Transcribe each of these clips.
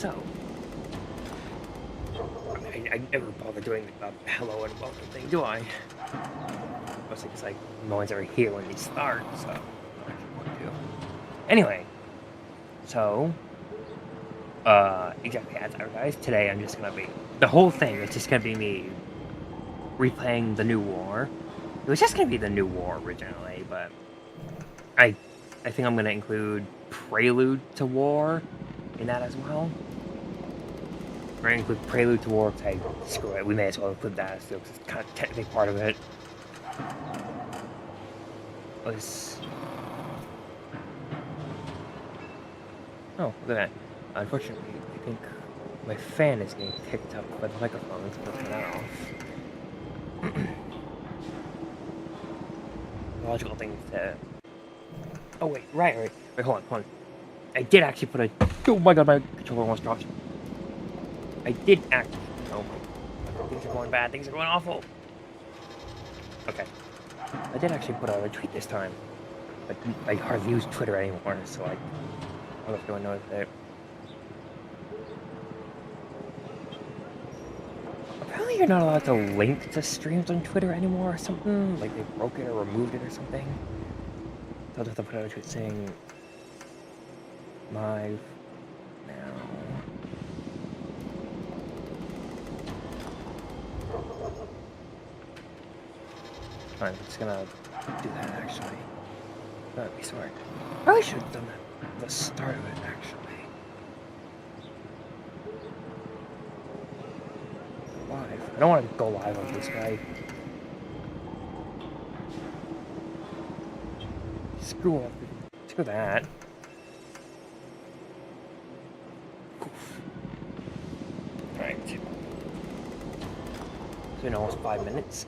So, I never bother doing the hello and welcome thing, do I? Mostly because, like, no one's ever here when they start, so I don't want to. Anyway, so, exactly as advertised, today I'm just gonna be, the whole thing is just gonna be me replaying the New War. It was just gonna be the New War originally, but I think I'm gonna include Prelude to War in that as well. We're gonna include Prelude to War because screw it, we may as well include that as it's kind of technically part of it. Oh, look at that. Unfortunately, I think my fan is getting picked up by the microphone, so I'll turn that off. Logical thing to... Oh, wait, right. Wait, hold on. I did actually put a... Oh my god, my controller almost dropped. I did actually... Oh my... Things are going bad, things are going awful. Okay. I did actually put out a tweet this time. But I hardly use Twitter anymore, so I don't know if anyone knows that. Apparently you're not allowed to link to streams on Twitter anymore or something. Like they broke it or removed it or something. So I'll just have to put out a tweet saying... Live... now... I'm just gonna do that actually. That'd be smart. Probably should have done that at the start of it actually. Live. I don't want to go live on this guy. Screw that. Alright. It's been almost 5 minutes.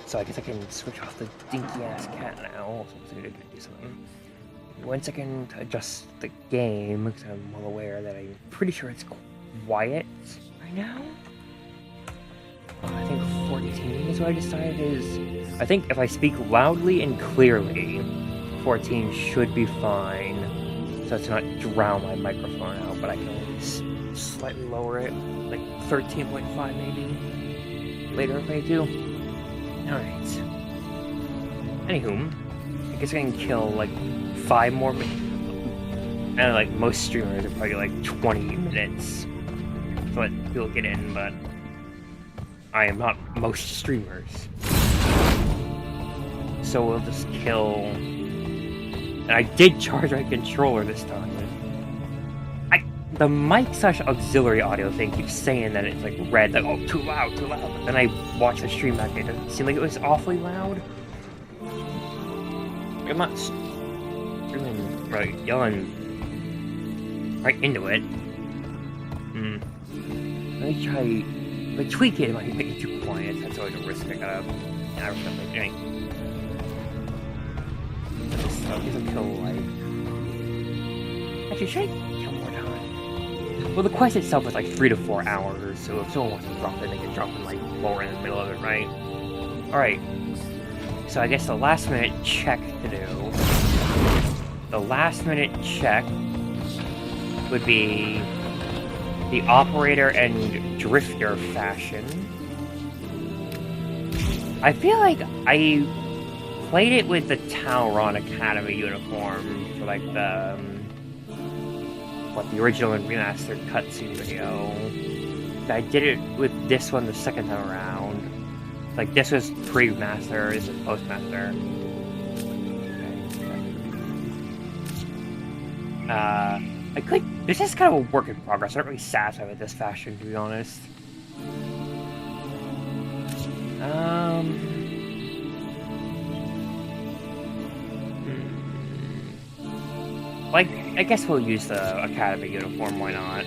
So I guess I can switch off the dinky ass cat now. So I'm gonna do something. 1 second to adjust the game because I'm well aware that I'm pretty sure it's quiet right now. I think 14 is what I decided is. I think if I speak loudly and clearly, 14 should be fine. So it's not drown my microphone out, but I can always slightly lower it, like 13.5 maybe. Later if I do. Alright. Anywho, I guess I can kill like 5 more minutes. And like most streamers are probably like 20 minutes to let people get in, but I am not most streamers. So we'll just kill. And I did charge my controller this time. The mic/auxiliary audio thing keeps saying that it's like red, like, oh, too loud. But then I watch the stream back, it doesn't seem like it was awfully loud. I'm not screaming, right, yelling right into it. Let me try, but tweak it, it might make it too quiet. That's always a risk I gotta, I remember doing. So I guess I'll kill, like, actually, should I kill more time? Well, the quest itself is like 3 to 4 hours, so if someone wants to drop it, they can drop it like more in the middle of it, right? Alright. So I guess the last minute check to do. The last minute check would be the operator and drifter fashion. I feel like I played it with the Tauron Academy uniform for like the original and remastered cutscene video. I did it with this one the second time around. Like this was pre-master, this is post-master. This is kind of a work in progress. I'm not really satisfied with this fashion, to be honest. Like, I guess we'll use the Academy uniform, why not?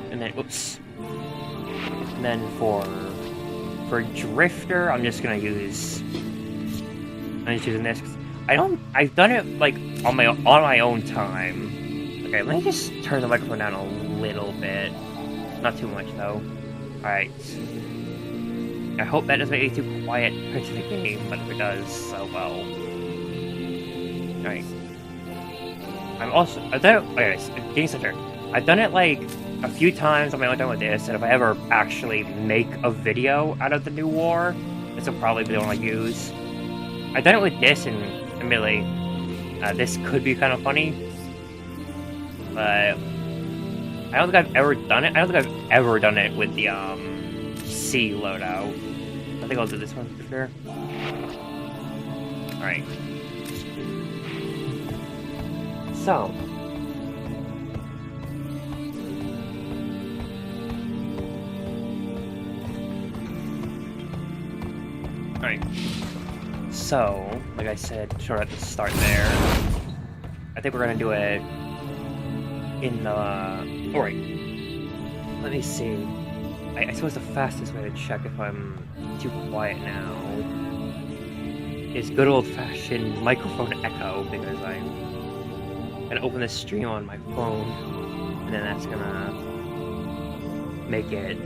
And then, oops. And then for Drifter, I'm just using this. I've done it, like, on my own time. Okay, let me just turn the microphone down a little bit. Not too much, though. Alright. I hope that doesn't make it too quiet into the game, but if it does, so well. Alright. I've done it, okay, Game Center. I've done it like a few times on my own time with this, and if I ever actually make a video out of the new war, this will probably be the one I use. I've done it with this, and admittedly, this could be kind of funny, but I don't think I've ever done it. I don't think I've ever done it with the C loadout. I think I'll do this one for sure. Alright. So. Alright. So, like I said, sort of at the start there. I think we're gonna do it in the... Alright. Let me see. I suppose the fastest way to check if I'm too quiet now is good old-fashioned microphone echo, because I'm gonna open this stream on my phone, and then that's gonna make it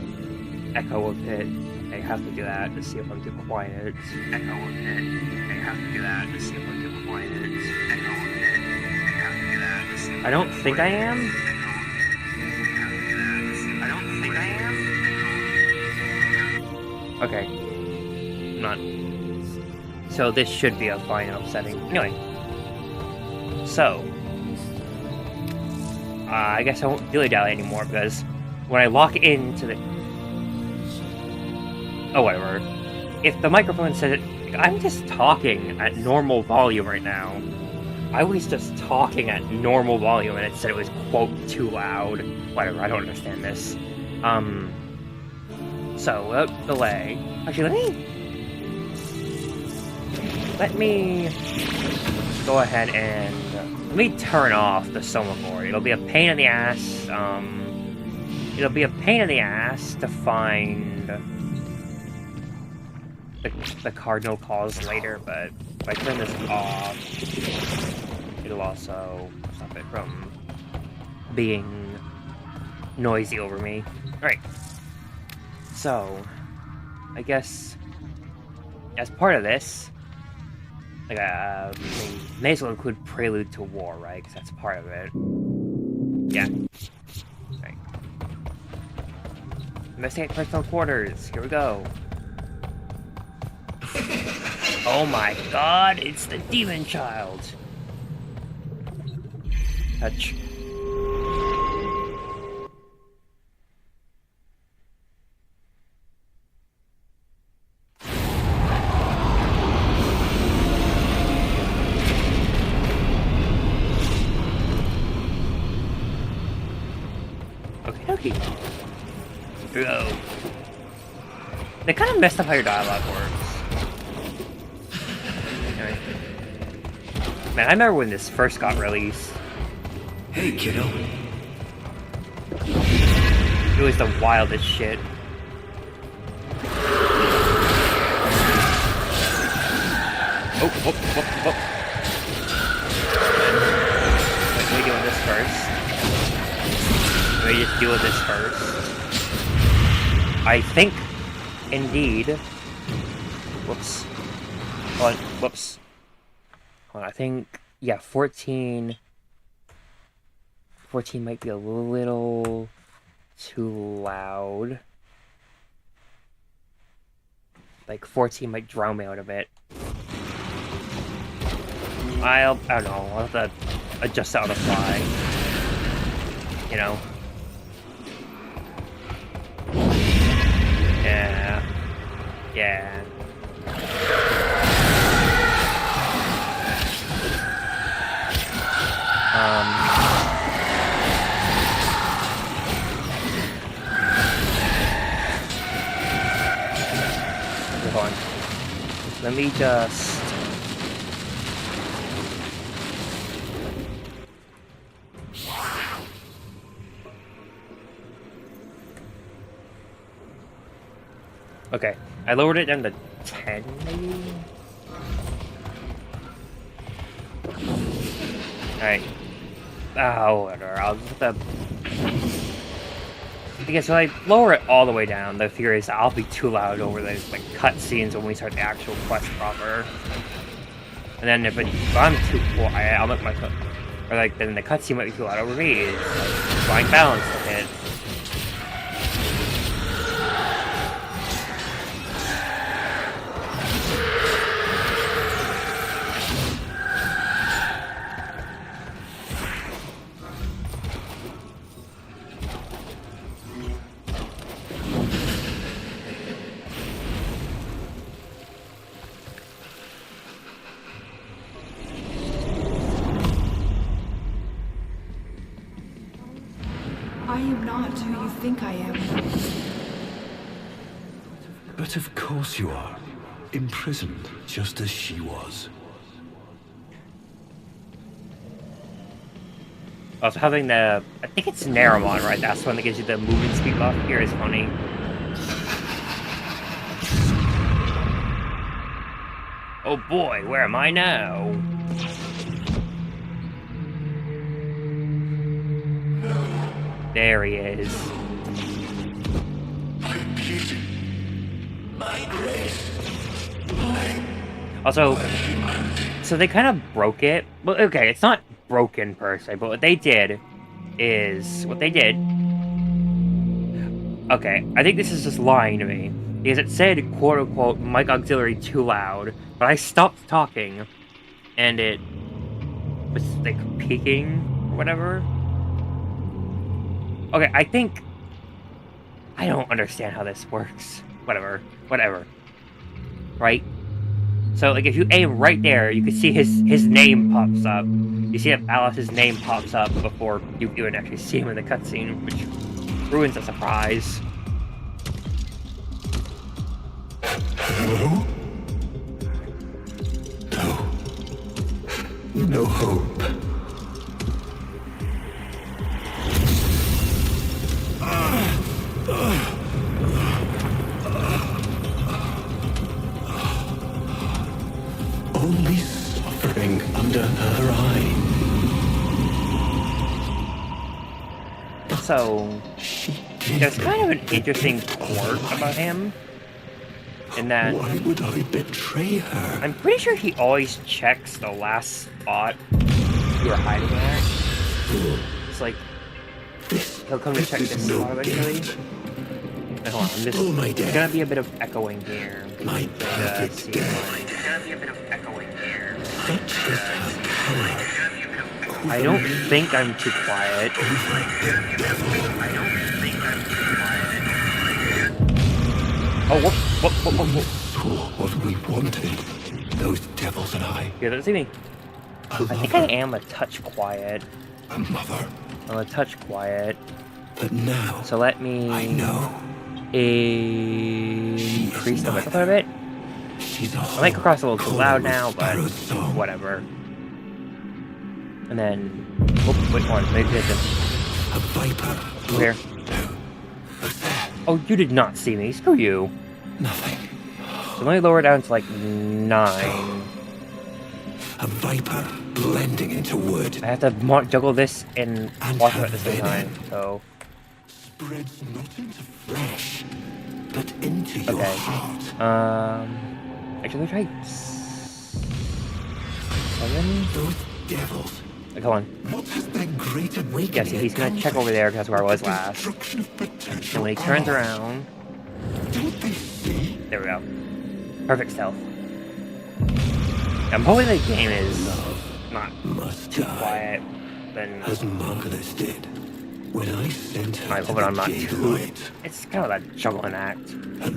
echo a bit. I have to do that to see if I'm too quiet. Echo a bit. I have to do that to see if I'm too quiet. Echo a bit. I have to do that to see if I'm I don't think I am. I don't think I am. Okay. Not. So this should be a fine enough setting. Anyway. So. I guess I won't dilly-dally anymore, because when I lock into the... Oh, whatever. If the microphone says it... I'm just talking at normal volume right now. I was just talking at normal volume, and it said it was, quote, too loud. Whatever, I don't understand this. So, without delay... Actually, let me go ahead and... Let me turn off the Somaphore. It'll be a pain in the ass, It'll be a pain in the ass to find... the cardinal calls later, but if I turn this off, it'll also stop it from being noisy over me. Alright. So, I guess, as part of this, like, may as well include Prelude to War, right? Because that's part of it. Yeah. Right. Investigate personal quarters. Here we go. Oh my god, it's the demon child! Touch. Okay. Here we go. They kind of messed up how your dialogue works. Man, I remember when this first got released. Hey, kiddo. It was the wildest shit. Oh. Wait, let me deal with this first. Let me just deal with this first. I think, indeed... Whoops. Hold on, whoops. I think, yeah, 14 might be a little too loud. Like, 14 might drown me out a bit. I don't know, I'll have to adjust that on the fly. You know? Yeah. Hold on. Let me just... Okay, I lowered it down to 10, maybe? Alright. Oh, whatever, I'll just have to... Because if I lower it all the way down, the fear is I'll be too loud over those like cutscenes when we start the actual quest proper. And then if I'm too quiet, I'll make myself... Or like then the cutscene might be too loud over me. It's like flying balance a bit. I am not who you think I am. But of course you are. Imprisoned, just as she was. Also having the, I think it's Naramon, right? That's the one that gives you the movement speed buff here is funny. Oh boy, where am I now? There he is. Also, so they kind of broke it. Well, okay, it's not broken per se, but what they did is... Okay, I think this is just lying to me. Because it said, quote-unquote, mic auxiliary too loud, but I stopped talking, and it was, like, peaking, or whatever. Okay, I think... I don't understand how this works. Whatever. Right? So, like, if you aim right there, you can see his name pops up. You see that Alice's name pops up before you even actually see him in the cutscene, which ruins the surprise. No? No hope. Only suffering under her eye. So, there's kind of an interesting quirk about him. In that, Why would I betray her? I'm pretty sure he always checks the last spot you were hiding at. It's like, he'll come to check this spot eventually. Wait, hold on, there's gonna be a bit of echoing here. My perfect death. Such is her power. I don't think I'm too quiet. Oh, what? We saw what we wanted. Those devils and I. Yeah, don't see me. I think I am a touch quiet. A mother. I'm a touch quiet. But now, So let me I know. increase the microphone a bit. She's a I might come across a little too loud now, but Sparrow's song. whatever. And then, oh, which one? Maybe this. A viper. Over here. Oh, you did not see me. Screw you. Nothing. So let me lower it down to like 9. A viper blending into wood. I have to juggle this and And watch it her at the same time. So, Spreads not into flesh, but into your Okay. heart. actually, let me try 7. Those devils. Come on. What has their great awakening? Yeah, see, he's gonna check over there because that's where I was last. Destruction of potential And when he turns around, Don't they see? there we go. Perfect stealth. I'm hoping the game is not Must too die, quiet. Then as Margulis did. When I sent her I'm to hoping the I'm not Jade too. Light. It's kind of that juggling act.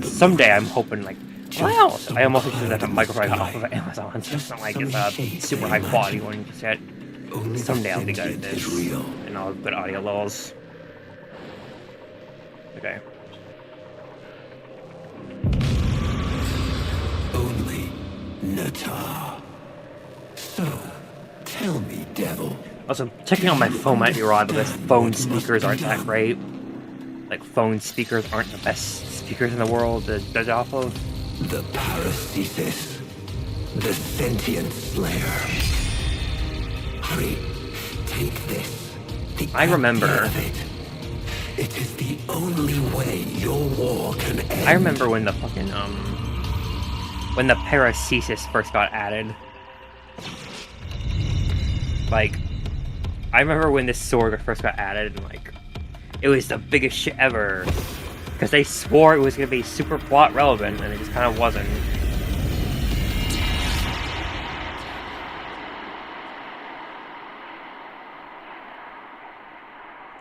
Someday I'm hoping like. Well, I almost think that a microphone off of Amazon, so it's not like it's a super high quality one just yet. Only the Someday I'll be good at sentient this, is real. and I'll have good audio levels. Okay. Only Natar. So, tell me, devil. Also, checking on my phone might be wrong because phone speakers aren't that great. Like, phone speakers aren't the best speakers in the world to judge off of. The Paracesis. The sentient slayer. Hurry, take this. The I remember. idea of it. It is the only way your war can end. I remember when the fucking, when the Paracesis first got added. Like, I remember when this sword first got added, and like, it was the biggest shit ever. Because they swore it was going to be super plot relevant, and it just kind of wasn't.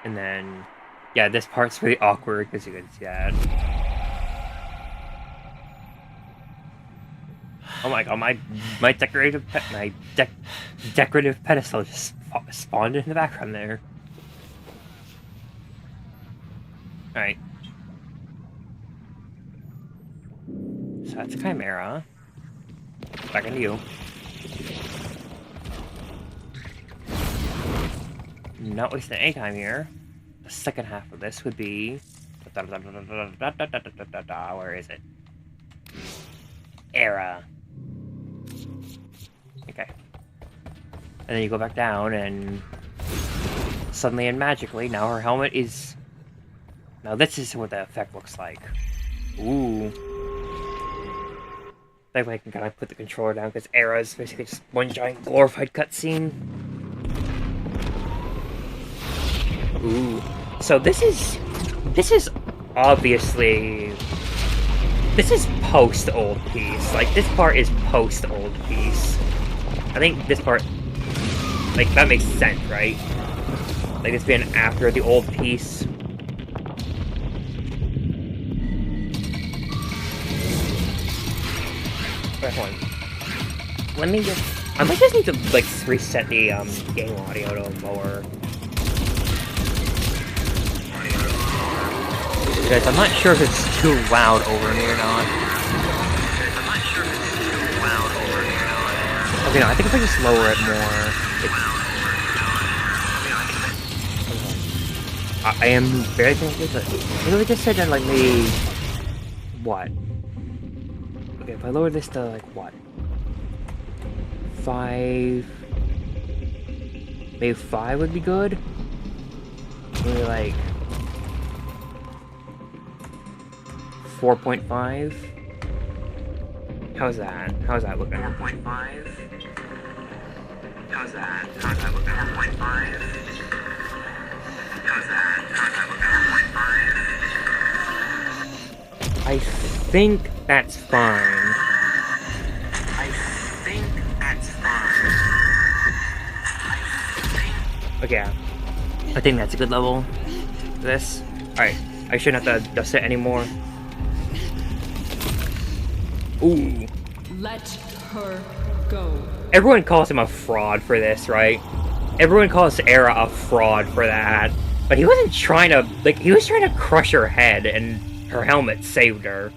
And then, yeah, this part's really awkward because you can see that. Oh my god, my decorative decorative pedestal just spawned in the background there. All right. So that's a Chimera. Back into you. Not wasting any time here. The second half of this would be... Where is it? Era. Okay. And then you go back down, and suddenly and magically, now her helmet is... Now this is what the effect looks like. Ooh. That way I can kind of put the controller down, because Era is basically just one giant glorified cutscene. Ooh. So this is obviously... This is post-Old Peace. Like, this part is post-Old Peace. I think this part... Like, that makes sense, right? Like, this being after the Old Peace. Wait, hold on. Let me just... I might just need to, like, reset the, game audio to lower. Guys, I'm not sure if it's too loud over me or not. Okay, no, I think if I just lower it more... I am very confused, but... What if I just said that, like, maybe... What? Okay, if I lower this to, like, what? 5... Maybe 5 would be good? Maybe, like... 4.5? How's that? How's that looking? 4.5? How's that? How's that looking? 4.5? How's that? How's that looking? 4.5? I think that's fine. Okay, I think that's a good level. This. Alright, I shouldn't have to dust it anymore. Ooh. Let her go. Everyone calls him a fraud for this, right? Everyone calls Era a fraud for that. But he wasn't trying to, like, he was trying to crush her head, and her helmet saved her.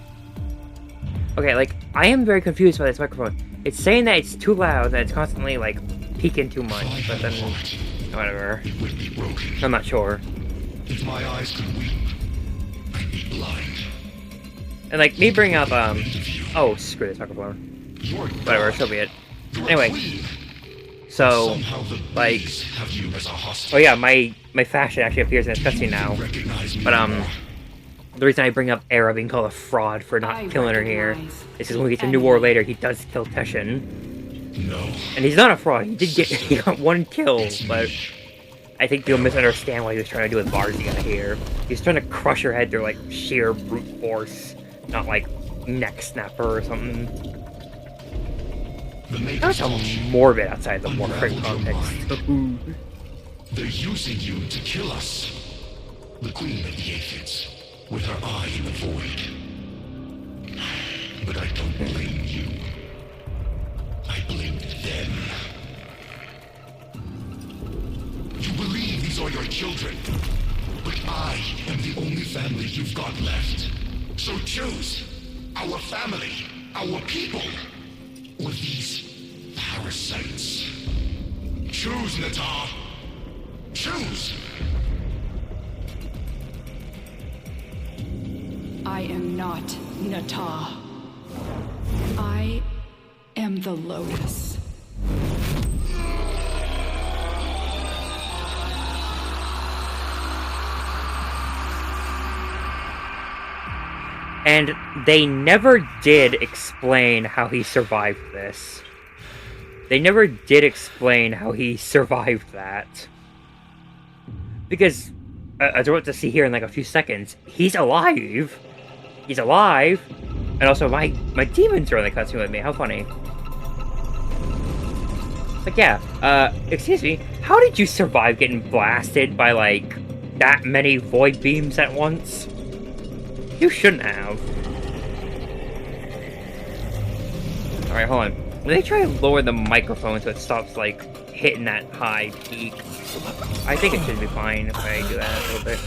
Okay, like, I am very confused by this microphone. It's saying that it's too loud, that it's constantly, like, peaking too much, but then, whatever. I'm not sure. If my eyes could weep, I'd be blind. And, like, me bringing up, oh, screw this microphone. Whatever, so be it. Anyway. So, like... Oh yeah, my fashion actually appears in this cutscene now. But, the reason I bring up Era being called a fraud for not killing her here is because when we get to New War later, he does kill Teshin. No. And he's not a fraud, he got one kill, but... I think you'll misunderstand what he was trying to do with Varzia here. He's trying to crush her head through, like, sheer brute force. Not like neck snapper or something. That's so morbid outside the Warframe context. They're using you to kill us. The Queen of the Aphids, with her eye in the void. But I don't blame you. I blame them. You believe these are your children, but I am the only family you've got left. So choose our family, our people, or these parasites. Choose, Natah. Choose. I am not Natah. I am the Lotus. And they never did explain how he survived this. They never did explain how he survived that. Because, as we're about to see here in like a few seconds, he's alive! He's alive! And also, my demons are in the cutscene with me, how funny. Like, yeah, excuse me, how did you survive getting blasted by, like, that many void beams at once? You shouldn't have. Alright, hold on. Let me try to lower the microphone so it stops, like, hitting that high peak. I think it should be fine if I do that a little bit.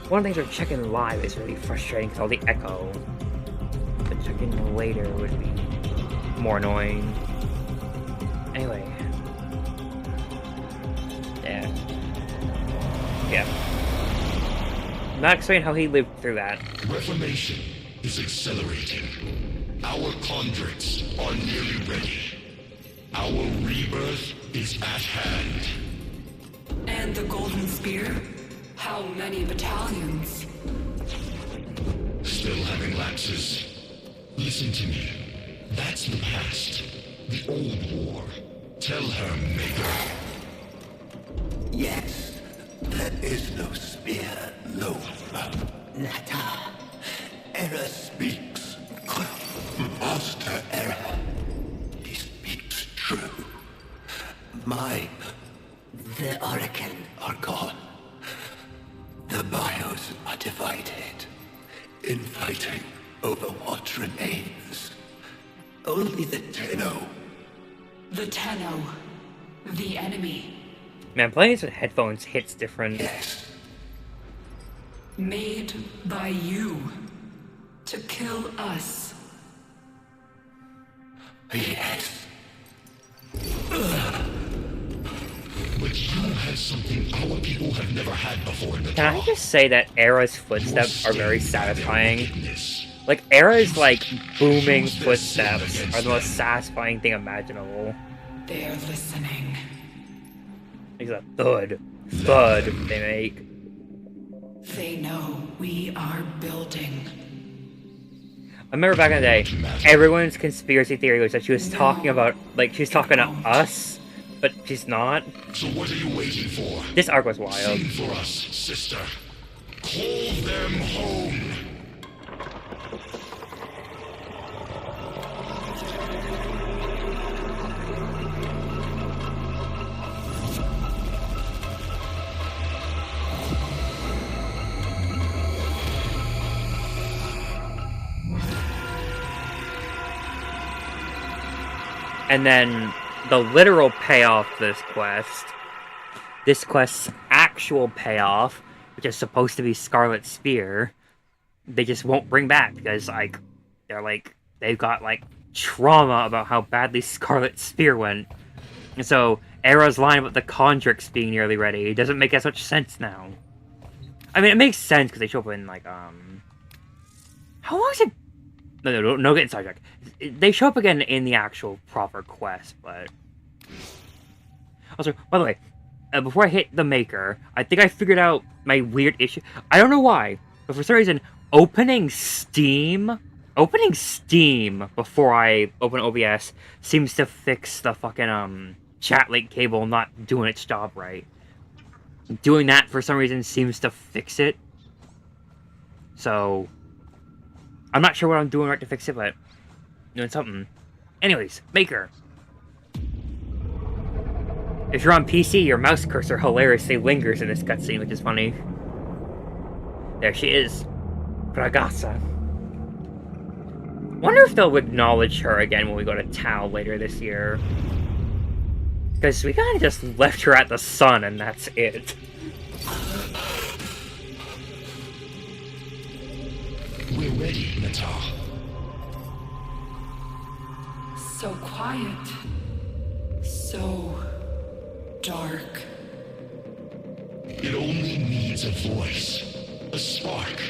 One of the things we're checking live is really frustrating because all the echo. But checking later would be more annoying. Anyway. Yeah. Not explaining how he lived through that. Reformation is accelerating. Our conduits are nearly ready. Our rebirth is at hand. And the Golden Spear? How many battalions? Still having lapses. Listen to me. That's the past. The old war. Tell her, Maker. Yes, there is no spear, no Nata. Error speaks. Master Error. He speaks true. The Orokin are gone. The bios are divided. Infighting over what remains. Only the Tenno. The Tenno. The enemy. Man, playing this with headphones hits different. Yes. Made by you. To kill us. Yes. But you have something our people have never had before in the Can I just say that Era's footsteps are very satisfying? Like, Era's, like, booming footsteps are the most satisfying thing imaginable. They're listening. It's a thud they make. They know we are building. I remember back in the day, everyone's conspiracy theory was that she was talking about, like, she's talking to us, but she's not. So what are you waiting for? This arc was wild. Sing for us, sister. Call them home. And then the literal payoff to this quest's actual payoff, which is supposed to be Scarlet Spear, they just won't bring back because, like, they've got, like, trauma about how badly Scarlet Spear went. And so, Era's line about the Condrix being nearly ready doesn't make as much sense now. I mean, it makes sense because they show up in, like, how long is it? No, getting sidetracked. They show up again in the actual proper quest, but... Also, by the way, before I hit the Maker, I think I figured out my weird issue. I don't know why, but for some reason, opening Steam before I open OBS seems to fix the fucking, chat link cable not doing its job right. Doing that, for some reason, seems to fix it. So... I'm not sure what I'm doing right to fix it, but doing something. Anyways, Maker. If you're on PC, your mouse cursor hilariously lingers in this cutscene, which is funny. There she is. Bragassa. Wonder if they'll acknowledge her again when we go to Tau later this year. Because we kind of just left her at the sun and that's it. We're ready, Nata. So quiet. So dark. It only needs a voice. A spark.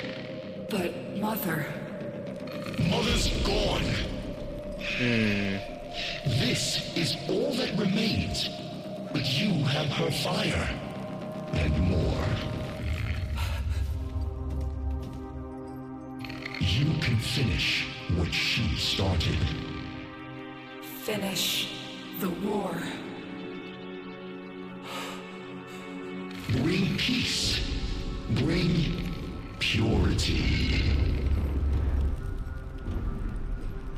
But Mother... Mother's gone. This is all that remains. But you have her fire. And more. You can finish what she started. Finish the war. peace. Bring purity.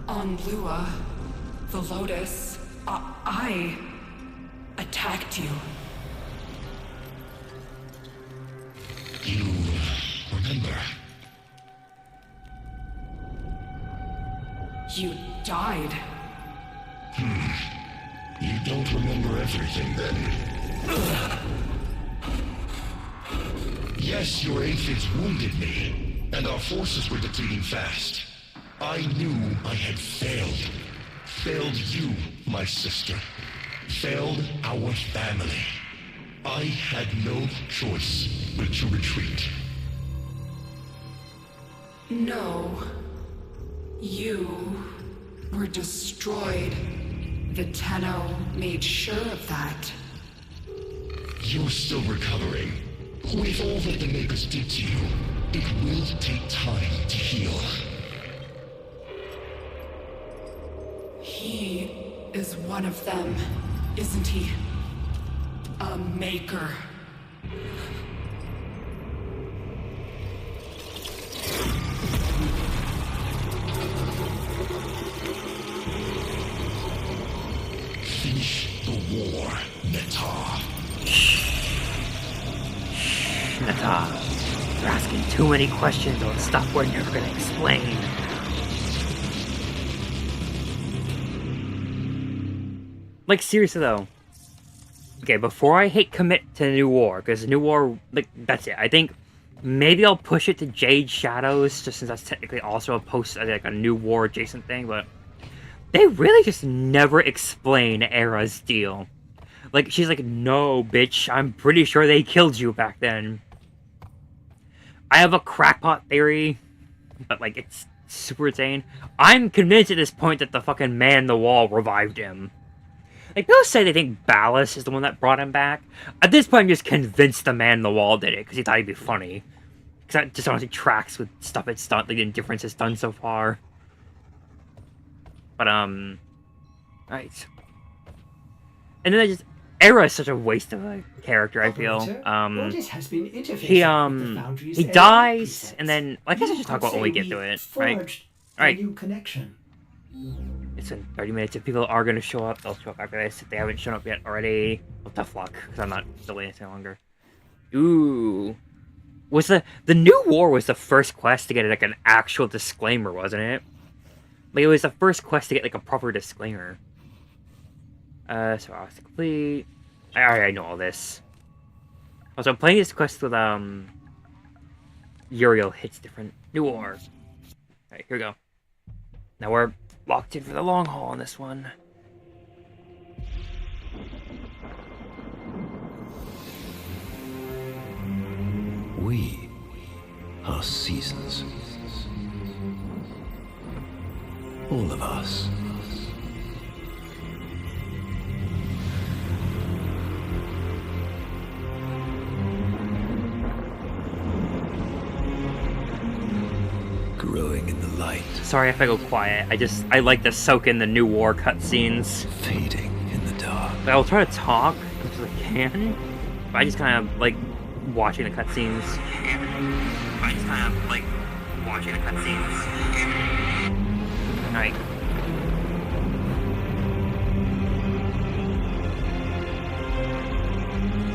On Lua, the Lotus, I attacked you. You remember? You died. You don't remember everything then. Yes, your aphids wounded me, and our forces were depleting fast. I knew I had failed. Failed you, my sister. Failed our family. I had no choice but to retreat. No. You were destroyed. The Tenno made sure of that. You're still recovering. With all that the Makers did to you, it will take time to heal. He is one of them, isn't he? A Maker. Finish the war, Netar. Nata, you're asking too many questions on stuff we're never gonna explain. Like, seriously though. Okay, before I hit commit to the New War, because the New War, like, that's it. I think maybe I'll push it to Jade Shadows, just since that's technically also a post, like, a New War adjacent thing, but they really just never explain Era's deal. Like, she's like, no, bitch, I'm pretty sure they killed you back then. I have a crackpot theory, but, like, it's super insane. I'm convinced at this point that the fucking man in the wall revived him. Like, people say they think Ballas is the one that brought him back. At this point, I'm just convinced the man in the wall did it, because he thought he'd be funny. Because that just honestly tracks with stuff it's done, like, the indifference it's done so far. But, right. And then I just... Era is such a waste of a character, I feel. He dies, and then... I guess I should talk about when we get to it, right? Alright. It's in 30 minutes. If people are going to show up, they'll show up after this. If they haven't shown up yet already, well, tough luck, because I'm not delaying any longer. Ooh. Was the New War was the first quest to get, like, an actual disclaimer, wasn't it? Like, it was the first quest to get, like, a proper disclaimer. So I was complete. I already know all this. Also, I'm playing this quest with, Uriel hits different. New War. Alright, here we go. Now we're locked in for the long haul on this one. We are seasons. All of us. Growing in the light. Sorry if I go quiet. I like to soak in the New War cutscenes. Fading in the dark. I'll try to talk as much as I can. But I just kind of like watching the cutscenes. Alright.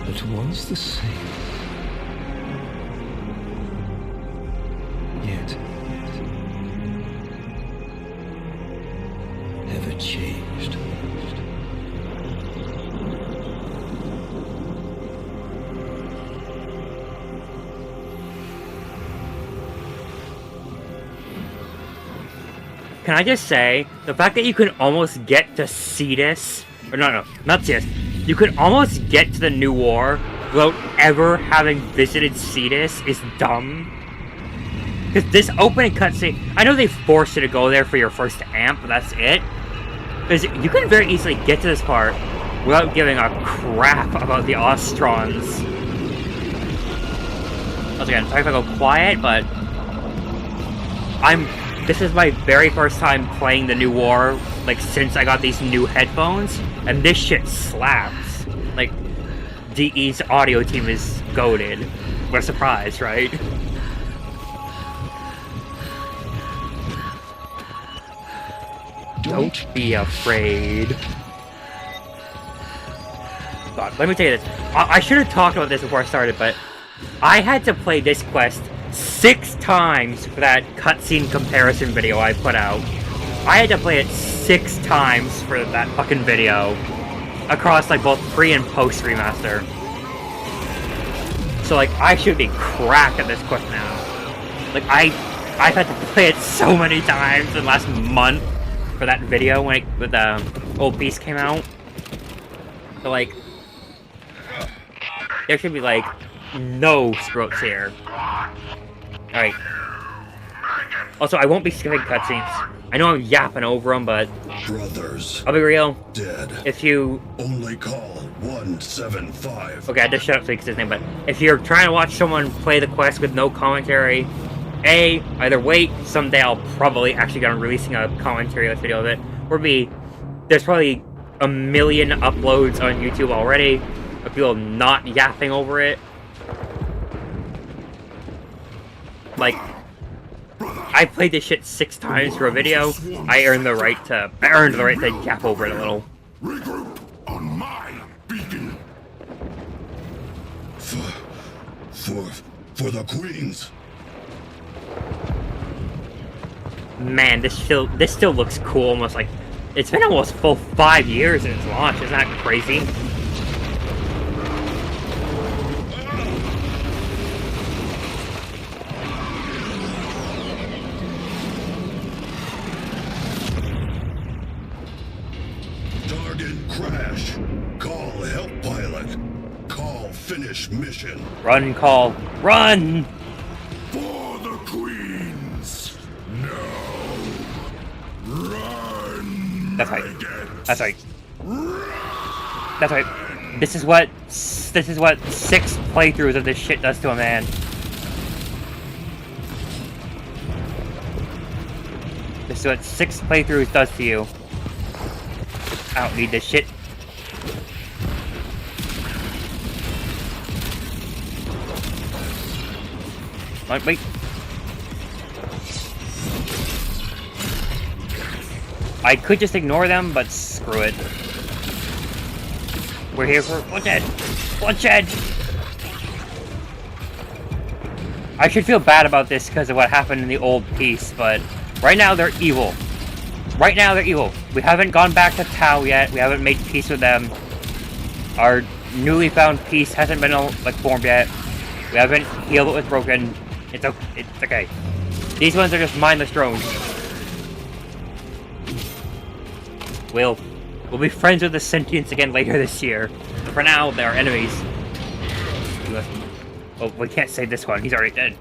But once the same. Yet ever changed. Can I just say, the fact that you can almost get to Cetus, or no, not Cetus, you can almost get to the New War without ever having visited Cetus is dumb. Because this opening cutscene, I know they forced you to go there for your first amp, but that's it. Because you can very easily get to this part without giving a crap about the Ostrons. Once again, sorry if I go quiet, but this is my very first time playing the New War, like, since I got these new headphones, and this shit slaps. Like, DE's audio team is goated. What a surprise, right? Don't be afraid. God, let me tell you this. I should have talked about this before I started, but I had to play this quest 6 times for that cutscene comparison video I put out. I had to play it 6 times for that fucking video. Across, like, both pre- and post-remaster. So, like, I should be cracked at this quest now. Like, I've had to play it so many times in the last month for that video when the Old Beast came out. So, like, there should be, like, no screw-ups here. Alright. Also, I won't be skipping cutscenes. I know I'm yapping over them, but Brothers I'll be real. dead. If you... Only call 175. Okay, I just shut up so you can say his name, but if you're trying to watch someone play the quest with no commentary, A, either wait, someday I'll probably actually get on releasing a commentary video of it, or B, there's probably a million uploads on YouTube already of people not yapping over it. Like, I played this shit 6 times for a video. I earned the right to yap over it a little. Regroup on my beacon. For the queens. Man, this still looks cool. Almost like it's been almost full 5 years since launch. Isn't that crazy? Crash. Call help pilot. Call finish mission. Run, call, run! For the queens. No. Run. That's right. That's right. That's right. This is what 6 playthroughs of this shit does to a man. This is what 6 playthroughs does to you. I don't need this shit. Wait. I could just ignore them, but screw it. We're here for bloodshed! Bloodshed! I should feel bad about this because of what happened in the old piece, but right now they're evil. Right now they're evil. We haven't gone back to Tau yet. We haven't made peace with them. Our newly found peace hasn't been like formed yet. We haven't healed what was broken. It's okay. These ones are just mindless drones. We'll be friends with the sentients again later this year. But for now, they're enemies. Well, we can't save this one. He's already dead.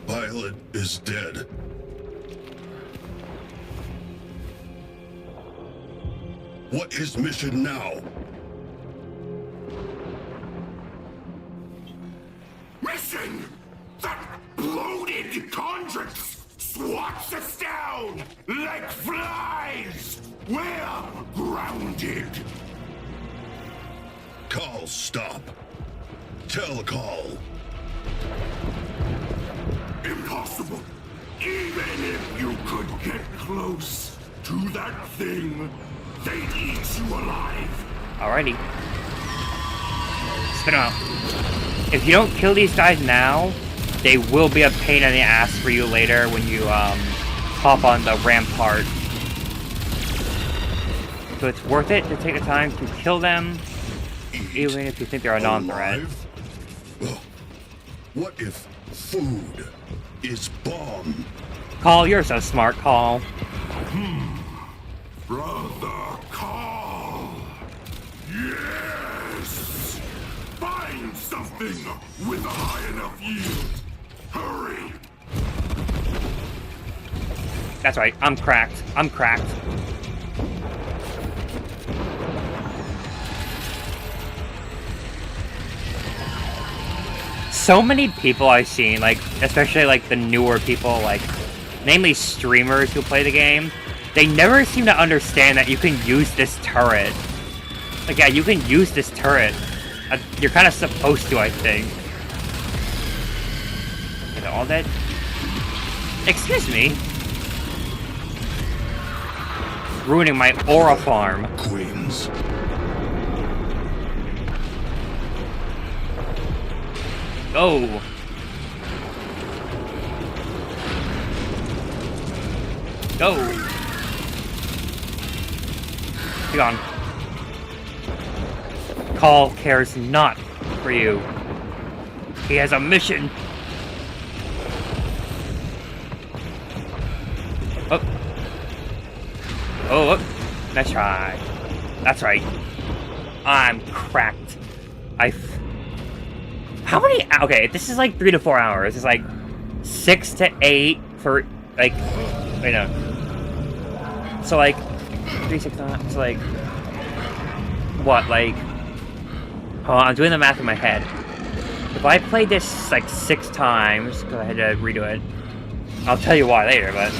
Pilot is dead. What is mission now? Mission! That bloated Condrix swats us down like flies! We're grounded! Call stop. Tell call. Impossible! Even if you could get close to that thing, they'd eat you alive! Alrighty. Spin them out. If you don't kill these guys now, they will be a pain in the ass for you later when you hop on the rampart. So it's worth it to take the time to kill them, even if you think they're a non-threat. What if food is bomb? Call, you're so smart, Call. Brother Call! Yes! Find something with a high enough yield! Hurry! That's right, I'm cracked. I'm cracked. So many people I've seen, like, especially like the newer people, like, namely streamers who play the game, they never seem to understand that you can use this turret Like, yeah, you can use this turret. You're kind of supposed to, I think. Is it all dead? Excuse me. Ruining my aura farm. Queens. Go. Go. Be gone. Call cares not for you. He has a mission. Oh. Oh, nice try. That's right. I'm cracked. How many? Okay, this is like 3 to 4 hours. It's like 6 to 8 for like. Wait, no. So like 3, 6, 9. So like what? Like, oh, I'm doing the math in my head. If I played this like 6 times, because I had to redo it. I'll tell you why later, but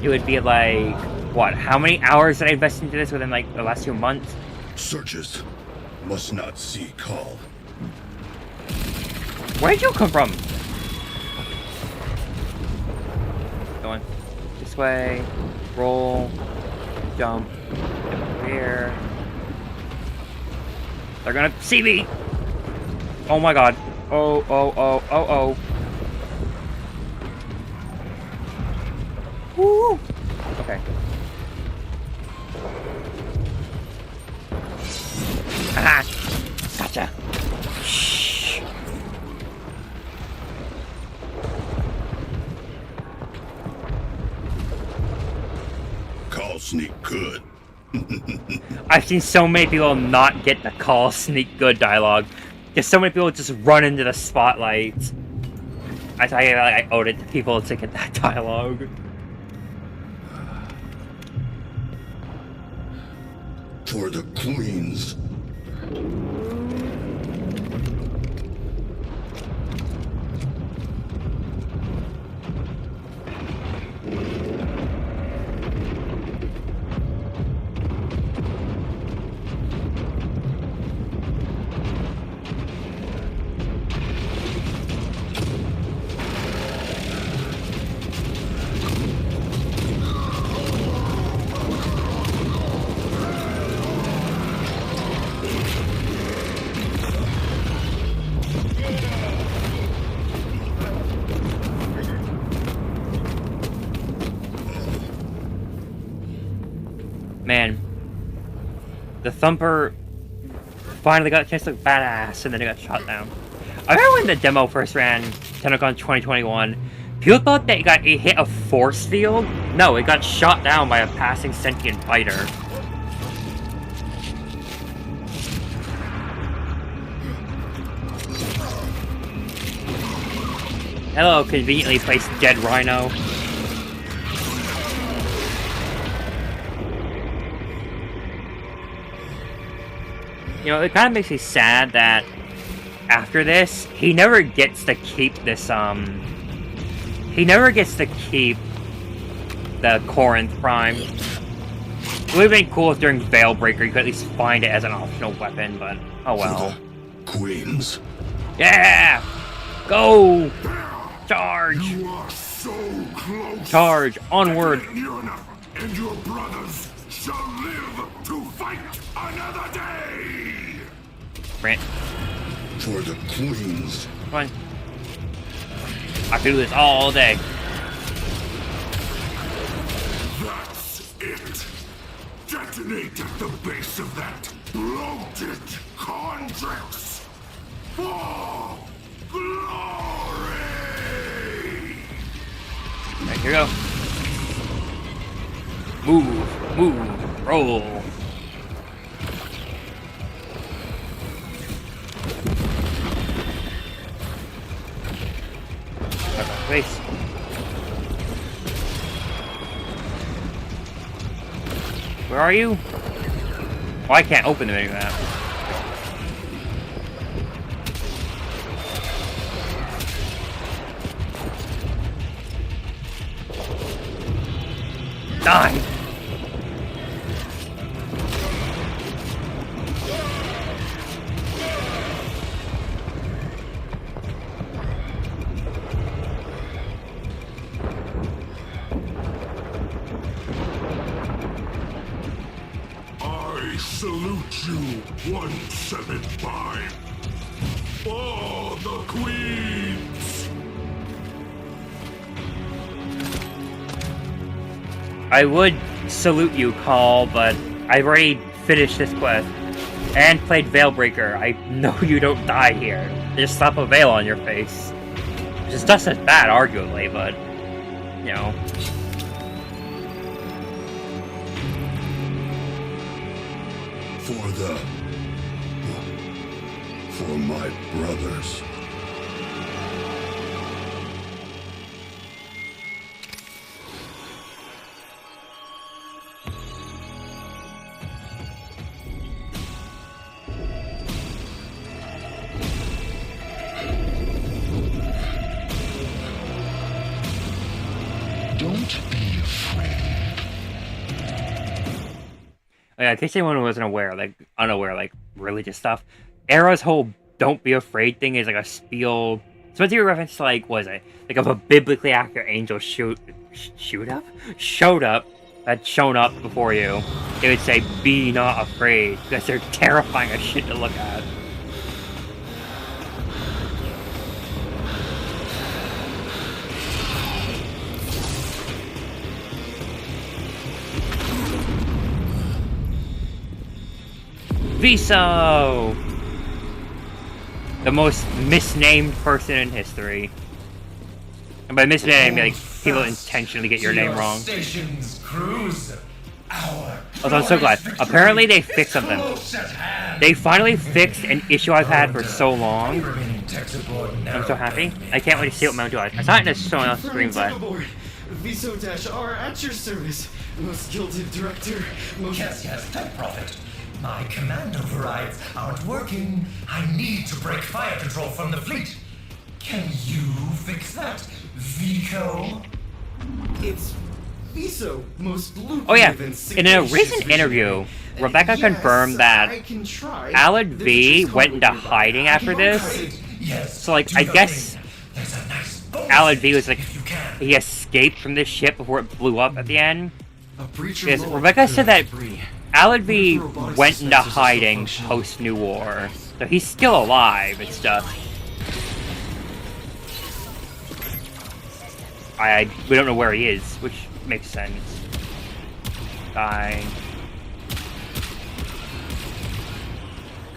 it would be like what? How many hours did I invest into this within like the last 2 months? Searches must not see Call. Where'd you come from? Going this way, roll, jump, over here. They're gonna see me! Oh my god. Oh, oh, oh, oh, oh. Woo! Okay. Ah! Gotcha! Shh! Call sneak good. I've seen so many people not get the call sneak good dialogue. Because so many people just run into the spotlight. I owed it to people to get that dialogue. For the Queens. Man, the Thumper finally got a chance to look badass, and then it got shot down. I remember when the demo first ran, TennoCon 2021, people thought that it hit a force field. No, it got shot down by a passing sentient fighter. Hello, conveniently placed dead rhino. You know, it kind of makes me sad that after this, he never gets to keep this, he never gets to keep the Corinth Prime. It would have been cool if during Veilbreaker you could at least find it as an optional weapon, but oh well. For the Queens. Yeah! Go! Charge! You are so close. Charge! Onward! Near enough, and your brothers shall live to fight another day. Brant, For the Queens. come on. I can do this all day. That's it. Detonate at the base of that bloated Condrix. For glory! Alright, here we go. Move, move, roll. Face. Where are you? Oh, I can't open the menu map. Die! salute you, 175. For the Queens! I would salute you, Call, but I've already finished this quest and played Veilbreaker. I know you don't die here. Just slap a veil on your face. Just just as bad, arguably, but you know. For my brothers. Don't be afraid. Yeah, in case anyone wasn't unaware, like religious stuff, Era's whole "don't be afraid" thing is like a spiel. It's meant to be a reference to like, was it like if a biblically accurate angel showed up, had shown up before you, they would say, "Be not afraid," because they're terrifying as shit to look at. Viso! The most misnamed person in history. And by misnamed, like, people intentionally get your name wrong. Station's crews. Also, I'm so glad. Apparently they fixed something. They finally fixed an issue I've had for so long. I'm so happy. I can't wait to see what Mount does. I saw it in someone else's screen, but... Viso-R at your service. Most gilded director. Most... Yes, Tech Prophet. My command overrides aren't working. I need to break fire control from the fleet. Can you fix that, Vico? It's Viso, most lucrative. Oh yeah, and in a sagacious recent interview, visionary. Rebecca Yes, confirmed that I can try. Alad This V is went into complicated, hiding but I after can this. operate. Yes. So like, do I the guess thing. There's a nice bonus Alad V was like, if you can. he escaped from this ship before it blew up at the end. A breacher Yes, roll Rebecca said that debris. Alad V Robotic went into sensors are hiding functional. post-New War. So he's still alive and stuff. We don't know where he is, which makes sense. Die.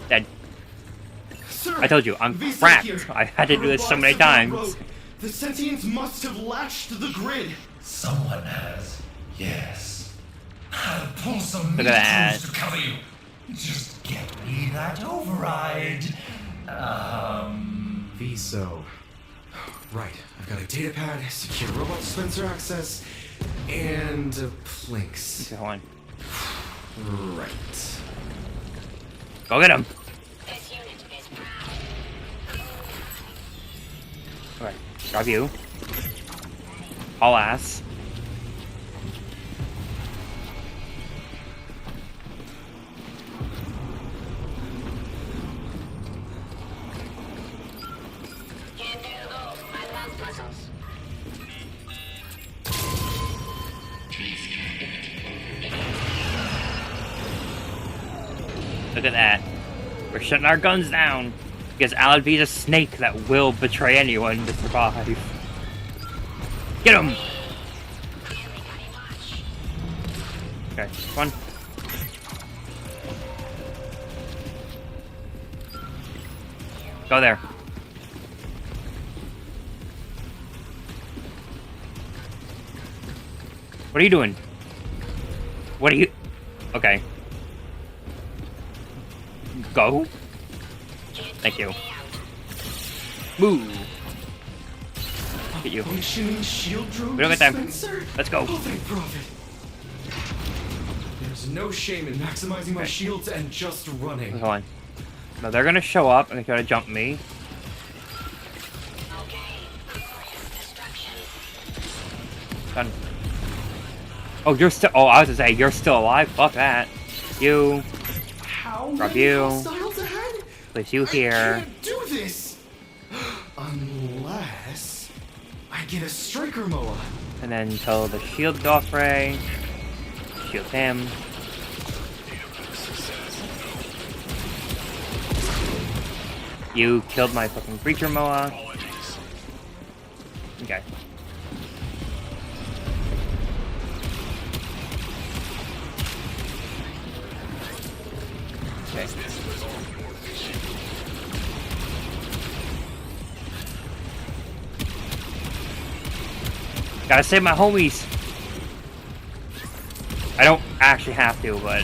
Dead. Sir, I told you, I'm Viso cracked. here. I had to do this so many Robotics have times. gone rogue. The sentients must have latched the grid. Someone has. Yes. I'll pull some Look meat at that. crews to cover you. Just get me that override. Viso. Right, I've got a data pad, secure robot dispenser access, and a Plinks. Okay, hold on. Right. Go get him. Alright, grab you. All ass. Look at that. We're shutting our guns down. Because Alad V's a snake that will betray anyone to survive. Get him! Okay, come on. Go there. What are you doing? What are you... Okay. Go. Thank you. Move. Look at you. Functioning shield drone We don't get time. dispenser? Let's go. Oh, thank Prophet. There's no shame in maximizing my Okay. shields and just running. Hold on. Now they're gonna show up and try to jump me. Done. Oh, you're still. Oh, I was gonna say you're still alive. Fuck that. You. How Grab many you. hostiles ahead? Place you I here. can't do this unless I get a striker Moa. And then tell the shield go off Ray. Shield him. You killed my fucking creature Moa. Okay. Okay. Gotta save my homies. I don't actually have to, but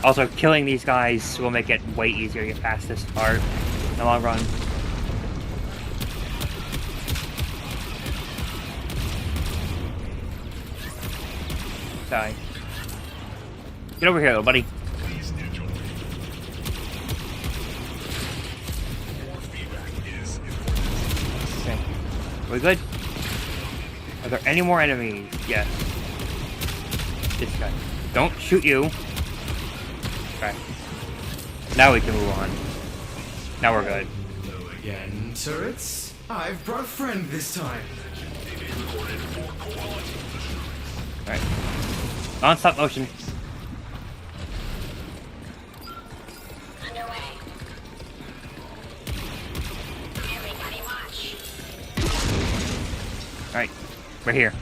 also killing these guys will make it way easier to get past this part in the long run. Die. Get over here, little buddy. Okay. We good? Are there any more enemies? Yes. This guy. Don't shoot you. Okay. Now we can move on. Now we're good. Hello again, turrets. I've brought a friend this time. Alright. Non-stop motion. Alright. We're here.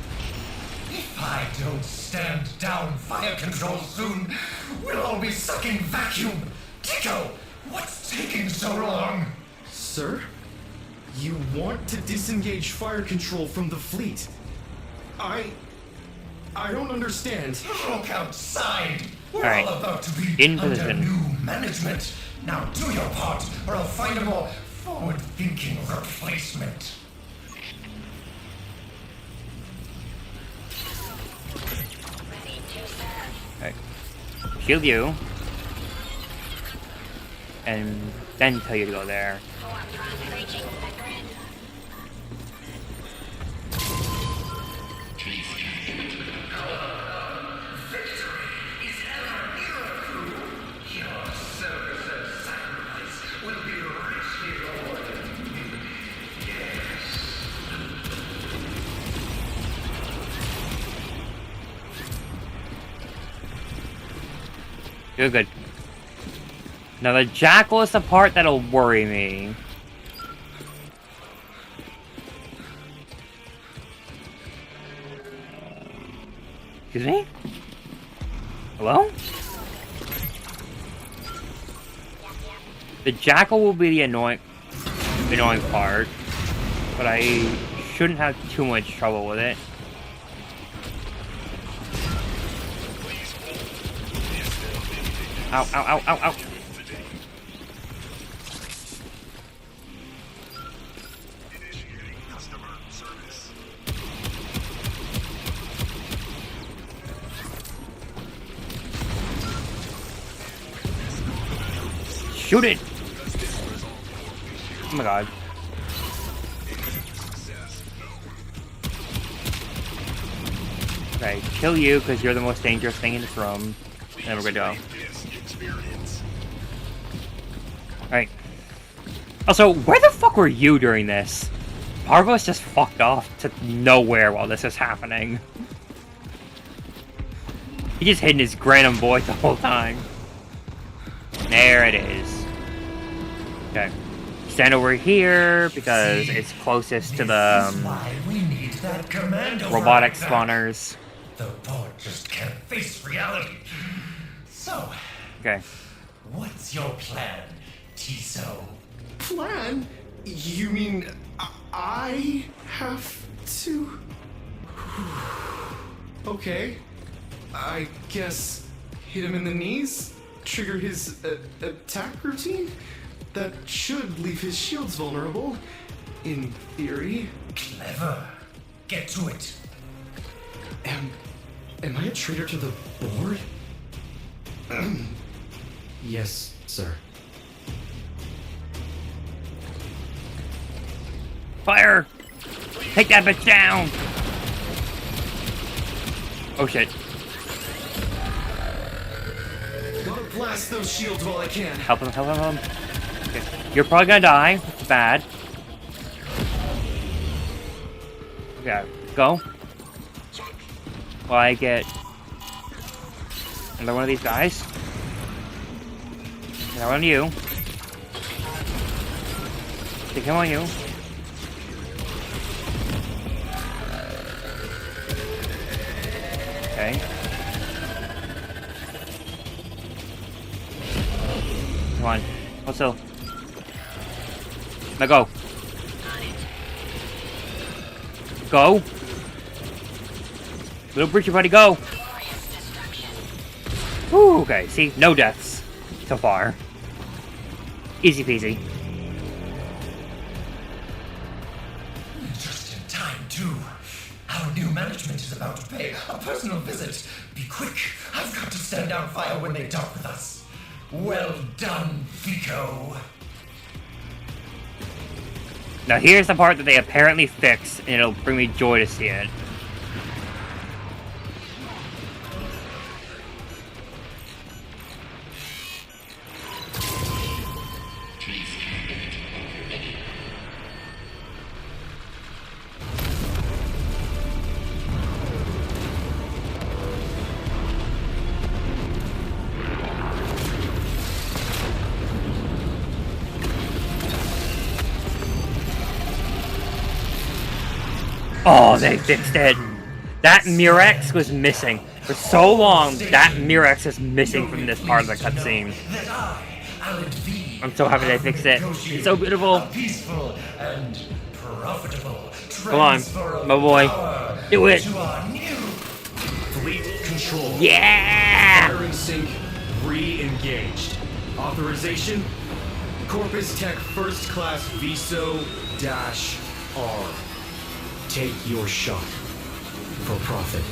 If I don't stand down fire control soon, we'll all be sucking vacuum. Tico, what's taking so long? Sir? You want to disengage fire control from the fleet? I don't understand. Look outside. We're All right. all about to be In under position. new management. Now do your part, or I'll find a more forward-thinking replacement. Alright. Shield you. And then tell you to go there. You're good. Now the jackal is the part that'll worry me. Excuse me? Hello? The jackal will be the annoying part, but I shouldn't have too much trouble with it. Ow, ow, ow, ow, ow. Shoot it! Oh my god. Okay, kill you because you're the most dangerous thing in this room. And we're good to go. Alright. Also, where the fuck were you during this? Parvos just fucked off to nowhere while this is happening. He just hidden his random voice the whole time. There it is. Okay. Stand over here because it's closest to the Why we need that commando robotic right back. spawners. The board just can't face reality. So, Okay. what's your plan, Tiso? Plan? You mean I have to? Okay. I guess hit him in the knees? Trigger his attack routine? That should leave his shields vulnerable. In theory. Clever. Get to it. Am I a traitor to the board? Yes, sir. Fire! Take that bitch down! Oh shit. Gotta blast those shields while I can. Help him, help him, help him. Okay. You're probably gonna die. It's bad. Okay, go. While I get another one of these guys. Another one of you. They come on you. Okay. Come on. Hold still. Now go. Go. Little breacher buddy, go. Whew, okay, see, no deaths so far. Easy peasy. Just in time, too. Our new management is about to pay a personal visit. Be quick. I've got to stand down fire when they dock with us. Well done, Vico. Now here's the part that they apparently fixed, and it'll bring me joy to see it. Oh, they fixed it. That Murex was missing. For so long, that Murex is missing from this part of the cutscene. I'm so happy they fixed it. It's so beautiful. Peaceful and profitable. Come on, my boy. Do it. Fleet control. Yeah! Fire and sync re-engaged. Authorization? Corpus Tech First Class VISO-R. Take your shot. For profit.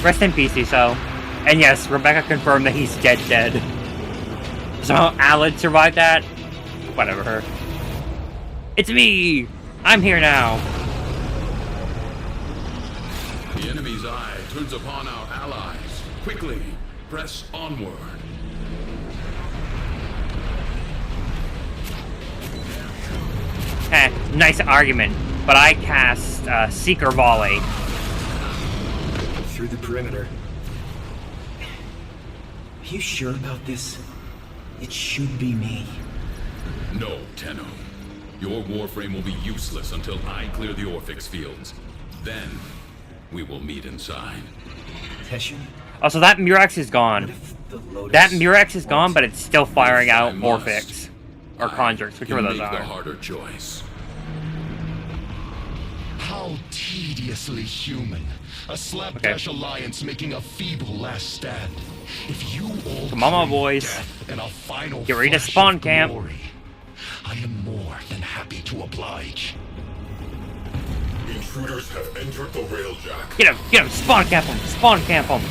Rest in peace, Iso. And yes, Rebecca confirmed that he's dead. So Alad survived that? Whatever. It's me! I'm here now. The enemy's eye turns upon our allies. Quickly, press onward. Heh, nice argument. But I cast Seeker Volley. Through the perimeter. Are you sure about this? It should be me. No, Tenno. Your warframe will be useless until I clear the Orphix fields. Then, we will meet inside. Teshin? Oh, so that Murex is gone. What if the Lotus That Murex is gone, but it's still firing If I out must, Orphix. Or I Conjures, whichever can those make the are. harder choice. How tediously human. A slapdash alliance making a feeble last stand. If you all Come on, my crave boys. death and a final Get ready to flash spawn of camp. glory, I am more than happy to oblige. Intruders have entered the railjack. Get him, spawn camp him, spawn camp him.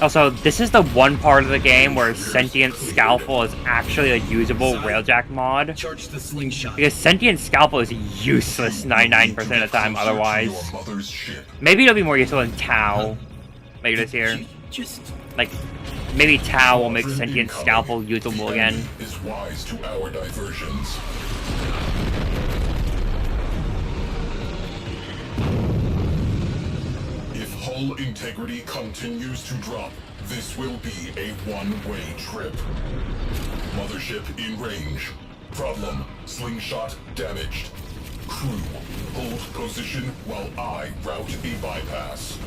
Also, this is the one part of the game where Sentient Scalpel is actually a usable Railjack mod. Charge the slingshot. Because Sentient Scalpel is useless 99% of the time otherwise. Maybe it'll be more useful than Tau later this year. Just Like, maybe Tau will make Sentient Scalpel usable again. Is wise to our diversions. If hull integrity continues to drop, this will be a one-way trip. Mothership in range. Problem, slingshot damaged. Crew, hold position while I route a bypass.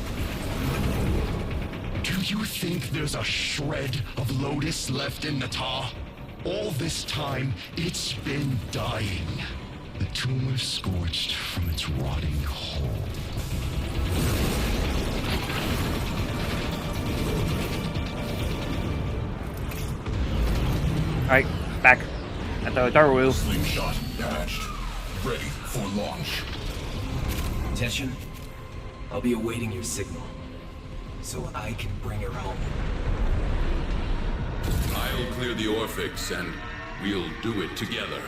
Do you think there's a shred of Lotus left in Natah? All this time, it's been dying. The tumor scorched from its rotting hole. Alright, back at the Daru. Slingshot patched. Ready for launch. Teshin, I'll be awaiting your signal, so I can bring her home. I'll clear the Orphix and we'll do it together.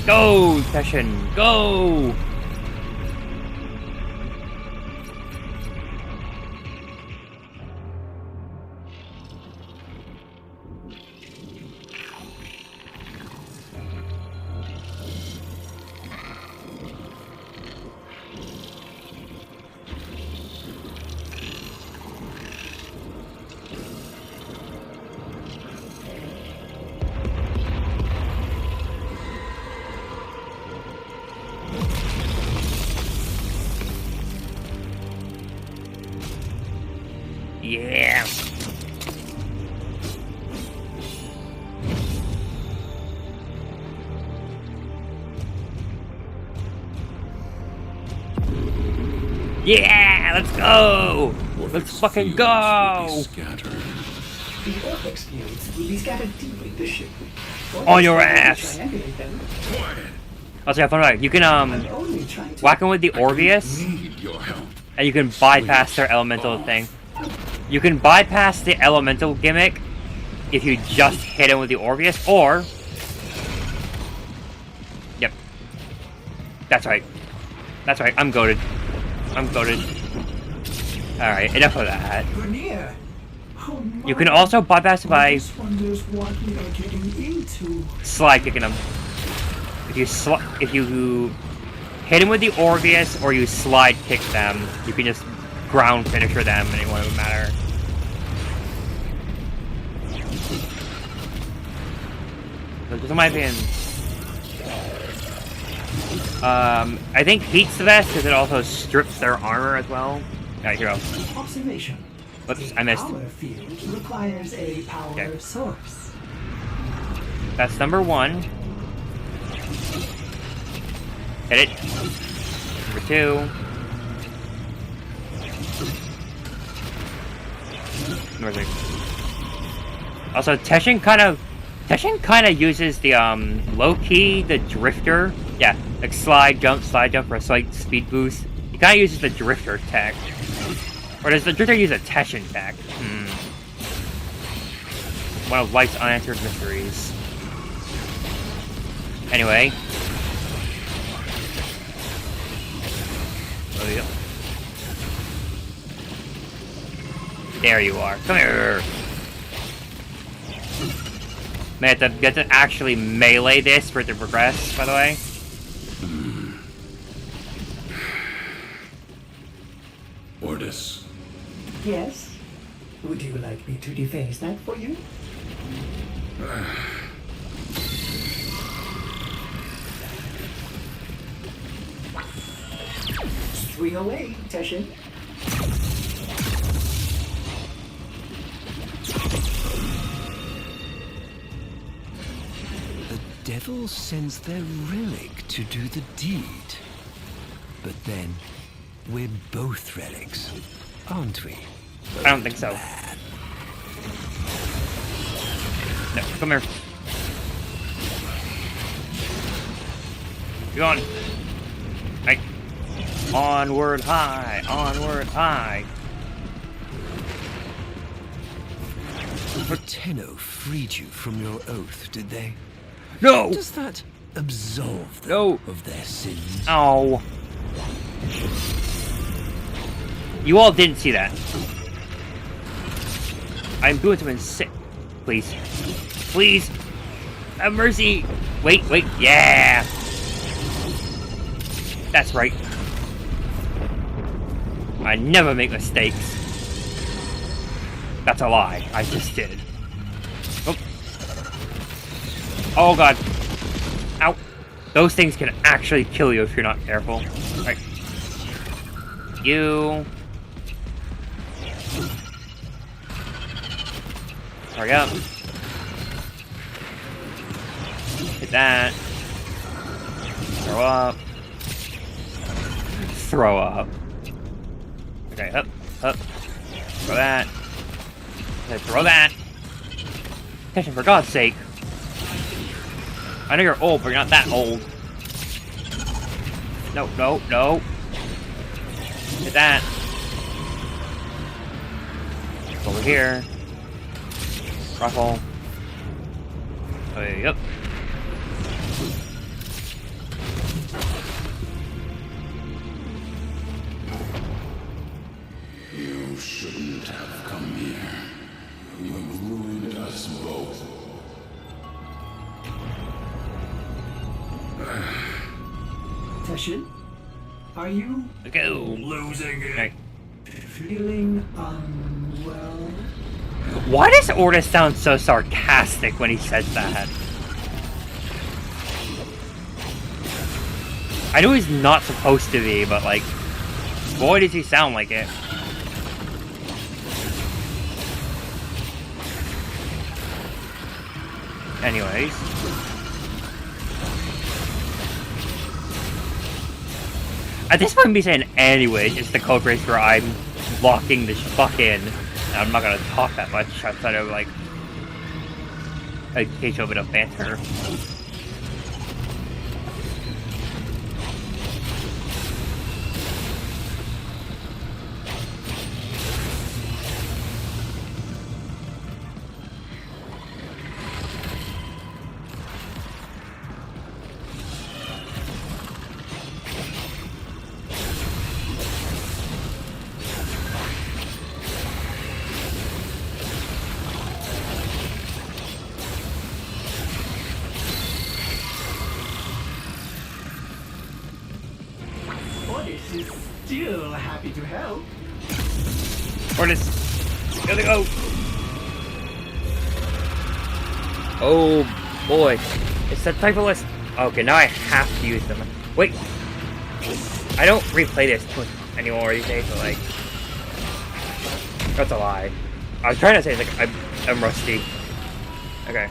Go, Session, go! Yeah, let's go! Let's fucking go! Scattered. The Orbex fields will be scattered deeply this ship. On your ass! Triangulate them. Also, yeah, fun fact, you can Only trying to whack them with the Orbeus, Need your help. and you can bypass their elemental thing. You can bypass the elemental gimmick if you just hit him with the Orbeus, or... Yep. That's right. That's right, I'm goated. I'm goated. Alright, enough of that. Vernier. Oh You can also bypass it by just wonders what we are getting into. slide kicking them. If you hit him with the Orbeus or you slide kick them, you can just ground finisher them, and it won't even matter. So just in my opinion, I think heat's the best because it also strips their armor as well. Alright, here we go. Observation. Whoops, The I missed. power field requires a power Okay. source. That's number 1. Hit it. Number 2. Number 3. Also, Teshin kind of uses the low-key, the drifter. Yeah, like slide jump for a slight speed boost. He kind of uses the drifter tech. Or does the drifter use a Teshin tech? One of life's unanswered mysteries. Anyway. Oh, yeah. There you are. Come here. May have to get to actually melee this for it to progress, by the way. Ordis. Yes? Would you like me to deface that for you? .308, Teshin. The devil sends their relic to do the deed. But then, we're both relics, aren't we? I don't think so. No, come here. You on? Right. Onward high, onward high. Tenno freed you from your oath, did they? No! Does that absolve them No. of their sins? Oh. You all didn't see that. I'm doing something sick. Please. Please. Have mercy. Wait, yeah. That's right. I never make mistakes. That's a lie. I just did. Oh. Oh god. Ow. Those things can actually kill you if you're not careful. Right. You. Hurry up. Hit that. Throw up. Throw up. Okay, up. Throw that. Okay, throw that. Attention, for God's sake. I know you're old, but you're not that old. No. Hit that. Over here. Ruffle. Yep. You shouldn't have come here. You have ruined us both. Teshin, are you Go. Losing it. Okay. feeling unwell? Why does Ordis sound so sarcastic when he says that? I know he's not supposed to be, but like, boy does he sound like it. Anyways. At this point, me saying anyways, it's the code race where I'm locking this fuck in. And I'm not gonna talk that much outside of like a occasional bit of banter. Ordis is still happy to help. Ordis, gotta go. Oh boy, it's that type of list. Okay, now I have to use them. Wait, I don't replay this anymore these days, so like, that's a lie. I was trying to say like I'm rusty. Okay,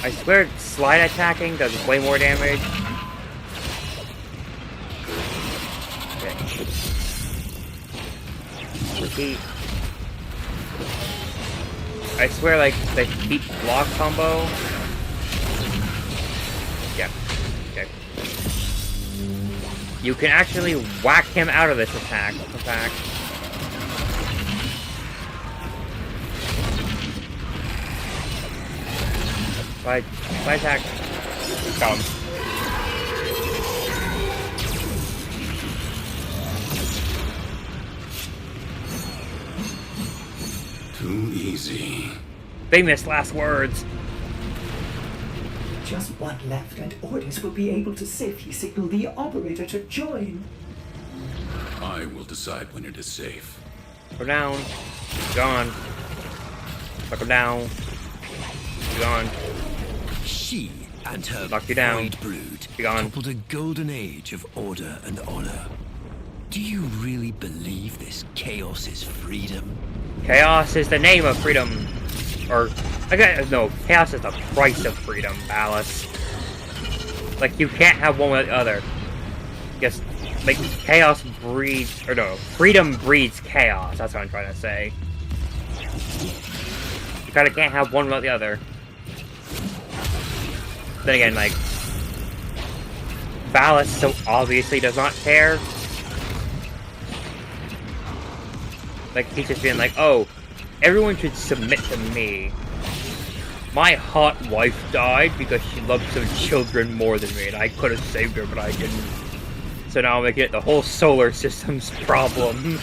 I swear slide attacking does way more damage. Okay. I swear, like, the heat block combo. Yeah. Okay. You can actually whack him out of this attack. In fact. Slide attack. Got him. Too easy. Famous last words. Just one left and Ordis will be able to safely signal the operator to join. I will decide when it is safe. Go down. Gone. Knock him down. Gone. She and her Knock you down. void brood Be gone. toppled a golden age of order and honor. Do you really believe this chaos is freedom? Chaos is the name of freedom. Or, okay, no, chaos is the price of freedom, Alice. Like, you can't have one without the other. Just, like, chaos breeds, or no, freedom breeds chaos, that's what I'm trying to say. You kinda can't have one without the other. Then again, like, Valis so obviously does not care. Like, he's just being like, oh, everyone should submit to me. My hot wife died because she loved some children more than me, and I could have saved her, but I didn't. So now I'm making it the whole solar system's problem.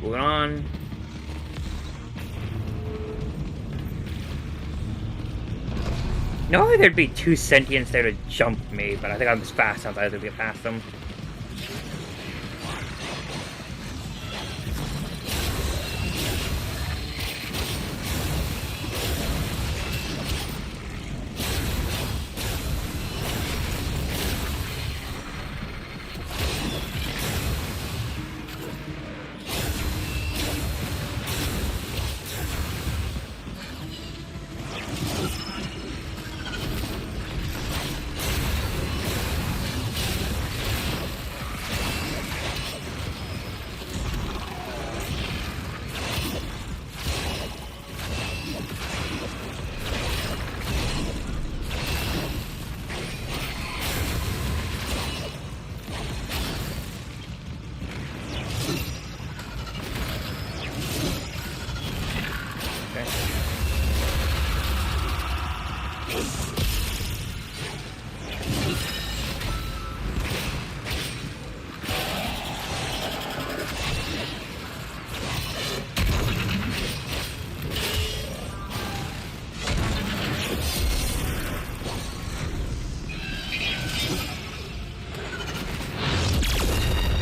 Moving on. Normally there'd be two sentients there to jump me, but I think I'm just fast enough I was able to get past them.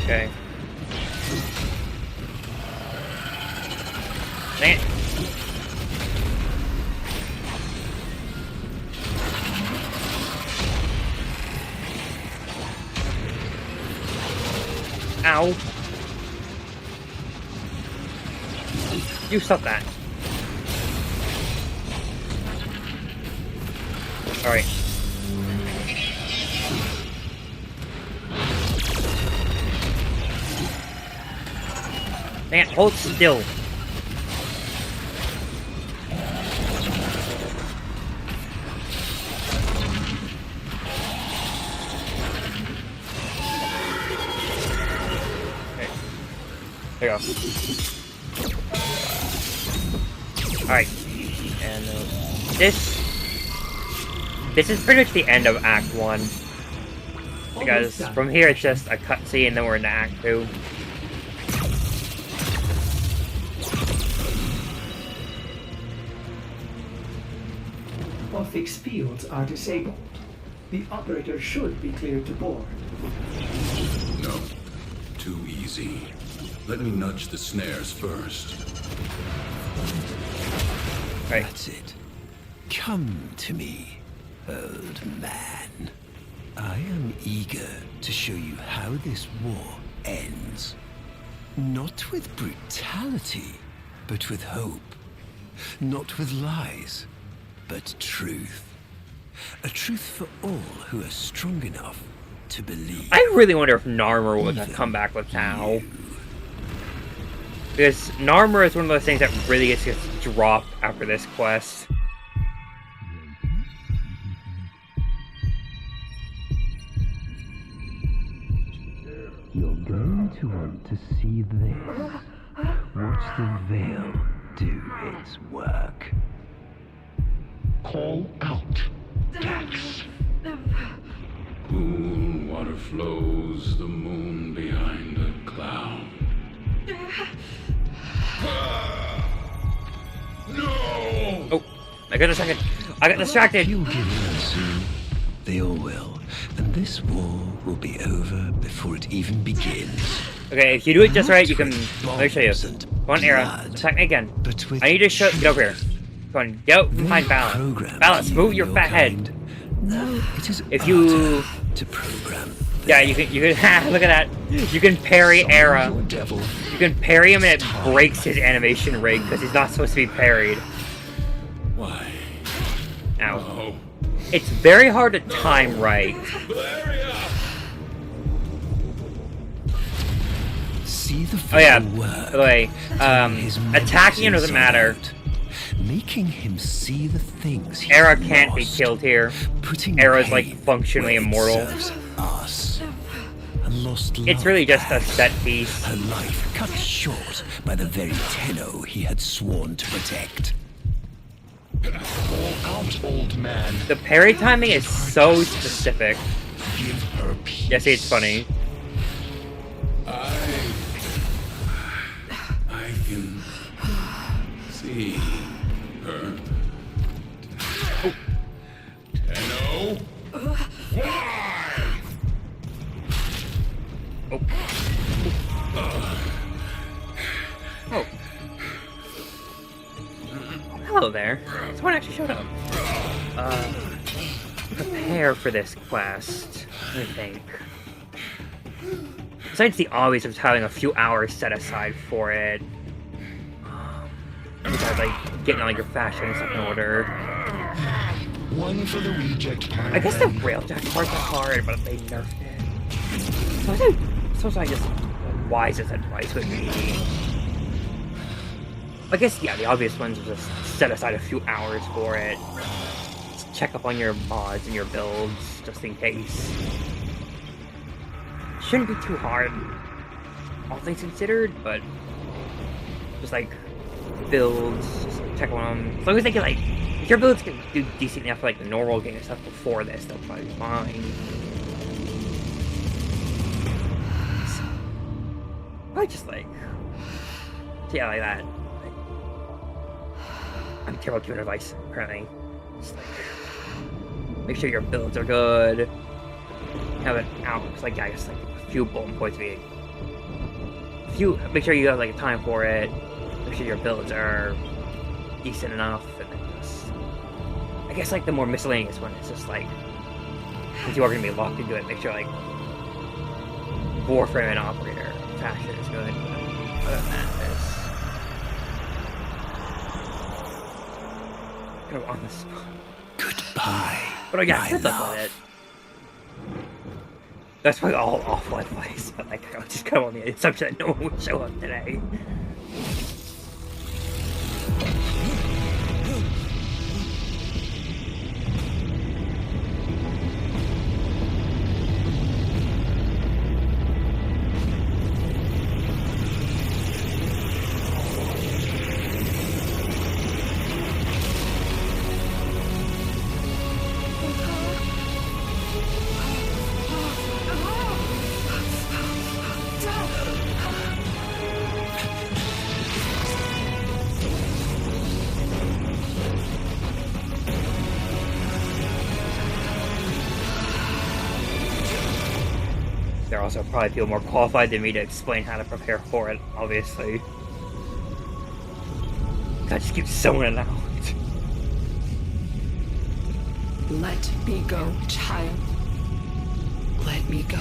Okay. Dang it. You stop that. Alright. Man, hold still. There you go. Alright. And this is pretty much the end of Act 1. Because from here it's just a cutscene and then we're into Act 2. All fixed fields are disabled. The operator should be cleared to board. No. Too easy. Let me nudge the snares first. Right. That's it. Come to me, old man. I am eager to show you how this war ends. Not with brutality, but with hope. Not with lies, but truth. A truth for all who are strong enough to believe. I really wonder if Narmer was gonna come back with Tao. Because Narmer is one of those things that really gets dropped after this quest. You're going to want to see this. Watch the veil do its work. Call out, Dax. Moon water flows, the moon behind a cloud. No! Oh, I got a second. I got distracted. You'll get in soon. They all will. And this war will be over before it even begins. Okay, if you do it just right, you can. Let me show you. Come on, Era. Attack me again. I need to show. Get over here. Come on, get out and find Balance. Balance, move your fat head. No, it is if you to program. Yeah, you can look at that. You can parry Era. You can parry him and it breaks his animation rig because he's not supposed to be parried. Why? Ow. Oh. It's very hard to time right. See the oh yeah, work. by the way, attacking him doesn't matter. Making him see the things Era can't be killed here. Era's like functionally immortal. Us. Lost it's really just a set piece. Her life cut short by the very Tenno he had sworn to protect. Call out, old man. The parry timing is so specific. Give her peace. Yeah, see, it's funny. I can see her. Oh. Tenno? Why? Oh. Oh. Hello there. Someone actually showed up. Prepare for this quest, I think. Besides the obvious of having a few hours set aside for it. Besides, like, getting all like, your fashion and stuff in order. One for the reject part. I guess the railjack parts are hard, but they nerfed it. So I just wisest advice would be. I guess yeah, the obvious ones are just set aside a few hours for it. Just check up on your mods and your builds, just in case. Shouldn't be too hard, all things considered, but just like builds, just check on them. As long as they can like, if your builds can do decent enough for like the normal game and stuff before this, they'll probably be fine. Probably just like, yeah, like that. I'm terrible giving advice, apparently. Just like, make sure your builds are good. Have it out, it's like, I guess like a few bullet points be. Make sure you have like time for it. Make sure your builds are decent enough, and then just, I guess like the more miscellaneous one is just like, since you are gonna be locked into it, make sure like Warframe and Operator fashion is good. But other than that, Go on the spot. Goodbye. But I got my set up on love. it. That's probably all awful advice, but like, I'll just go on the assumption that no one would show up today. They're also probably feel more qualified than me to explain how to prepare for it, obviously. I just keep zoning out. Let me go, child. Let me go.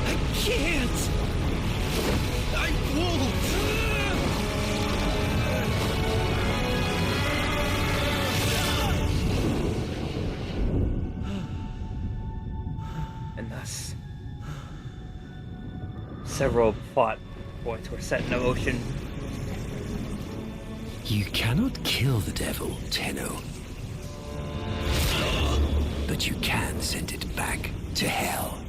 I can't. I won't. And thus, several plot points were set in motion. You cannot kill the devil, Tenno. But you can send it back to hell.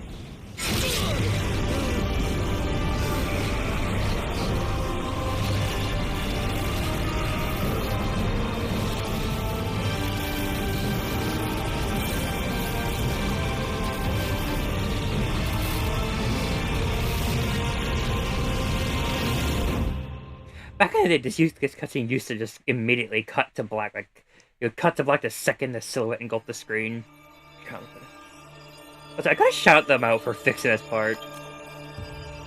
Back in the day, this cutscene used to just immediately cut to black. Like, it would cut to black the second the silhouette engulfed the screen. I gotta shout them out for fixing this part.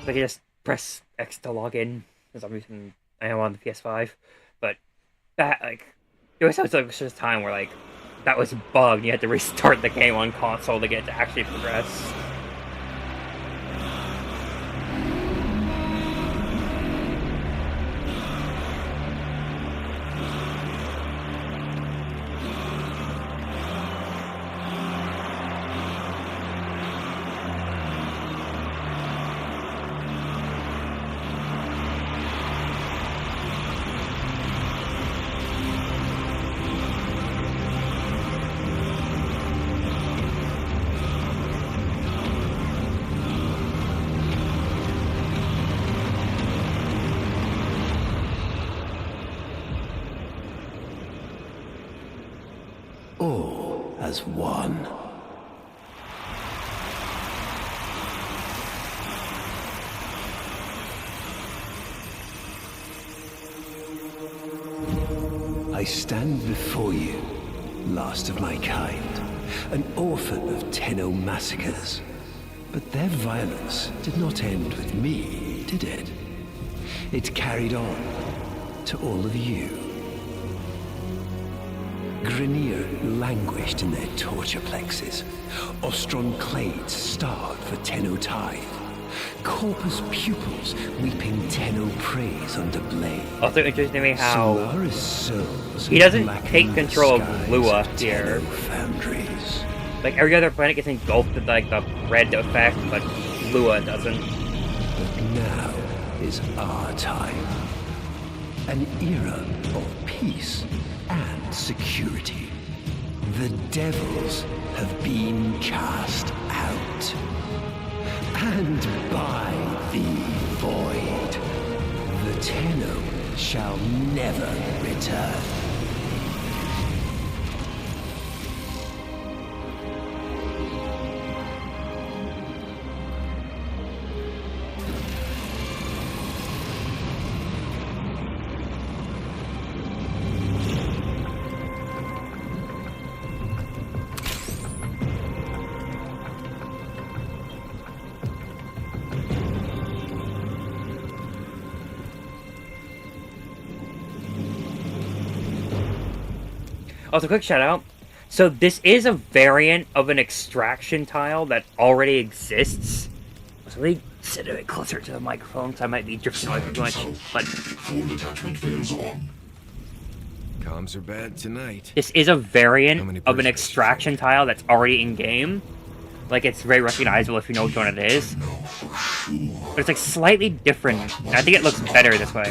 Like, you just press X to log in, because I am on the PS5. But that, like, there was such a time where, like, that was bugged. You had to restart the game on console to get it to actually progress. All as one. I stand before you, last of my kind, an orphan of Tenno massacres. But their violence did not end with me, did it? It carried on to all of you. Grineer languished in their torture plexes. Ostron clades starved for Tenno tithe. Corpus pupils weeping Tenno praise under blade. Also interesting to me how Solaris souls he doesn't blacken take the control of skies Lua of here. Tenno foundries. Like, every other planet gets engulfed with, like, the red effect, but Lua doesn't. But now is our time. An era of peace and security. The devils have been cast out. And by the void, the Tenno shall never return. Also, quick shout out. So this is a variant of an extraction tile that already exists So they sit a bit closer to the microphone, so I might be drifting away too much. But Full attachment fails on. Comms are bad tonight. this is a How variant many of an prisoners? extraction tile that's already in game. Like, it's very recognizable if you know which one it is. But it's like slightly different. And I think it looks better this way.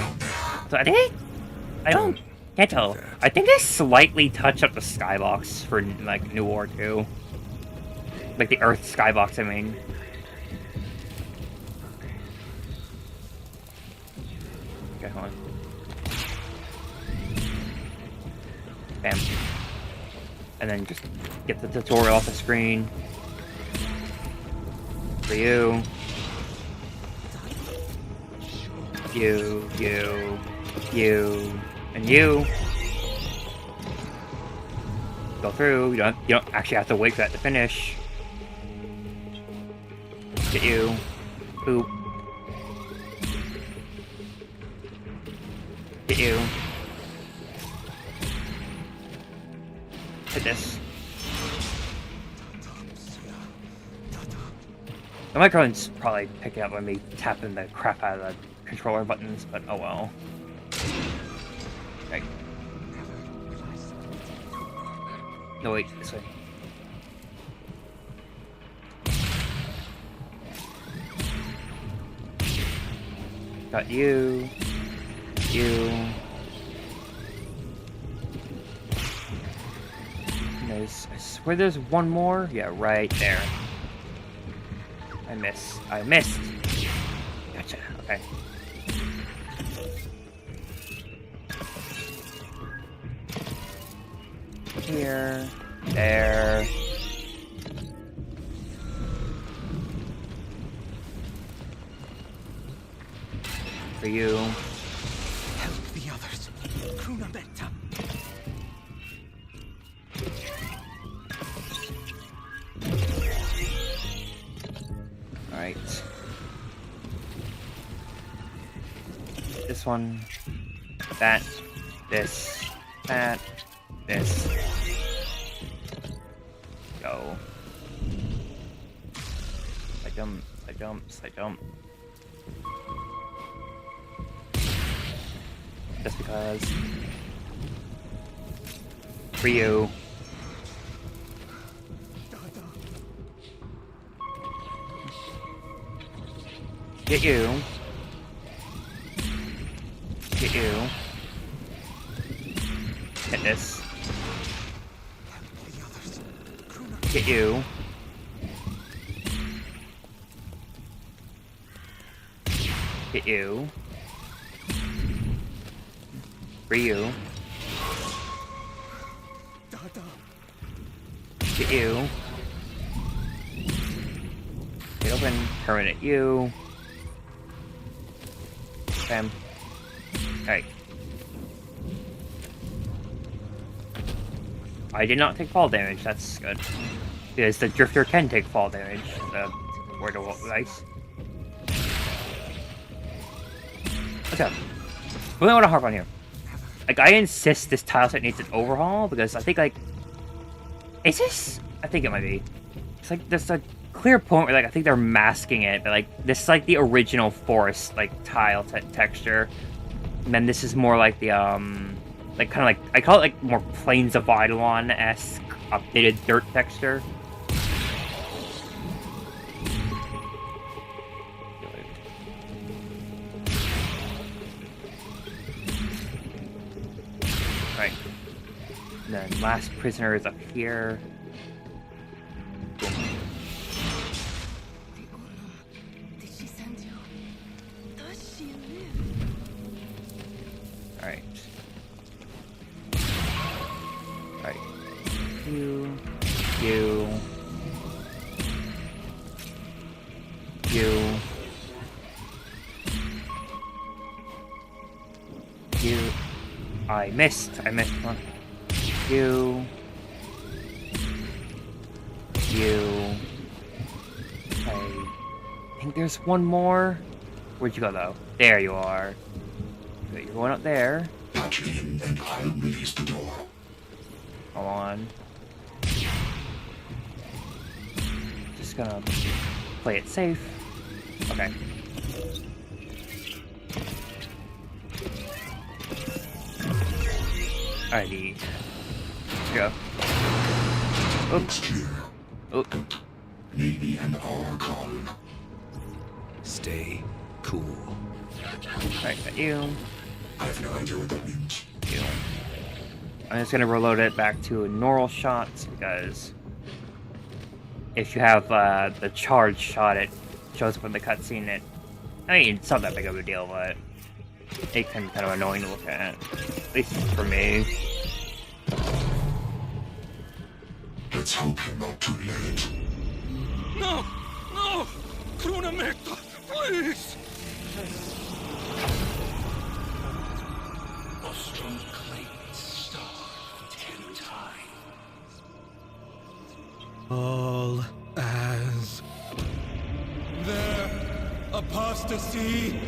So I think can't tell. I think they slightly touch up the skybox for like New War 2. Like the Earth skybox, I mean. Okay, hold on. Bam. And then just get the tutorial off the screen. For you. You, and you. Go through. You don't actually have to wait for that to finish. Get you. Boop. Get you. Hit this. The microphone's probably picking up on me tapping the crap out of the controller buttons, but oh well. Okay. No, wait, this way. Got you. You. I swear there's one more? Yeah, right there. I missed. Gotcha, okay. Here, there. For you. Help the others. Kuna Benta. Alright. This one. That. This. That. This. Go. I jump. Just because. For you. Get you. Get you. Hit this. Get you. Get you. For you. Get you. Get open. Permanent you. Bam. Alright. I did not take fall damage, that's good. Because the Drifter can take fall damage, the word of advice. Okay. We don't want to harp on here. Like, I insist this tile set needs an overhaul, because I think, like... Is this? I think it might be. It's like, there's a clear point where, like, I think they're masking it, but, like, this is, like, the original forest, like, tile texture. And then this is more like the, like, kind of like, I call it, like, more Plains of Eidolon-esque updated dirt texture. Right. And then last prisoner is up here. Boom. Alright. Alright. You. I missed one. You. I think there's one more. Where'd you go, though? There you are. Good, you're going up there. Patch in and I'll release the door. Hold on. Just gonna play it safe. Okay. Alrighty. Go. Looks clear. Oh. Maybe an Archon. Stay cool. Alright, got you. I have no idea what that means. You. I'm just gonna reload it back to normal shots because if you have the charge shot, it shows up in the cutscene. I mean, it's not that big of a deal, but it can be kind of annoying to look at least for me. Let's hope you're not too late. No! No! Chronomecta, please! Ostrom claims star 10 times. All as their apostasy.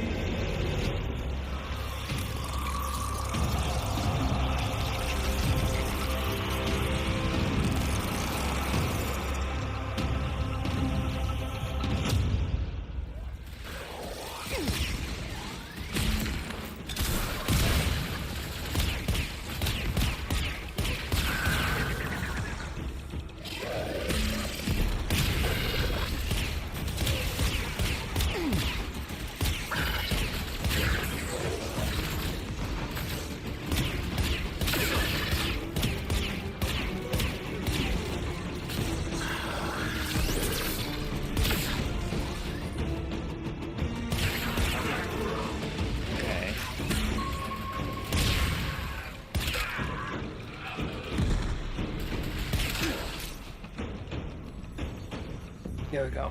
Here we go.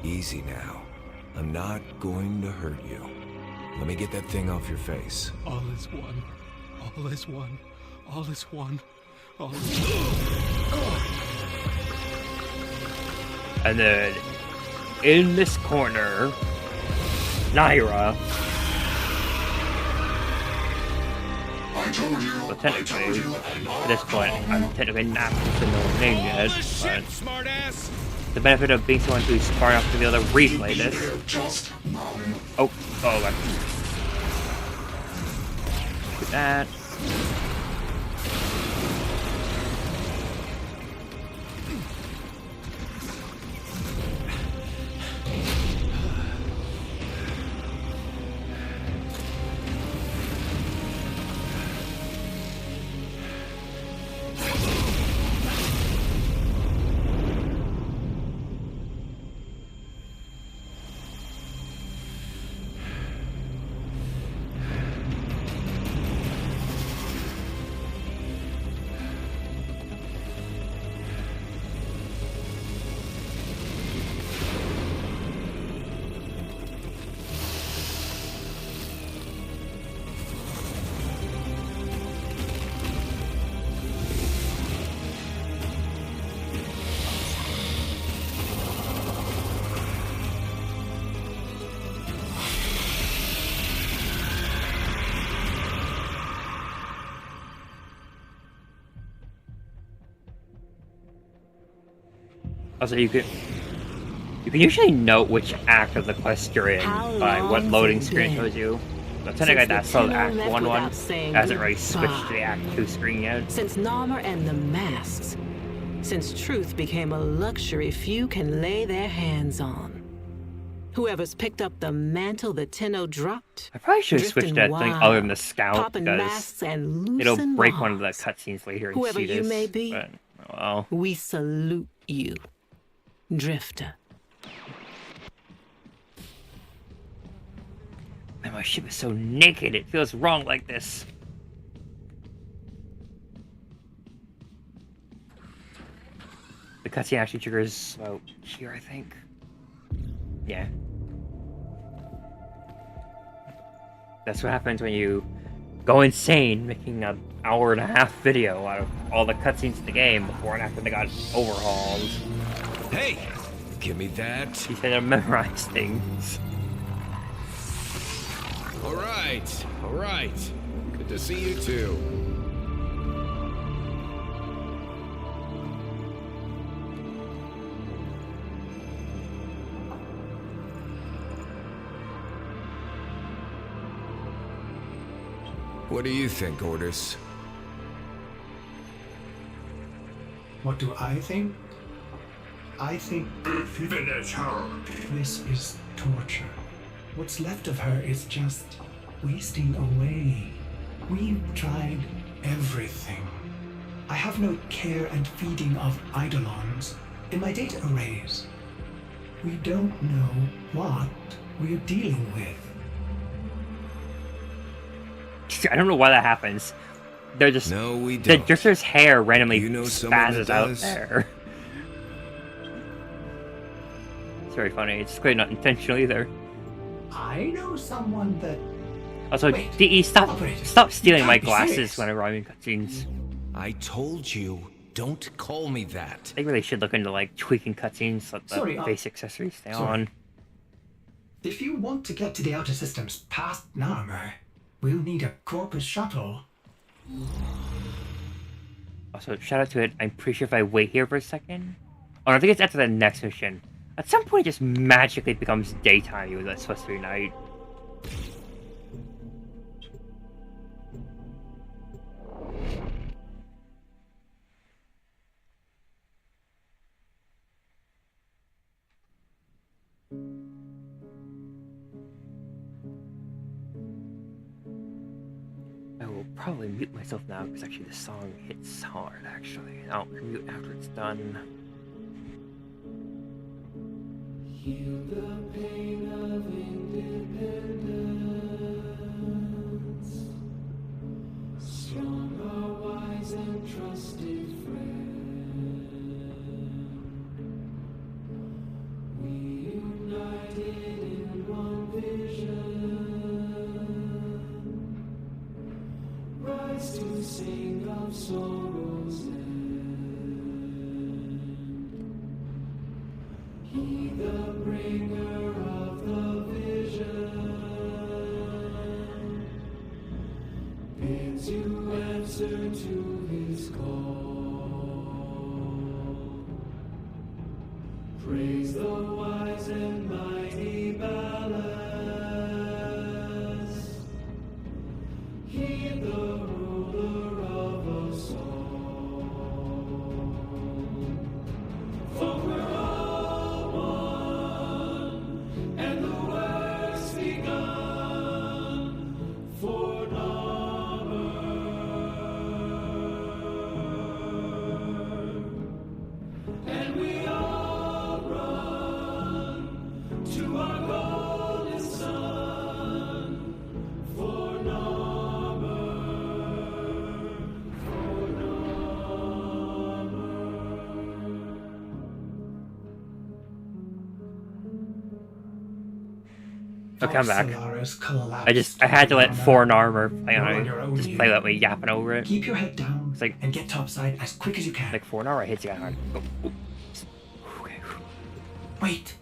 Easy now. I'm not going to hurt you. Let me get that thing off your face. All is one. All is one. All is one. All is one. And then in this corner, Naira. So technically, at this point, I'm technically not the no name yet, but the benefit of being someone who's smart enough to be able to replay this. Oh, okay. Look at that. Also, you can usually note which act of the quest you're in by what loading screen shows you. So technically that's still the Act 1 one. It hasn't really switched to the Act 2 screen yet. Since Narmer and the Masks. Since truth became a luxury few can lay their hands on. Whoever's picked up the mantle that Tenno dropped. I probably should have switched that thing other than the scout because it'll break one of the cutscenes later and whoever see this. You may be, but, well. We salute you, Drifter. Man, my ship is so naked, it feels wrong like this. The cutscene actually triggers about here, I think. Yeah. That's what happens when you go insane making an hour-and-a-half video out of all the cutscenes in the game before and after they got overhauled. Hey! Give me that. You had to memorize things. All right. Good to see you too. What do you think, Orders? What do I think? I think Finish her. this is torture. What's left of her is just wasting away. We've tried everything. I have no care and feeding of eidolons in my data arrays. We don't know what we're dealing with. I don't know why that happens. They're just No, we the don't. Drifter's hair randomly You know someone spazzes that out does? there. It's very funny. It's clearly not intentional either. I know someone that... Also, Wait, DE, stop stealing you my can't be glasses serious. whenever I'm in cutscenes. I told you, don't call me that. They really should look into like tweaking cutscenes, let the Sorry, face accessories stay sorry. on. If you want to get to the outer systems past Narmer, we'll need a Corpus shuttle. Also, shout out to it. I'm pretty sure if I wait here for a second, oh, I think it's after the next mission. At some point, it just magically becomes daytime, even though it's supposed to be night. I will probably mute myself now because actually the song hits hard. Actually, I'll mute after it's done. Heal the pain of independence. Strong are wise and trusted friend. We united in one vision. Rise to sing of sorrow's end. He the bringer of the vision bids you answer to his call. Praise the wise and mighty ballast. He the ruler of us all. For we're all one, and the work's begun for Narmer. And we all run to our golden sun for Narmer, for Narmer. Okay, I'm back. Solaris collapsed I had to let on Foreign Narmer. Armor play You're on on it. your own Just here. play that way yapping over it. Keep your head down It's like and get topside as quick as you can. like Foreign Armor hits you hard. Oh, oh. Okay. Wait.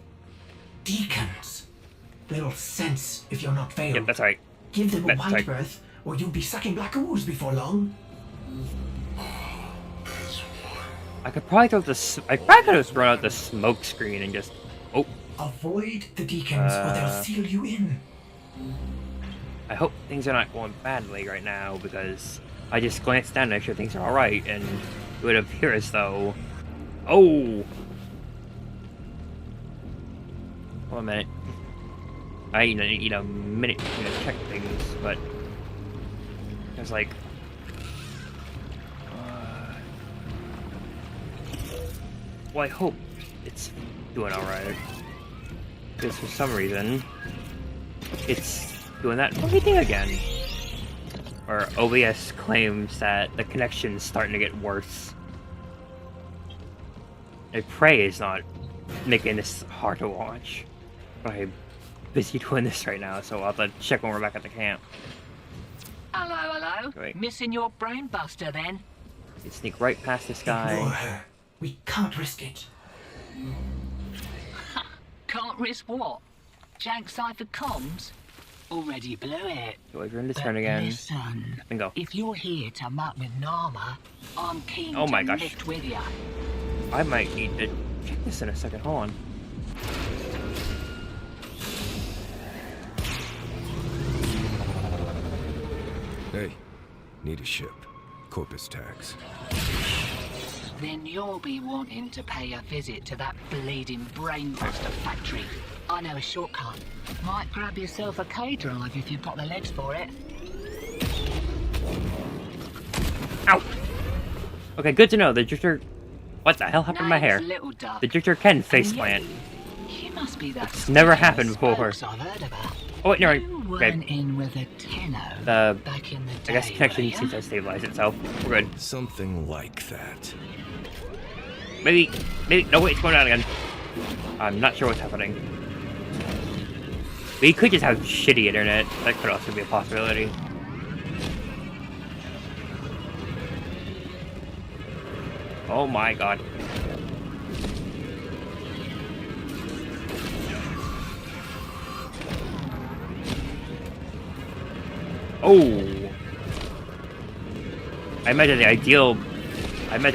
Deacons. Little sense if you're not failed. Yep, that's right. Give them a That's white right. birth, or you'll be sucking black ooze before long. I could probably throw this. I probably could have thrown out the smoke screen and just. Oh. Avoid the deacons, or they'll seal you in. I hope things are not going badly right now because I just glanced down to make sure things are alright and it would appear as though. Oh! Hold on a minute. I need a minute to check things, but. There's like. Well, I hope it's doing alright. Because for some reason, it's doing that funny thing again. Or OBS claims that the connection's starting to get worse. I pray it's not making this hard to watch. But I'm busy doing this right now, so I'll have to check when we're back at the camp. Hello. Wait. Missing your brain buster then? You sneak right past this Ignore guy. her. We can't risk it. Can't risk what? Jank Cypher comms? Already blew it. Wait for him to But turn again. Listen, And go. if you're here to muck with Nama, I'm keen Oh my to gosh. lift with you. I might need to check this in a second. Hold on. Hey, need a ship. Corpus tags. Then you'll be wanting to pay a visit to that bleeding brainbuster factory. I know a shortcut. Might grab yourself a K-drive if you've got the legs for it. Ow! Okay, good to know. The drifter... What the hell happened to my hair? Little Duck. The drifter can faceplant. You must be that It's never happened before. spokes I've heard about. Oh wait, no, You okay. weren't in with a tenno back in the day, I guess the connection were ya? seems to stabilize itself. We're good. Something like that. Maybe, no wait, it's going down again. I'm not sure what's happening. We could just have shitty internet. That could also be a possibility. Oh my god. Oh! I imagine when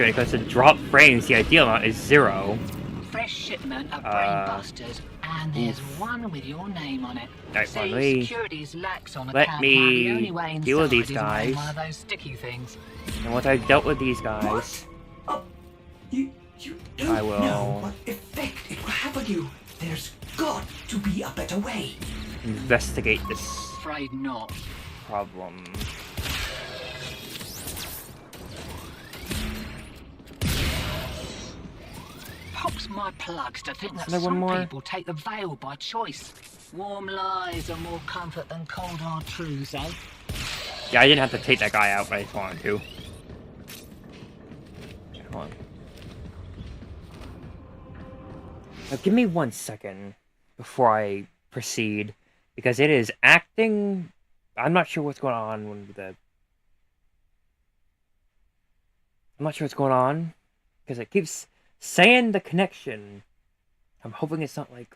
it comes to drop frames, the ideal amount is 0. Fresh shipment of brainbusters, and there's one with your name on it. Right, See, let me- security's lax on let account me now. The only way deal with inside these is wearing guys. one of those sticky things. And once I've dealt with these guys, I will know what effect it will have on you. There's got to be a better way. investigate this Afraid not. problem. Pops my plugs to think that Is there one some more? people take the veil by choice. Warm lies are more comfort than cold hard truths, eh? Yeah, I didn't have to take that guy out, but I just wanted to. Okay, hold on. Now, give me 1 second before I proceed, because it is acting... I'm not sure what's going on with the... I'm not sure what's going on, because it keeps saying the connection. I'm hoping it's not, like,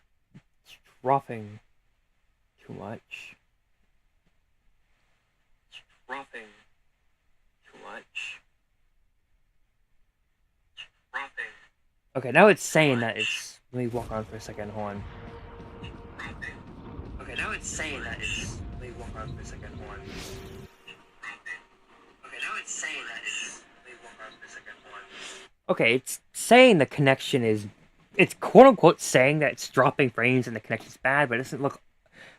dropping too much. Dropping too much. Dropping. Okay, now it's saying that it's... Let me walk around for a second, hold on. Okay, now it's saying that it's... Let me walk around for a second, hold on. Okay, now it's saying that it's... Let me walk around for a second, hold on. Okay, it's saying the connection is... It's quote-unquote saying that it's dropping frames and the connection's bad, but it doesn't look...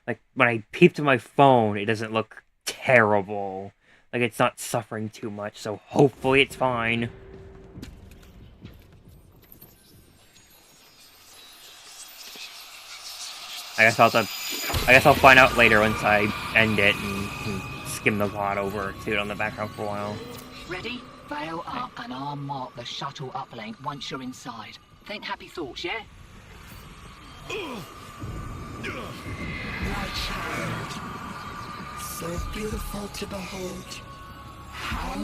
Like, when I peeped to my phone, it doesn't look terrible. Like, it's not suffering too much, so hopefully it's fine. I guess I'll find out later once I end it and skim the VOD over, see it on the background for a while. Ready? Veil up, and I'll mark the shuttle uplink once you're inside. Think happy thoughts, yeah? My child, so beautiful to behold.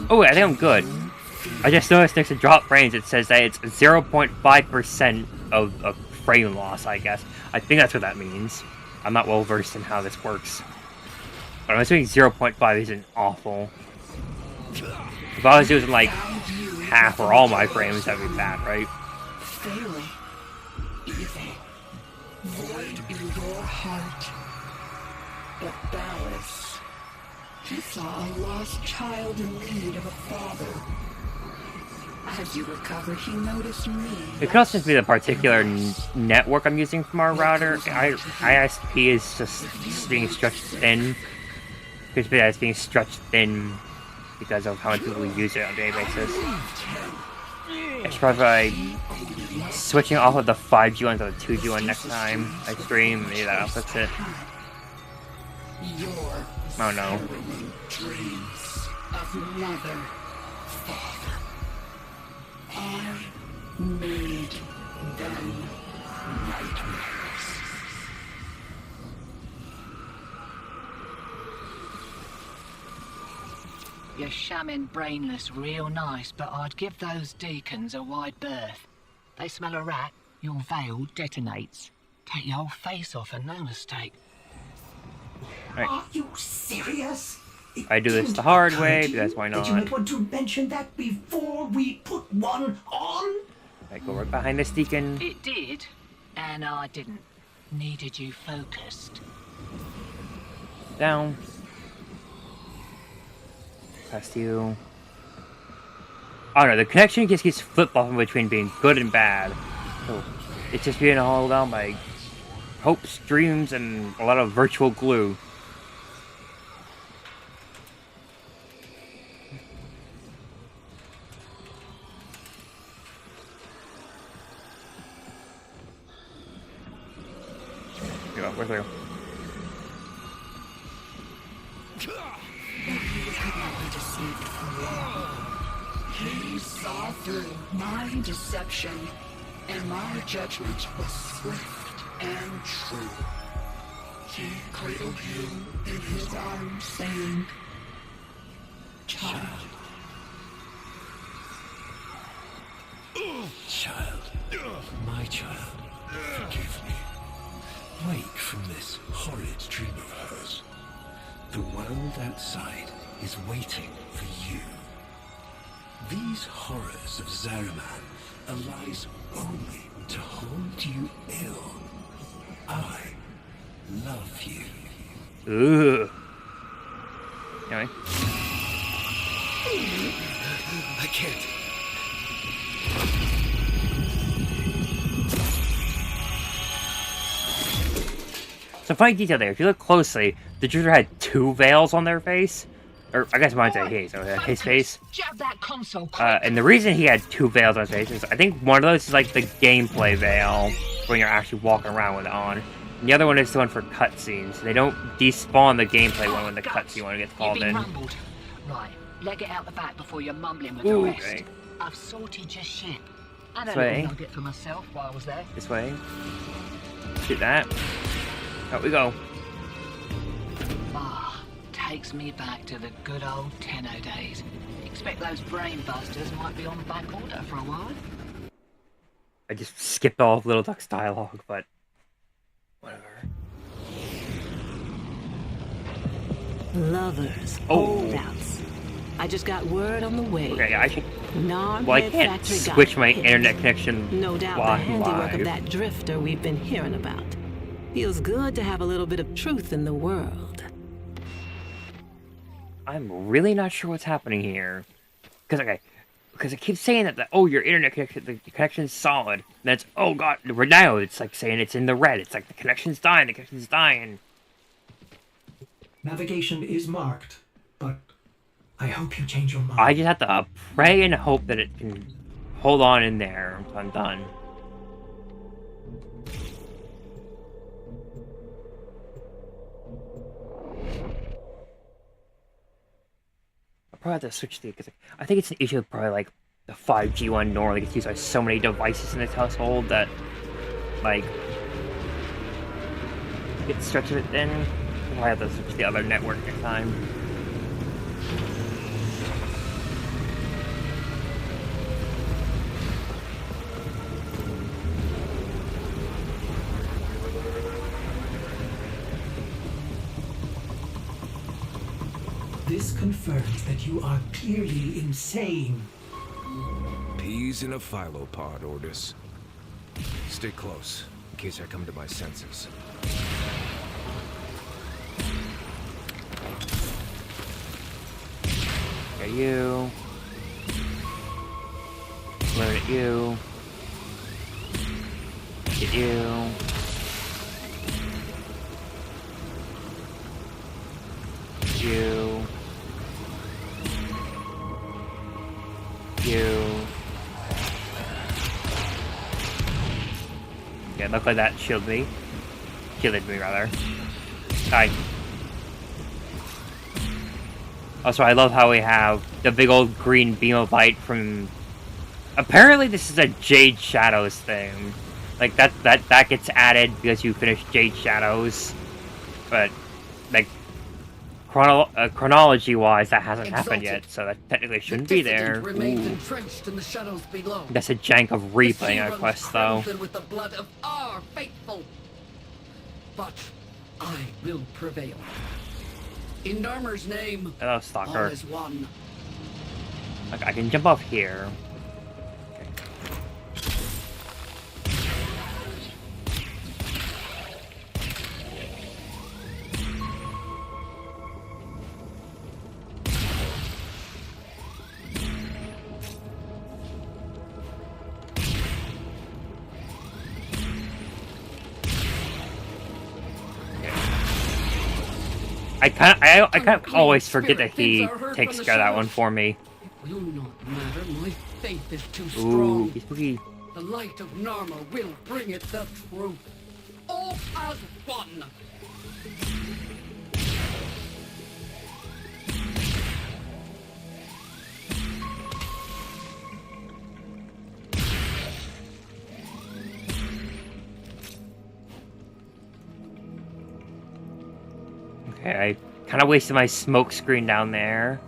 Oh wait, I think I'm good. I just noticed next to drop frames it says that it's 0.5% of frame loss, I guess. I think that's what that means. I'm not well versed in how this works. But I'm assuming 0.5 isn't awful. If I was using like half or all my frames, that'd be bad, right? Failing, evil, void in your heart. But Ballas, he saw a lost child in need of a father. As you recovered, he noticed me. It could also just be the particular network I'm using from our router. ISP is just being stretched thin. Could be that it's being stretched thin because of how many people use it on a daily basis. I should probably switching off of the 5G one to the 2G one next time I stream. Maybe that'll fix it. Oh no. Dreams of mother, father. I made them nightmares. You're shamming brainless real nice, but I'd give those deacons a wide berth. They smell a rat, your veil detonates. Take your whole face off and no mistake. Alright. Are you serious? I do this the hard way, because why Did you not? not want to mention that before we put one on? I go right behind this deacon. It did, and I didn't. Needed you focused. Down. Past you. Oh no, the connection just keeps flip-flopping between being good and bad. So it's just being held down by hopes, dreams, and a lot of virtual glue. Go, we're through. He saw through my deception, and my judgment was swift and true. He cradled you in his arms, saying, "Child." Child. My child. Forgive me. Wake from this horrid dream of hers. The world outside is waiting for you. These horrors of Zariman arise only to hold you ill. I love you. Ugh. Anyway. I can't. So funny detail there. If you look closely, the Drifter had 2 veils on their face. Or, I guess mine's at his face. Jab that console. And the reason he had 2 veils on his face is I think one of those is like the gameplay veil, when you're actually walking around with it on. And the other one is the one for cutscenes. They don't despawn the gameplay one when the cutscene one gets called in. Rumbled. Right, leg it out the back before you're mumbling with Ooh, the rest. okay. I've sorted your ship. And a This way. little nugget for myself while I was there. This way. Shoot that. Out we go. Ah, takes me back to the good old Tenno days. Expect those brain busters might be on back order for a while. I just skipped all of Little Duck's dialogue, but whatever. Lovers, Oh. holdouts. I just got word on the way. Okay, I should. Gnarhead Well, I can't factory got switch my hit. internet connection No doubt while the I'm handiwork live. of that drifter we've been hearing about. Feels good to have a little bit of truth in the world. I'm really not sure what's happening here. Because it keeps saying that, oh, your internet connection, the connection's solid. And that's, oh god, now it's like saying it's in the red. It's like the connection's dying, Navigation is marked, but I hope you change your mind. I just have to pray and hope that it can hold on in there until I'm done. I'll probably have to switch to, because I think it's an issue with probably like the 5G one normally gets used by so many devices in this household that like get stretched a bit thin. I'll have to switch to the other network next time. This confirms that you are clearly insane. Peas in a phylopod, Ordis. Stay close, in case I come to my senses. At you. Learn at you. Get you. You. Yeah, look like that shielded me. Shielded me, rather. Die. Also, I love how we have the big old green beam of light from... Apparently this is a Jade Shadows thing. Like, that gets added because you finish Jade Shadows. But, like, chronology-wise, that hasn't happened yet, so that technically shouldn't be there. Remains entrenched in the shadows below. That's a jank of replaying a quest, though. With the blood of our faithful. But I will prevail. In Dharma's name, Hello, all Stalker. is one. Like, I can jump off here. I kind of always forget that he takes care of that one for me. It will not matter. My faith is too Ooh, strong. he's spooky. The light of Narma will bring it the truth. All as one. Okay, I kind of wasted my smoke screen down there.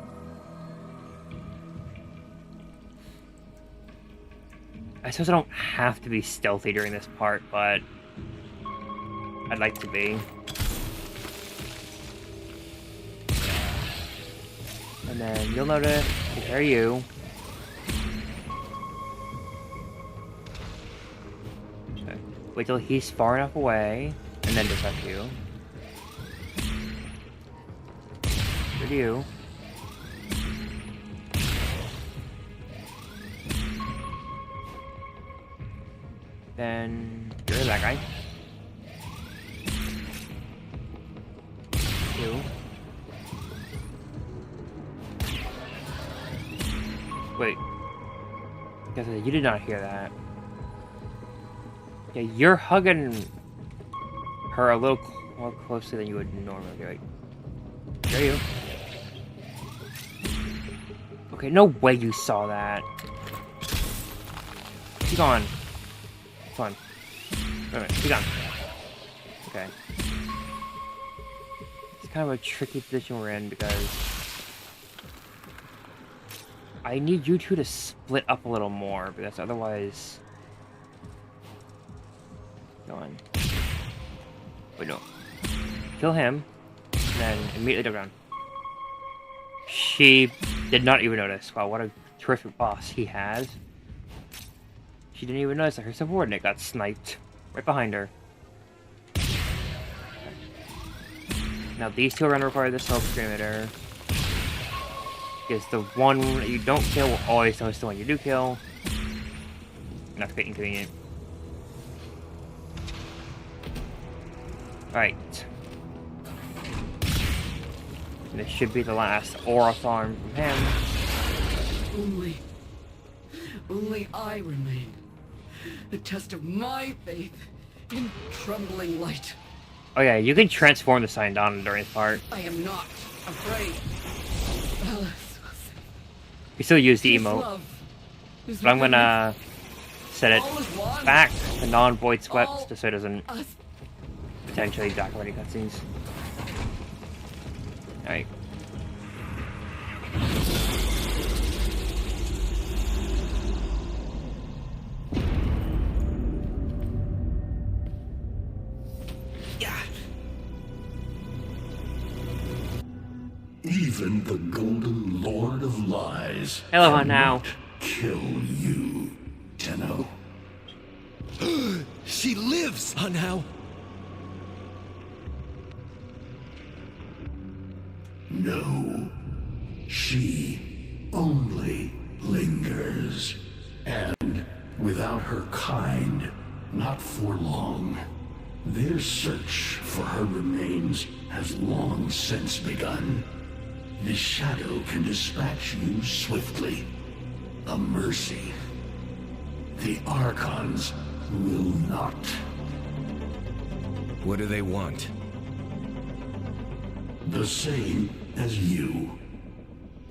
I suppose I don't have to be stealthy during this part, but I'd like to be. And then you'll notice, there you. Okay. Wait till he's far enough away, and then just up you. Good you. Then you're that guy. You. Wait. Because you did not hear that. Yeah, you're hugging her a little more closely than you would normally do. Like, there you. Okay, no way you saw that. Be gone. Come on. Wait a minute, be gone. Okay. It's kind of a tricky position we're in because I need you two to split up a little more because otherwise. Go on. Wait, no. Kill him, and then immediately go down. She did not even notice. Wow, what a terrific boss he has. She didn't even notice that her subordinate got sniped right behind her. Okay. Now these two are going to require the smoke screen emitter. Because the one that you don't kill will always notice the one you do kill. And that's quite inconvenient. Right. And this should be the last Orathorn from him. Only I remain. The test of my faith in trembling light. Oh yeah, you can transform the Scion during this part. I am not afraid. Alice. You still use the emote. But I'm gonna set it back to non-void swept just so it doesn't potentially document any cutscenes. Alright. Even the Golden Lord of Lies Hello, now. kill you, Tenno. She lives, Hunhow. No, she only lingers, and without her kind, not for long. Their search for her remains has long since begun. The Shadow can dispatch you swiftly. A mercy. The Archons will not. What do they want? The same as you.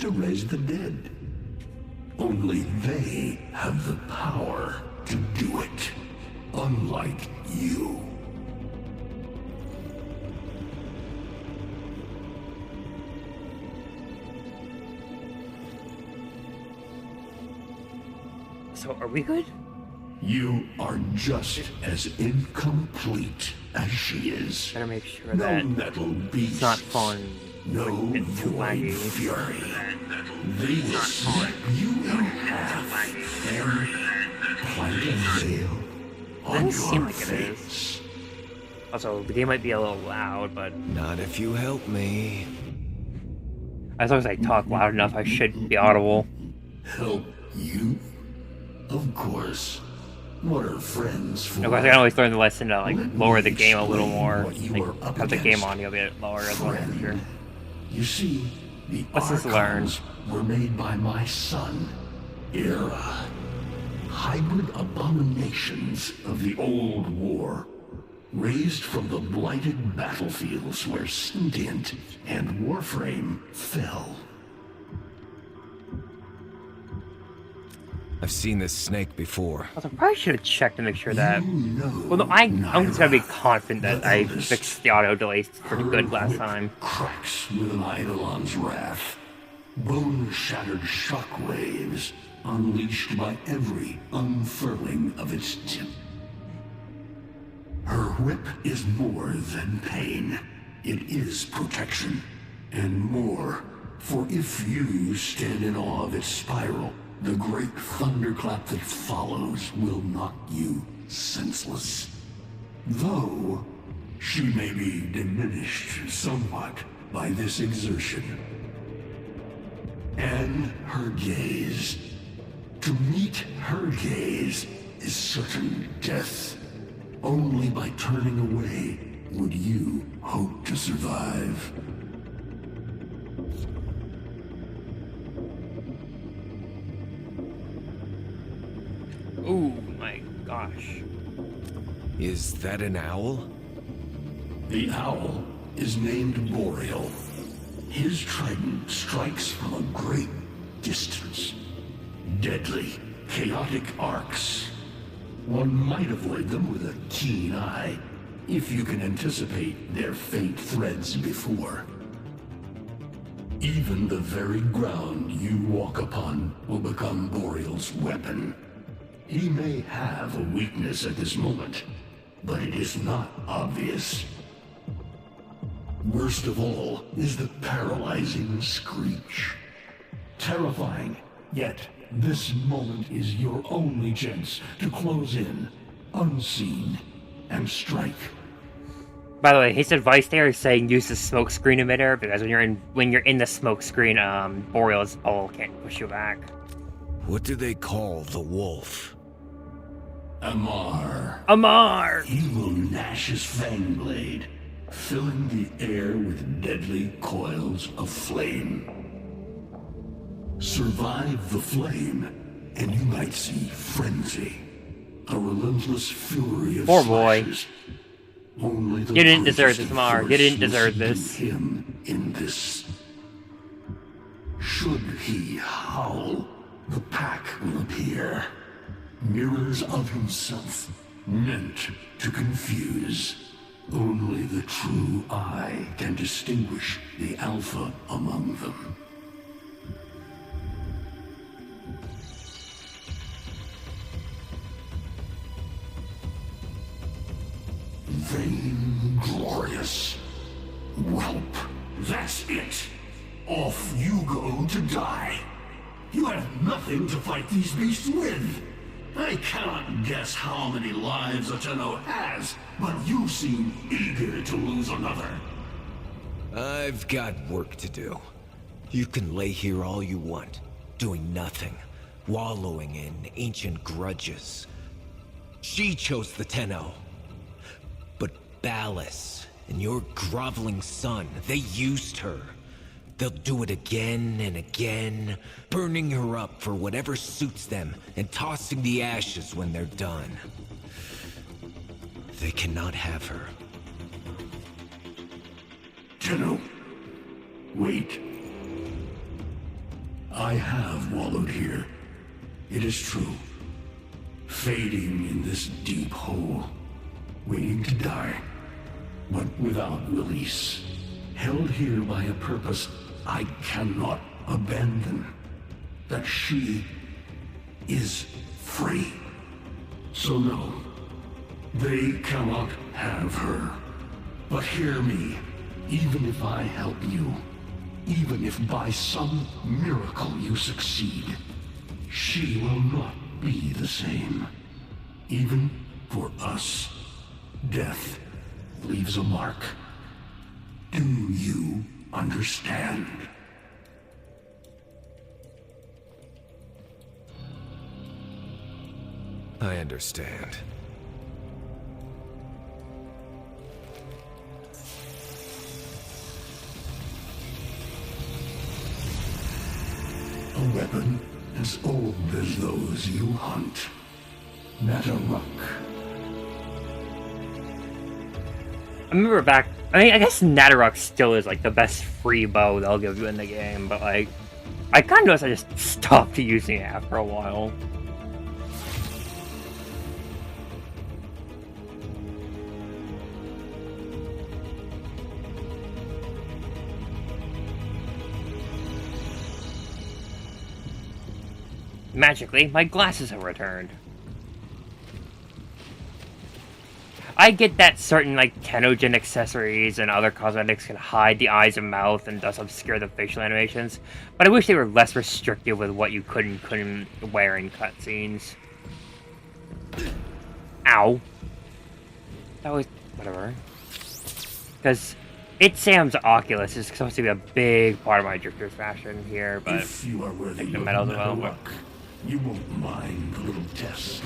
To raise the dead. Only they have the power to do it. Unlike you. So, are we good? You are just as incomplete as she is. Better make sure no that metal beast it's not fun. No void fury. They will snap you in half and plant a veil on Doesn't seem your like it face. is. Also, the game might be a little loud, but Not if you help me. as long as I talk loud enough, I should be audible. Help you? Of course. What are friends for? Of course, I can always learn the lesson to like lower the game a little explain more. what you Like, are up have the game against, on a bit lower as well, for sure. You see, the Lessons Archons were made by my son, Era. Hybrid abominations of the old war, raised from the blighted battlefields where Sentient and Warframe fell. I've seen this snake before. Also, probably should have checked to make sure that. Well, no, I'm just gonna be confident that I fixed the auto delays pretty good last time. Cracks with an Eidolon's wrath. Bone-shattered shockwaves unleashed by every unfurling of its tip. Her whip is more than pain. It is protection. And more, for if you stand in awe of its spiral, the great thunderclap that follows will knock you senseless. Though, she may be diminished somewhat by this exertion. And her gaze. To meet her gaze is certain death. Only by turning away would you hope to survive. Oh my gosh. Is that an owl? The owl is named Boreal. His trident strikes from a great distance. Deadly, chaotic arcs. One might avoid them with a keen eye, if you can anticipate their faint threads before. Even the very ground you walk upon will become Boreal's weapon. He may have a weakness at this moment, but it is not obvious. Worst of all is the paralyzing screech. Terrifying, yet this moment is your only chance to close in, unseen, and strike. By the way, his advice there is saying use the smoke screen emitter because when you're in the smoke screen, Boreal's ball can't push you back. What do they call the wolf? Amar. Amar! He will gnash his fang blade, filling the air with deadly coils of flame. Survive the flame, and you might see frenzy. A relentless fury of Poor boy. slashes. Only the You didn't deserve purest this, of Amar. You force didn't will deserve subdue this. him in this. Should he howl, the pack will appear. Mirrors of himself, meant to confuse. Only the true eye can distinguish the alpha among them. Vainglorious. Whelp, that's it. Off you go to die. You have nothing to fight these beasts with. I cannot guess how many lives Ateno has, but you seem eager to lose another. I've got work to do. You can lay here all you want, doing nothing, wallowing in ancient grudges. She chose the Tenno. But Ballas and your groveling son, they used her. They'll do it again and again, burning her up for whatever suits them and tossing the ashes when they're done. They cannot have her. Tenno, wait. I have wallowed here. It is true. Fading in this deep hole, waiting to die, but without release. Held here by a purpose I cannot abandon. That she is free. So no, they cannot have her. But hear me, even if I help you, Even if by some miracle you succeed, she will not be the same. Even for us, death leaves a mark. Do you understand? I understand. A weapon as old as those you hunt. Nataruk. I remember back. I mean, I guess Nataruk still is like the best free bow they'll give you in the game, but like, I kind of noticed I just stopped using it after a while. Magically, my glasses have returned. I get that certain, like, Tenogen accessories and other cosmetics can hide the eyes and mouth and thus obscure the facial animations, but I wish they were less restrictive with what you could and couldn't wear in cutscenes. Ow. That was... whatever. Because Sam's Oculus is supposed to be a big part of my Drifter's fashion here, but if you are worthy like the of medals as well. Nataruk, you won't mind the little test.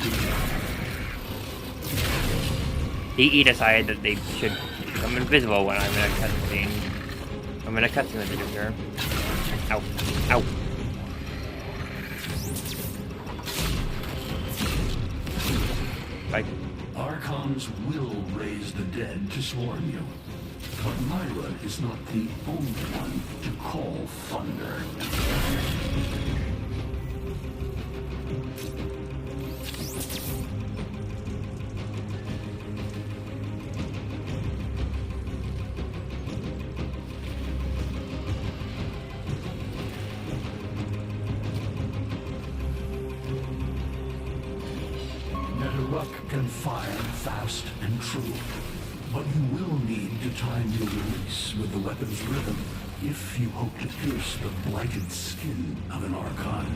DE decided that they should become invisible when I'm in a cutscene. I'm in a cutscene with the Drifter. Ow. Ow. Like, Archons will raise the dead to swarm you. But Myra is not the only one to call thunder. Nataruk can fire fast and true. But you will need to time your release with the weapon's rhythm if you hope to pierce the blighted skin of an Archon.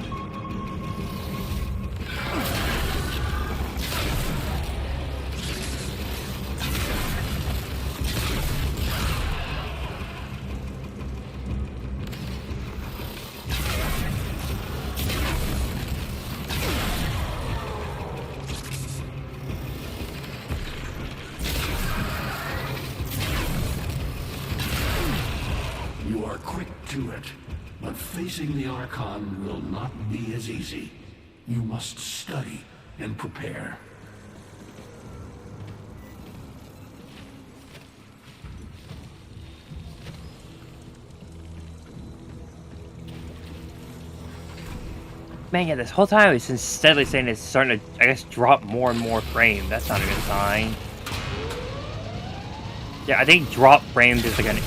You are quick to it, but facing the Archon will not be as easy. You must study and prepare. man, yeah, this whole time it's been steadily saying it's starting to, I guess, drop more and more frames. That's not a good sign. Yeah, I think drop frames is like an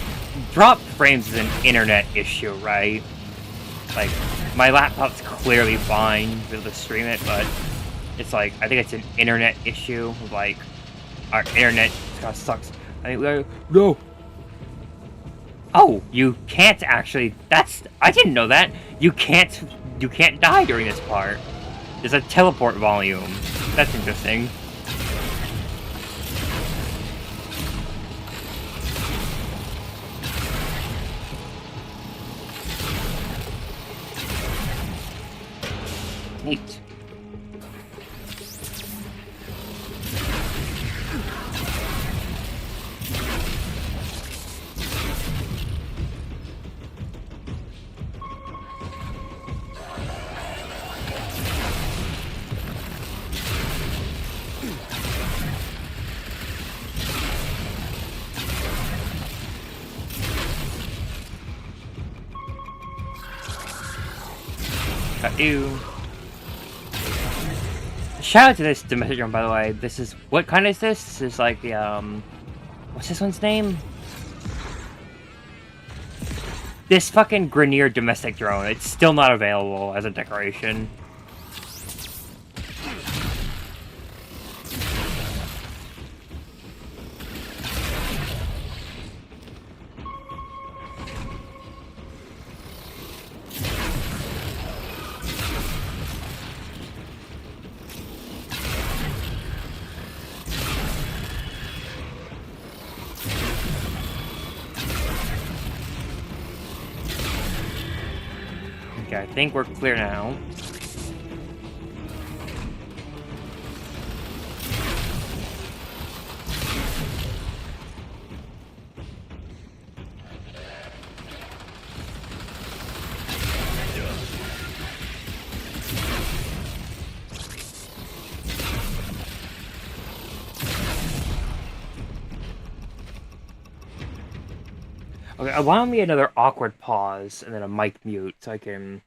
internet issue, right? Like, my laptop's clearly fine to be able to stream it, but it's like, I think it's an internet issue. Like, our internet kind of sucks. I mean, no. Oh, you can't actually, I didn't know that. You can't die during this part. There's a teleport volume. That's interesting. Neat. Got you. Shout out to this domestic drone, by the way. This is, what kind is this? This is like the, what's this one's name? This fucking Grineer domestic drone. It's still not available as a decoration. Okay, I think we're clear now. Okay, allow me another awkward pause and then a mic mute so I can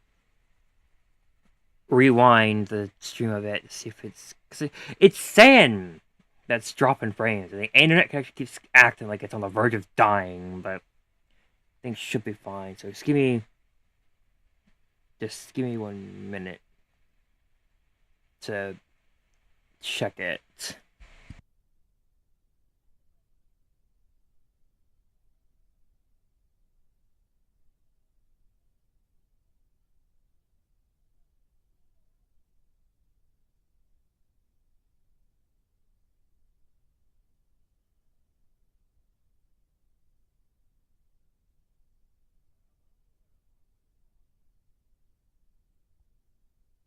rewind the stream of it to see if it's saying that's dropping frames. And the internet connection keeps acting like it's on the verge of dying, but things should be fine. So just give me 1 minute to check it.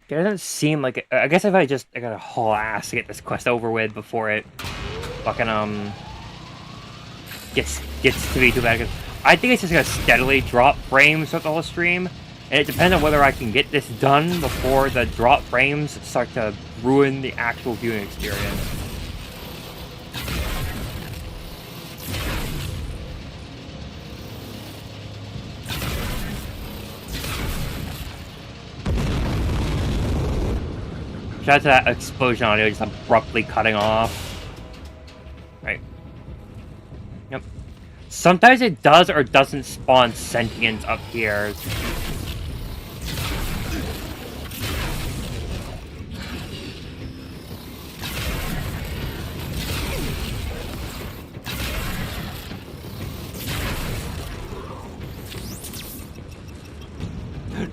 It doesn't seem like it. I guess if I gotta haul ass to get this quest over with before it fucking gets to be too bad. 'Cause I think it's just gonna steadily drop frames throughout the whole stream, and it depends on whether I can get this done before the drop frames start to ruin the actual viewing experience. Shout out to that explosion audio just abruptly cutting off. Right. Yep. Sometimes it does or doesn't spawn sentience up here.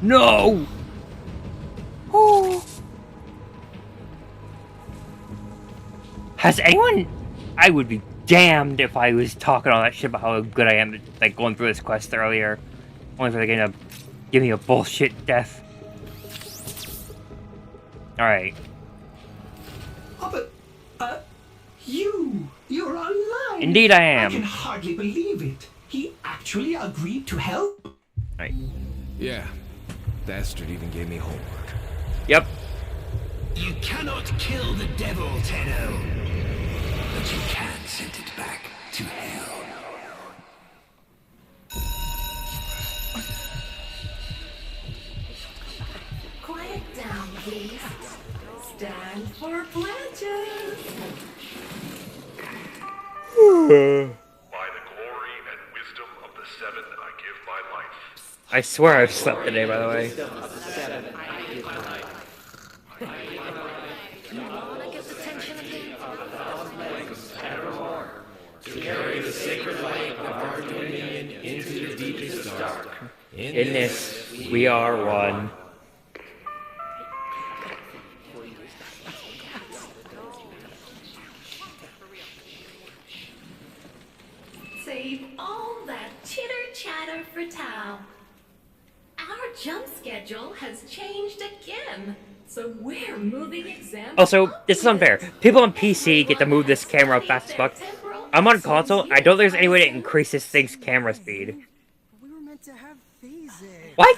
No! Oh! Has anyone... I would be damned if I was talking all that shit about how good I am at, like, going through this quest earlier. Only for they're gonna give me a bullshit death. Alright. Oh, but, you're alive! Indeed I am. I can hardly believe it. He actually agreed to help? Right. Yeah. Bastard even gave me homework. Yep. You cannot kill the devil, Tenno. But you can send it back to hell. Quiet down, please. Stand for pledges. By the glory and wisdom of the Seven, I give my life. I swear I've slept today, by the way. To carry the sacred light of our dominion into the deepest dark. In this, we are one. Save all that chitter-chatter for Tao. Our jump schedule has changed again, so we're moving exams. Also, this is unfair. People on PC get to move this camera up fast as fuck. I'm on console. I don't think there's any way to increase this thing's camera speed. Why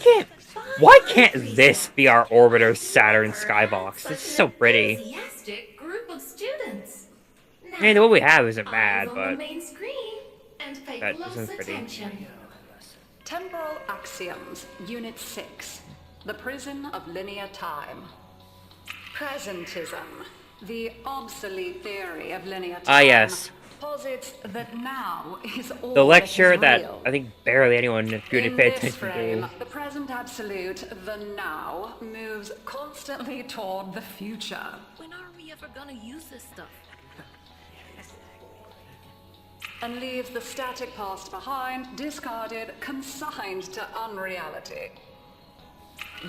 can't this be our Orbiter Saturn skybox? This is so pretty. Enthusiastic group of students. I mean, the one we have isn't bad, On but the main screen and pay that close isn't pretty. attention. Temporal Axioms, Unit 6. The Prison of Linear Time. Presentism, the obsolete theory of linear time. Ah, yes. Posits that now is all The lecture that is that real. I think barely anyone appeared to In pay this attention frame, to. the present absolute, the now, moves constantly toward the future. When are we ever gonna use this stuff? And leaves the static past behind, discarded, consigned to unreality.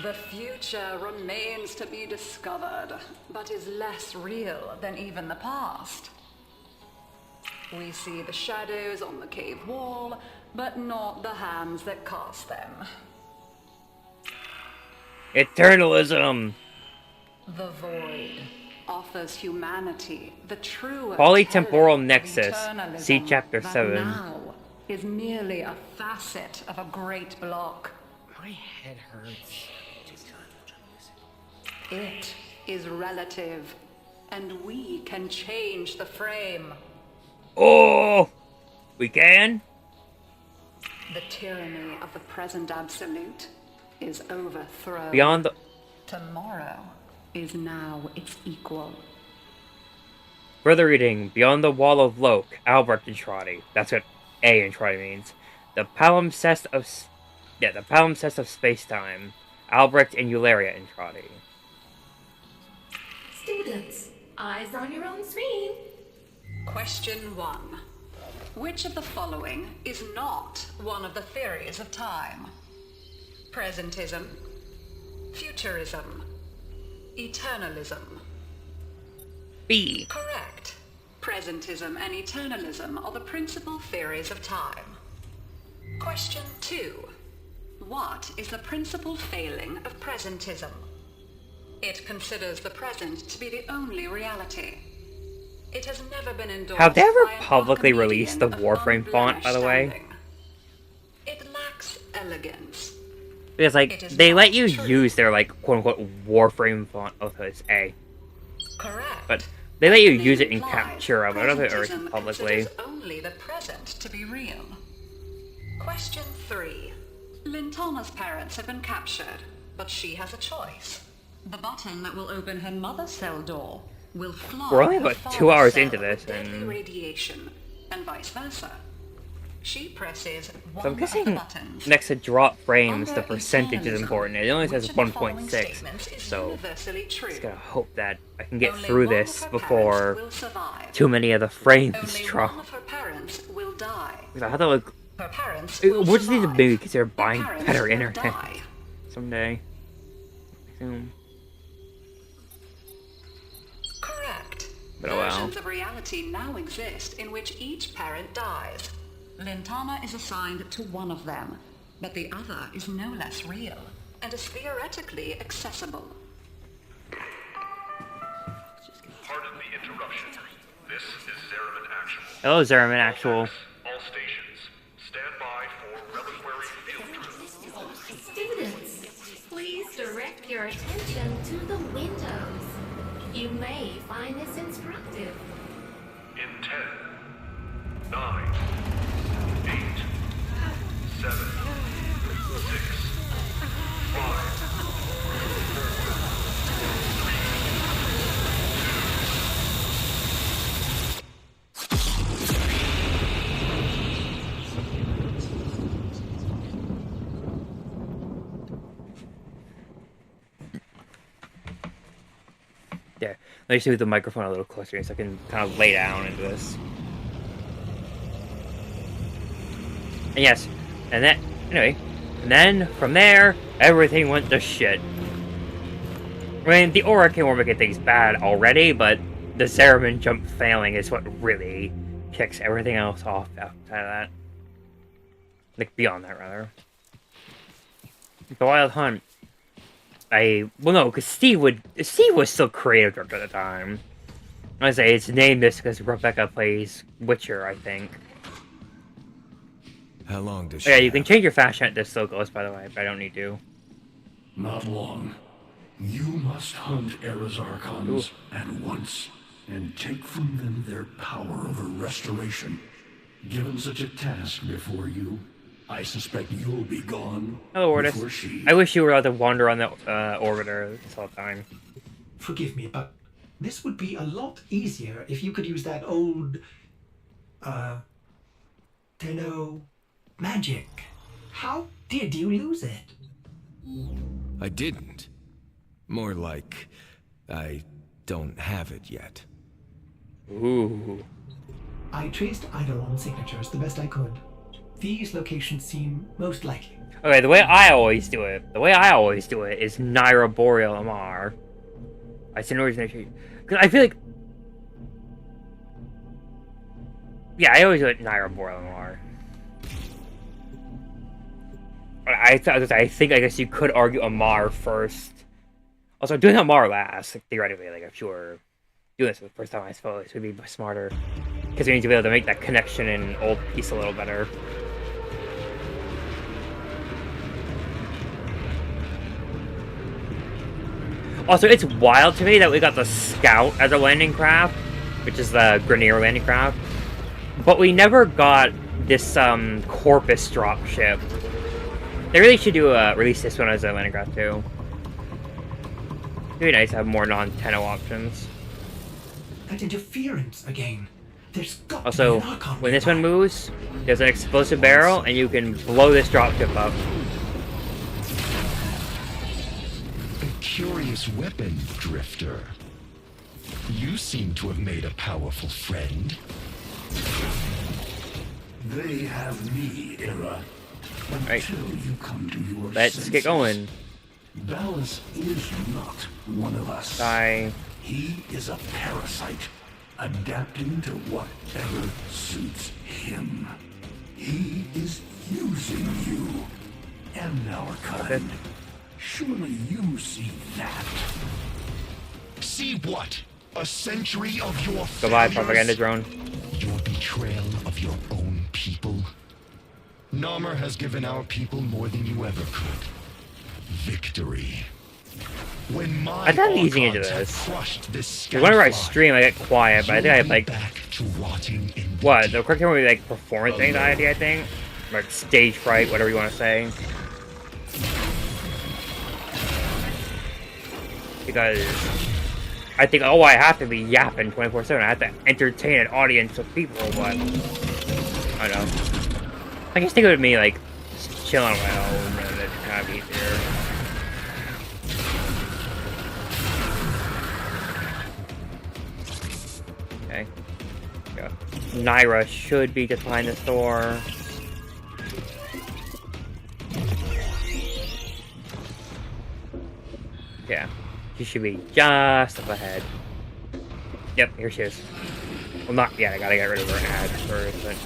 The future remains to be discovered, but is less real than even the past. We see the shadows on the cave wall, but not the hands that cast them. Eternalism! The void offers humanity the true Polytemporal telling of Nexus. eternalism See Chapter that 7. now is merely a facet of a great block. My head hurts. It is relative, and we can change the frame. Oh! We can? The tyranny of the present absolute is overthrown. Beyond the... Tomorrow is now its equal. Further reading, Beyond the Wall of Loke, Albrecht Entrati. That's what A Entrati means. The palimpsest of... Yeah, the palimpsest of space-time. Albrecht and Eularia Entrati. Students, eyes on your own screen. Question 1. Which of the following is not one of the theories of time? Presentism, futurism, eternalism. B. Correct. Presentism and eternalism are the principal theories of time. Question 2. What is the principal failing of presentism? It considers the present to be the only reality. It has never been endorsed. Have they ever by an publicly Archimedean released the of Warframe font, by the way? standing. It lacks elegance. Because, like, It is they not let you true. use their, like, quote-unquote Warframe font. Oh, it's A. Correct. But they let you use it in Implies Captura, but I don't think it works presentism publicly. considers only the present to be real. Question 3. Lintana's parents have been captured, but she has a choice. The button that will open her mother's cell door will fly We're only her about 2 father's hours cell into this, with deadly and... radiation, and vice versa. She presses one So I'm of the guessing buttons. next to drop frames, the Under percentage is eternalism, important. It only says which of the following 1.6, statements is so universally true? just gotta hope that I can get Only through one of this her before parents will survive. too many of the frames Only drop. one of her parents will die. I have to look... Her parents We will just need to survive. maybe consider buying parents better will internet die. someday. Soon. Correct. But oh well. Versions of reality now exist in which each parent dies. Lintana is assigned to one of them, but the other is no less real and is theoretically accessible. Pardon the interruption. This is Zeraman Actual. Hello, Zeraman Actual. All stations, stand by for reliquary field drill. Students, please direct your attention to the windows. You may find this instructive. In 10, 9, 8, 7, 6, 5, There. Let me just move the microphone a little closer so I can kind of lay down into this. And yes, and then, anyway, and then from there, everything went to shit. I mean, the Orokin were making things bad already, but the Zeraman jump failing is what really kicks everything else off outside of that. Like, beyond that, rather. The Wild Hunt. Well, no, because Steve was still creative director at the time. I say it's named this because Rebecca plays Witcher, I think. How long does she Yeah, you can change your fashion at this still goes, by the way, but I don't need to. Not long. You must hunt Era's Archons at once, and take from them their power over restoration. Given such a task before you, I suspect you'll be gone Hello, before Ordis. she... I wish you were allowed to wander on the orbiter this whole time. Forgive me, but this would be a lot easier if you could use that old, Tenno magic. How did you lose it? I didn't. More like, I don't have it yet. Ooh. I traced Eidolon signatures the best I could. These locations seem most likely. Okay, the way I always do it is Naira Boreal Amar. I send origination. Because I feel like... Yeah, I always do it Naira Boreal Amar. I guess you could argue Amar first. Also, doing Amar last, like, theoretically, like if you were doing this for the first time, I suppose it would be smarter because you need to be able to make that connection in Old Peace a little better. Also, it's wild to me that we got the Scout as a landing craft, which is the Grineer landing craft, but we never got this Corpus dropship. They really should release this one as a landing craft too. It'd be nice to have more non-Tenno options. That interference again. There's got Also, to be an Archon when this one moves, there's an explosive barrel, and you can blow this dropship up. A curious weapon, Drifter. You seem to have made a powerful friend. They have me, Era. Until you come to your Let's get going. Ballas is not one of us. Die. He is a parasite, adapting to whatever suits him. He is using you and our kind. Surely you see that. See what? A century of your Goodbye, failures? propaganda drone. Your betrayal of your own people? Narmer has given our people more than you ever could. Victory. When my I'm not easing into this. Whenever I stream, I get quiet, but I think I have like what the correct term would be like performance anxiety. I think, like stage fright, whatever you want to say. Because I think, oh, I have to be yapping 24/7. I have to entertain an audience of people, but I don't know. I just think it would be like just chilling on my own, and it's kind of easier. Okay. Yeah. Naira should be just behind this door. Yeah. She should be just up ahead. Yep, here she is. Well, not yet. I gotta get rid of her ad first, but...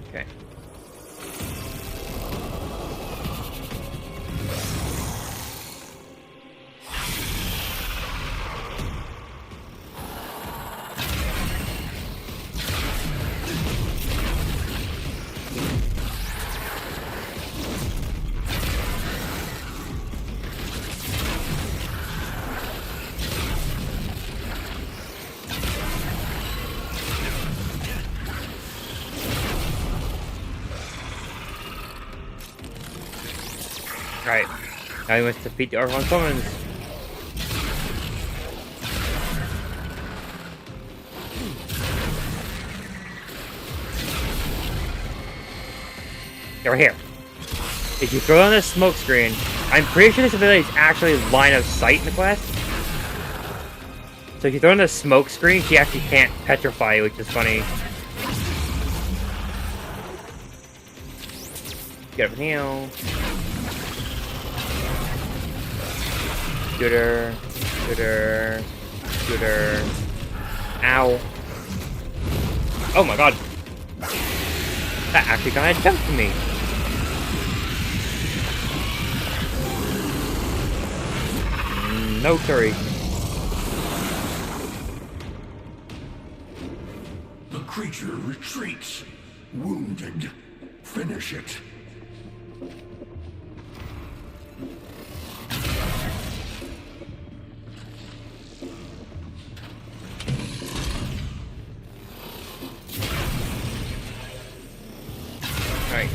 Okay. Right. Now he wants to defeat the Archon summons. They're here. If you throw on this smoke screen, I'm pretty sure this ability is actually line of sight in the quest. So if you throw on the smoke screen, she actually can't petrify you, which is funny. Get up and heal. Shooter, shooter, shooter. Ow. Oh my god. That actually kind of jumped to me. No curry. The creature retreats. Wounded. Finish it. Alright.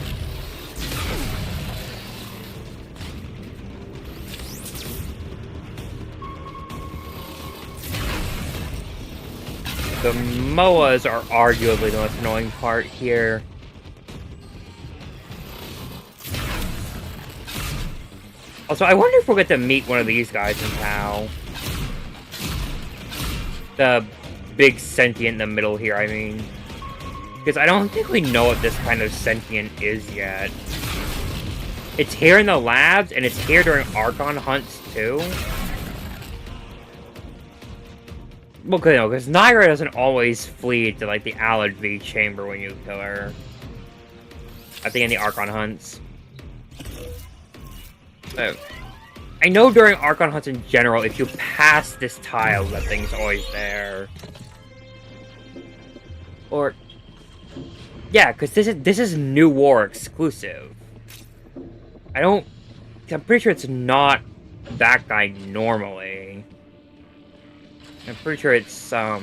The MOAs are arguably the most annoying part here. Also, I wonder if we'll get to meet one of these guys in Tau. The big sentient in the middle here, I mean. Because I don't think we know what this kind of sentient is yet. It's here in the labs, and it's here during Archon hunts, too. Well, good, no, because Naira doesn't always flee to, like, the Alad V chamber when you kill her. I think in the Archon hunts. I know during Archon hunts in general, if you pass this tile, that thing's always there. Or... yeah, because this is New War exclusive. I'm pretty sure it's not that guy normally. I'm pretty sure it's, like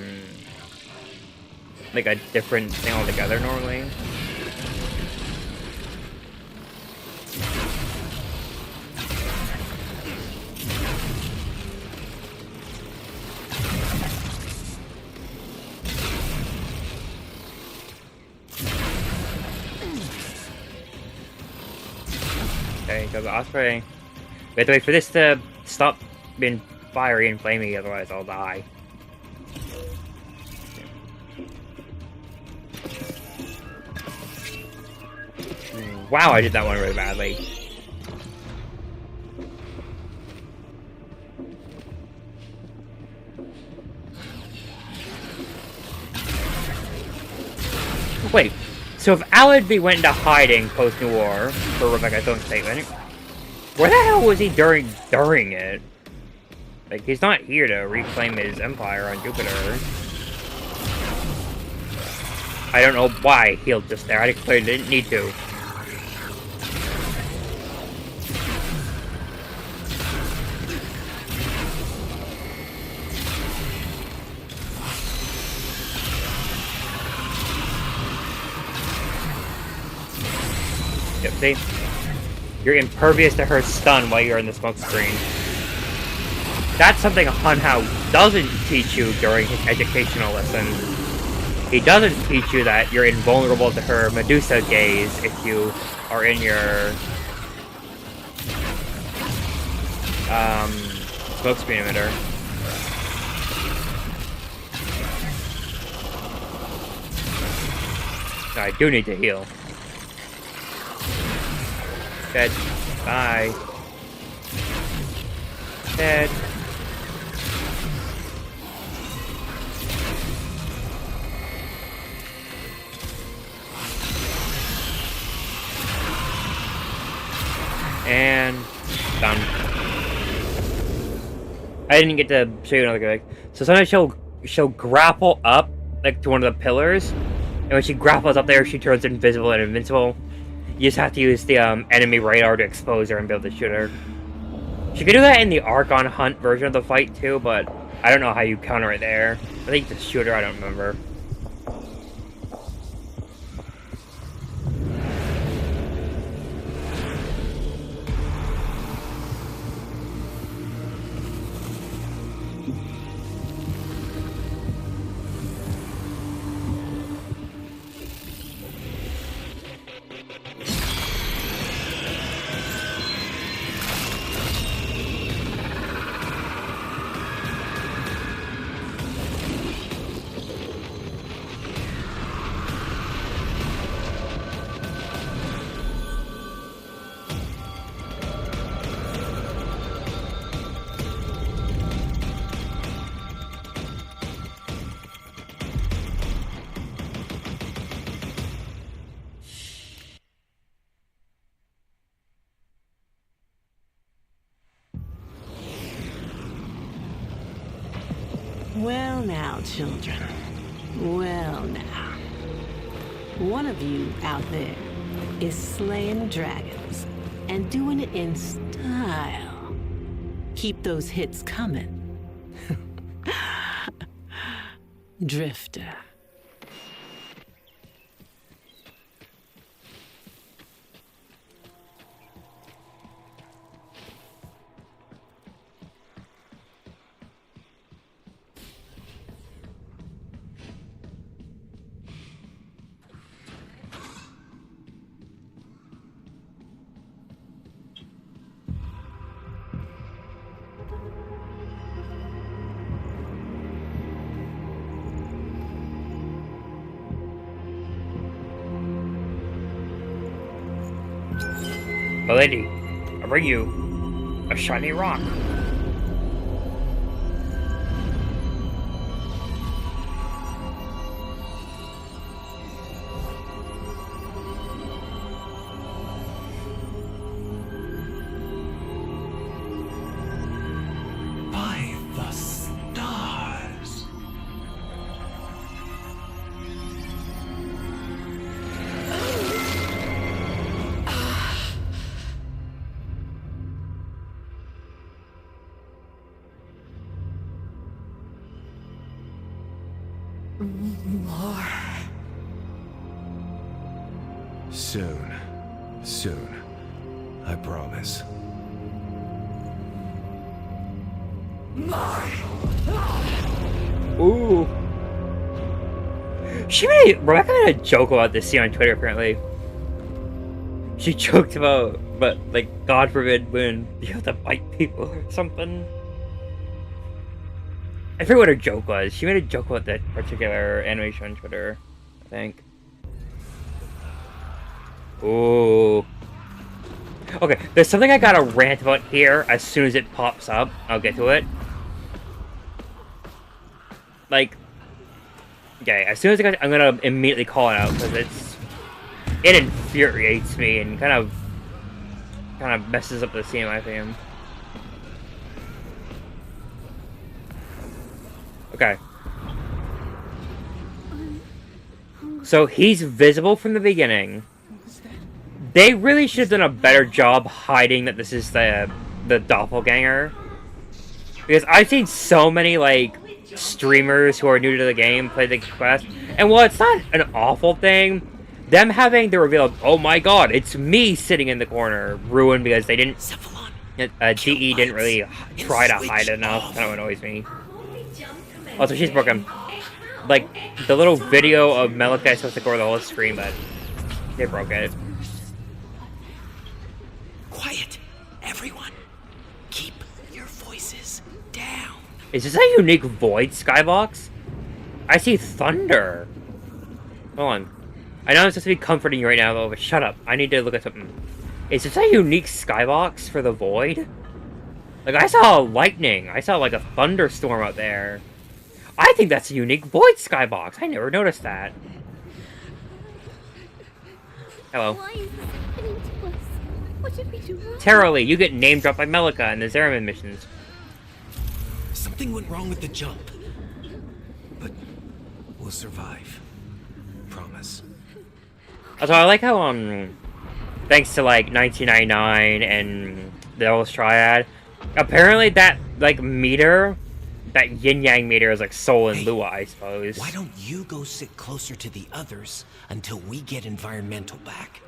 a different thing altogether normally. Okay, because Osprey... we have to wait for this to stop being fiery and flamey, otherwise I'll die. Wow, I did that one really badly. Wait, so if Alad V went into hiding post-New War, for Rebecca's own statement, where the hell was he during it? Like, he's not here to reclaim his empire on Jupiter. I don't know why he healed just there. I clearly didn't need to. Yep, see? You're impervious to her stun while you're in the smoke screen. That's something Hun Hao doesn't teach you during his educational lesson. He doesn't teach you that you're invulnerable to her Medusa gaze if you are in your smoke screen emitter. No, I do need to heal. Dead. Bye. Dead. And done. I didn't get to show you another good. So sometimes she'll grapple up like to one of the pillars, and when she grapples up there, she turns invisible and invincible. You just have to use the enemy radar to expose her and be able to shoot her. She could do that in the Archon hunt version of the fight too, but I don't know how you counter it there. I think just shoot her, I don't remember. Well now, children. Well now. One of you out there is slaying dragons and doing it in style. Keep those hits coming. Drifter. My lady, I bring you a shiny rock. Soon. Soon. I promise. Ooh. Rebecca made a joke about this scene on Twitter, apparently. She joked about, but, like, God forbid when you have to bite people or something. I forget what her joke was. She made a joke about that particular animation on Twitter, I think. Ooh. Okay, there's something I gotta rant about here as soon as it pops up. I'll get to it. Like, okay, as soon as I'm gonna immediately call it out because it infuriates me and kind of messes up the scene, in my opinion. Okay. So he's visible from the beginning. They really should have done a better job hiding that this is the doppelganger. Because I've seen so many, like, streamers who are new to the game play the quest, and while it's not an awful thing, them having the reveal of, oh my god, it's me sitting in the corner, ruined because they didn't, DE didn't really try to hide it enough, kind of annoys me. Also, she's broken. Like, the little video of Melika is supposed to go over the whole screen, but they broke it. Quiet, everyone. Keep your voices down. Is this a unique void skybox? I see thunder. Hold on. I know I'm supposed to be comforting you right now, though, but shut up. I need to look at something. Is this a unique skybox for the void? Like, I saw lightning. I saw, like, a thunderstorm out there. I think that's a unique void skybox. I never noticed that. Hello. Why is this happening to us? What did we do wrong? Terribly, you get name dropped by Melika in the Zariman missions. Something went wrong with the jump. But we'll survive. Promise. Also, I like how, thanks to, like, 1999 and the Devil's Triad, apparently that, like, meter, that yin-yang meter is, like, Sol and Lua, I suppose. Why don't you go sit closer to the others until we get environmental back?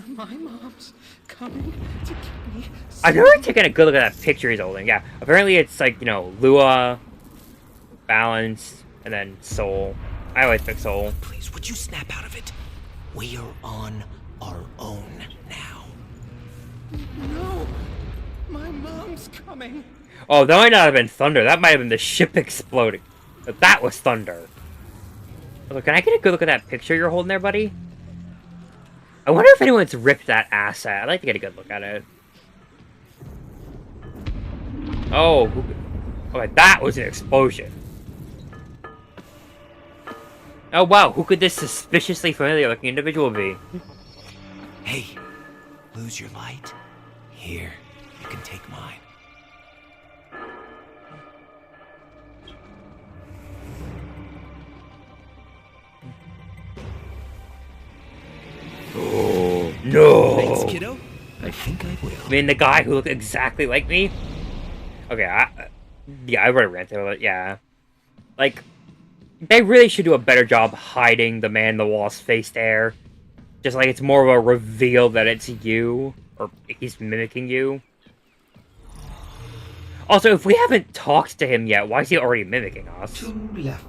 My mom's coming to get me. I've never taken a good look at that picture he's holding. Yeah, apparently it's, like, you know, Lua, Balanced, and then Sol. I always pick Sol. Please, would you snap out of it? We are on our own now. No! My mom's coming! Oh, that might not have been thunder. That might have been the ship exploding. But that was thunder. Also, can I get a good look at that picture you're holding there, buddy? I wonder if anyone's ripped that asset. I'd like to get a good look at it. Oh, okay, that was an explosion. Oh wow, who could this suspiciously familiar looking individual be? Hey, lose your light? Here, you can take mine. Oh, no! Thanks, kiddo. I think I will. I mean, the guy who looked exactly like me? Okay, yeah, I would have ranted about it, yeah. Like, they really should do a better job hiding the man in the wall's face there. Just like it's more of a reveal that it's you, or he's mimicking you. Also, if we haven't talked to him yet, why is he already mimicking us? Two left.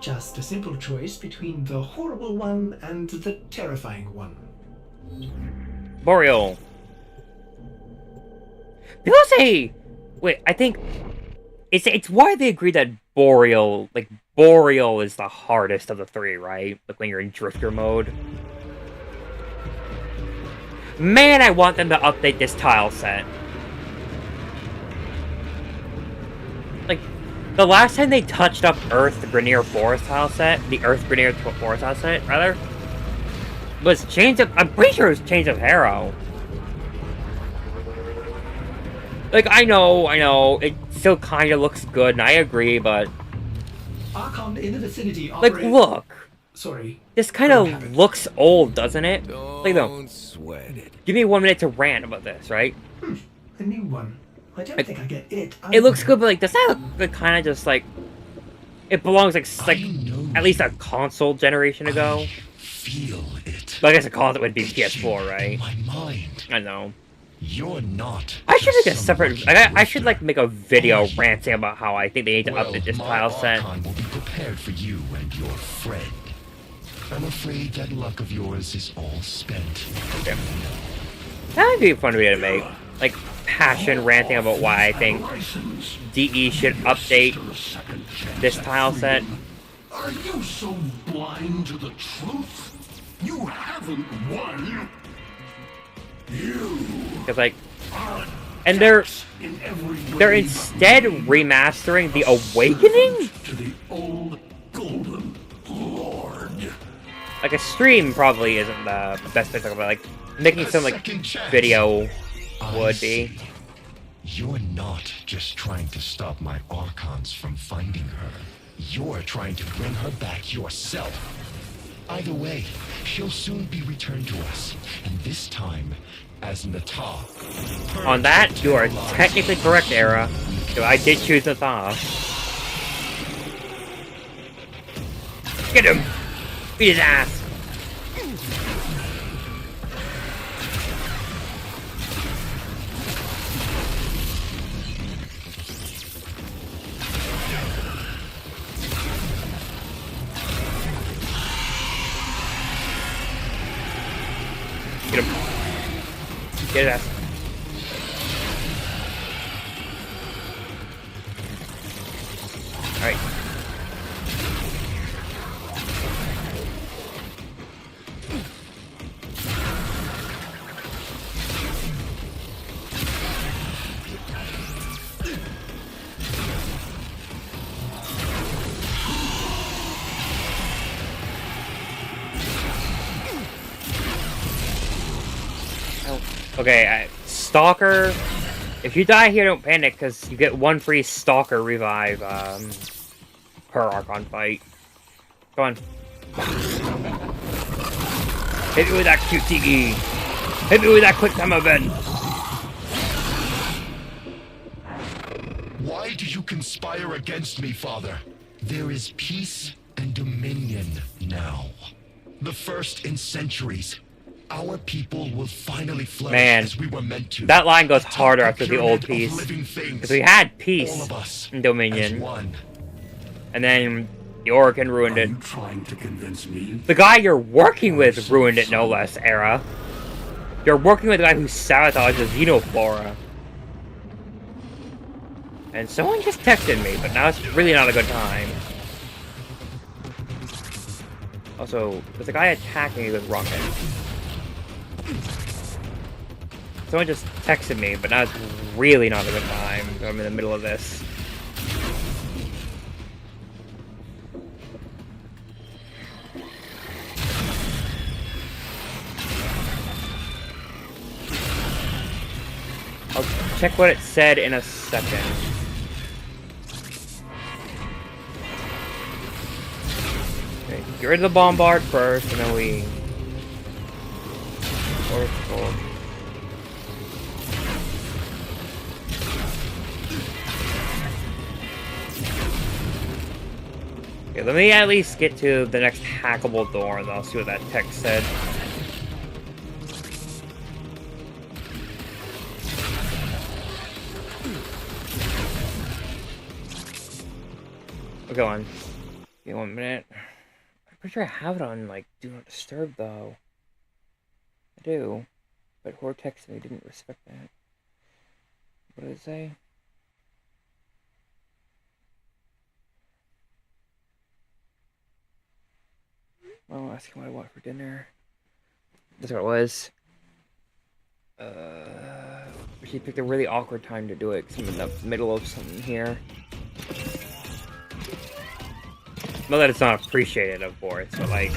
Just a simple choice between the horrible one and the terrifying one. Boreal. People say... Wait, I think... It's widely agreed that Boreal is the hardest of the three, right? Like when you're in drifter mode. Man, I want them to update this tile set. Like, the last time they touched up Earth Grineer Forest tile set, the Earth Grineer Forest tile set, rather, was Chains of... I'm pretty sure it was Chains of Harrow. Like, I know, it still kind of looks good, and I agree, but... Archon in the vicinity Like, look. Sorry. This kind of looks old, doesn't it? Like, Don't sweat it. Give me 1 minute to rant about this, right? A new one. I don't think I get it. It looks good, but, like, does that look kind of just, like... It belongs, like at least a console generation ago. Feel it. But I guess the content would be PS4, right? My mind. I know. You're not. I should make a separate. I should like make a video ranting about how I think they need to update this tile set. Archon will be prepared for you and your friend. I'm afraid that luck of yours is all spent. Okay. That would be a fun video to make. Like passion ranting about why I think DE should update this tile set. Are you so blind to the truth? You haven't won. Cause like, and they're instead remastering The Awakening. To the old Golden Lord. Like a stream probably isn't the best place to talk about. Like making some like video would be. You're not just trying to stop my Archons from finding her. You're trying to bring her back yourself. Either way, she'll soon be returned to us, and this time as Natah. On that, you are technically correct, Era. So I did choose Natah. Get him! Beat his ass! Get him. Get his ass. Alright. Okay, Stalker. If you die here, don't panic, because you get one free Stalker revive per Archon fight. Come on. Hit me with that QTE. Hit me with that quick time event. Why do you conspire against me, Father? There is peace and dominion now. The first in centuries. Our people will finally flourish as we were meant to. That line goes harder after the old peace. Because we had peace and dominion. And then the Orokin ruined it. Trying to convince me? The guy you're working with ruined it, no less, Era. You're working with the guy who sabotaged the Xenoflora. And someone just texted me, but now it's really not a good time. Also, there's a guy attacking me with rocket. Someone just texted me, but now it's really not a good time. I'm in the middle of this. I'll check what it said in a second. Okay, get rid of the bombard first, and then we... Okay, let me at least get to the next hackable door, and I'll see what that text said. Okay, on. Give me 1 minute. I'm pretty sure I have it on, like, Do Not Disturb, though. I do. But whoever texted me didn't respect that. What did it say? Oh, asking what I want for dinner. That's what it was. She picked a really awkward time to do it because I'm in the middle of something here. Not that it's not appreciated, of course, but like...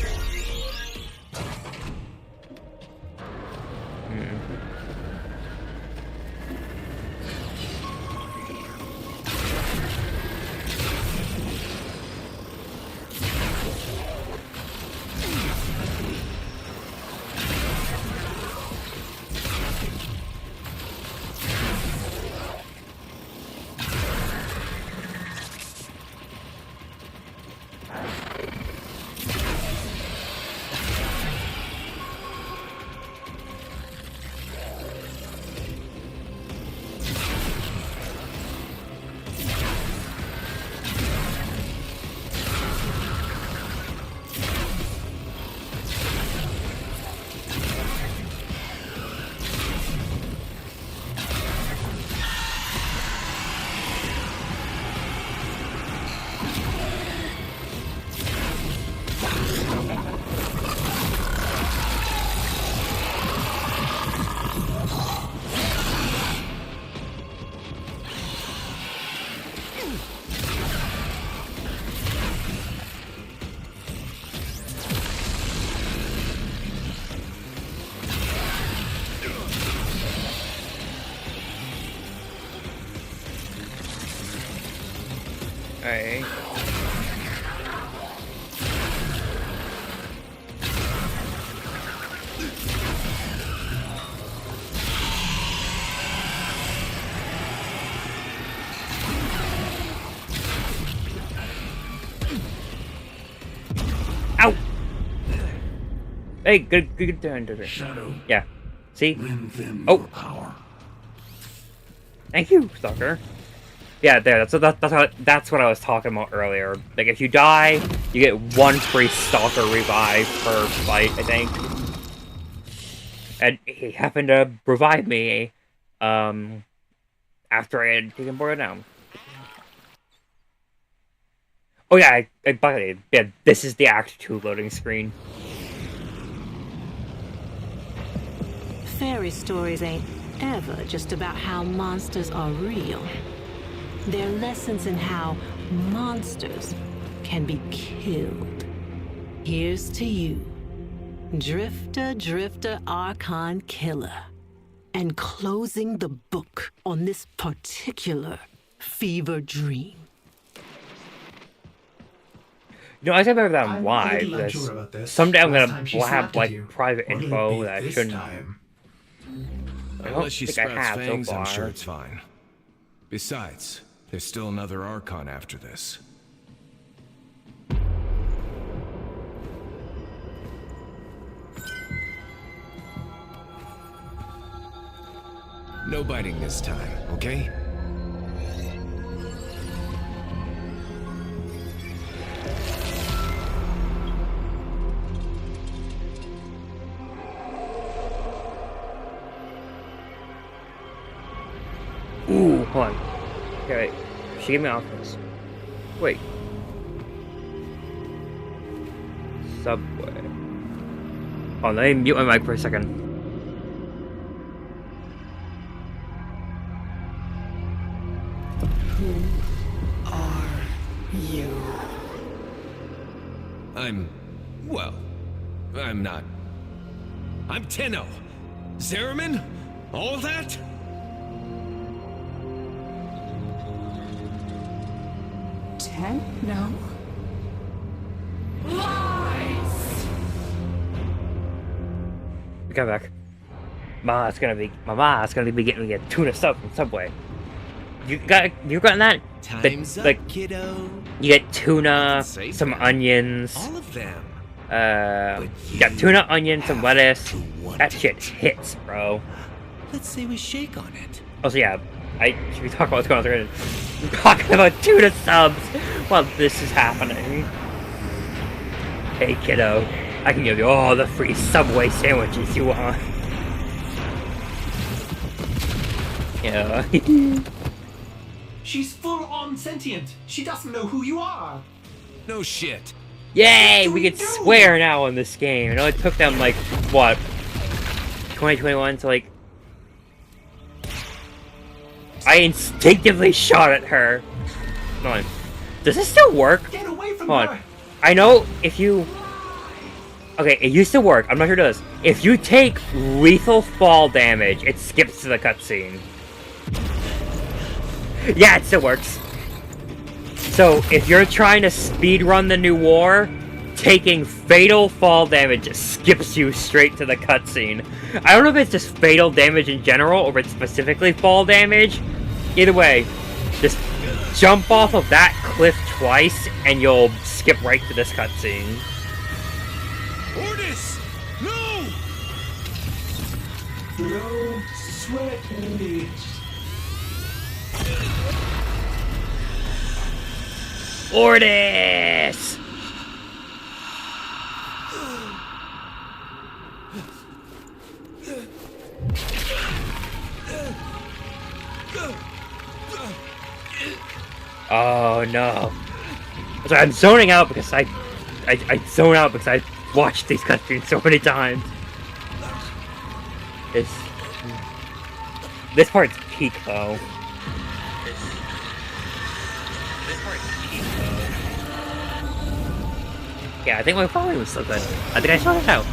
Alright. Ow! Hey, good turn. Shadow. Yeah. See? Oh. Oh. Power. Thank you, Stalker. Yeah, there. That's what I was talking about earlier. Like, if you die, you get 1 free Stalker revive per fight, I think. And he happened to revive me, after I had taken Boyle down. Oh yeah, yeah, this is the Act 2 loading screen. Fairy stories ain't ever just about how monsters are real. They're lessons in how monsters can be killed. Here's to you, Drifter Archon Killer, and closing the book on this particular fever dream. You know, I said better than I'm why. a little unsure about this. Someday I'm Last gonna time she have slapped at like you. private What'll it info be that I this shouldn't. time? I don't Unless she think I sprouts have fangs, so far. I'm sure it's fine. Besides, there's still another Archon after this. No biting this time, okay? Ooh, hold on. Okay, wait. She gave me office. Wait. Subway. Oh, let me mute my mic for a second. Who are you? I'm not. I'm Tenno. Zariman? All that? No. Lies! We come back. My mom's gonna be getting me a tuna sub from Subway. You gotten that? Time's up, kiddo. You get tuna, Say some that. onions. All of them. You got tuna, onion, some lettuce. That shit hits, bro. Let's say we shake on it. Also, yeah, I should be talking about what's going on. I'm talking about tuna subs while this is happening. Hey, kiddo, I can give you all the free Subway sandwiches you want. Yeah. She's full on sentient. She doesn't know who you are. No shit. Yay! We can swear now in this game. I know it took them like what, 2021 to like. I instinctively shot at her. Come on. Does this still work? Get away from Hold her. on. I know if you. Okay, it used to work. I'm not sure it does. If you take lethal fall damage, it skips to the cutscene. Yeah, it still works. So, if you're trying to speedrun the new war, taking fatal fall damage just skips you straight to the cutscene. I don't know if it's just fatal damage in general, or if it's specifically fall damage. Either way, just jump off of that cliff twice, and you'll skip right to this cutscene. Ordis! No! No sweat me. Ordis! Oh no. So I'm zoning out because I zone out because I watched these cutscenes so many times. This part's peak though. Yeah, I think my volume is so good. I think I sorted it out.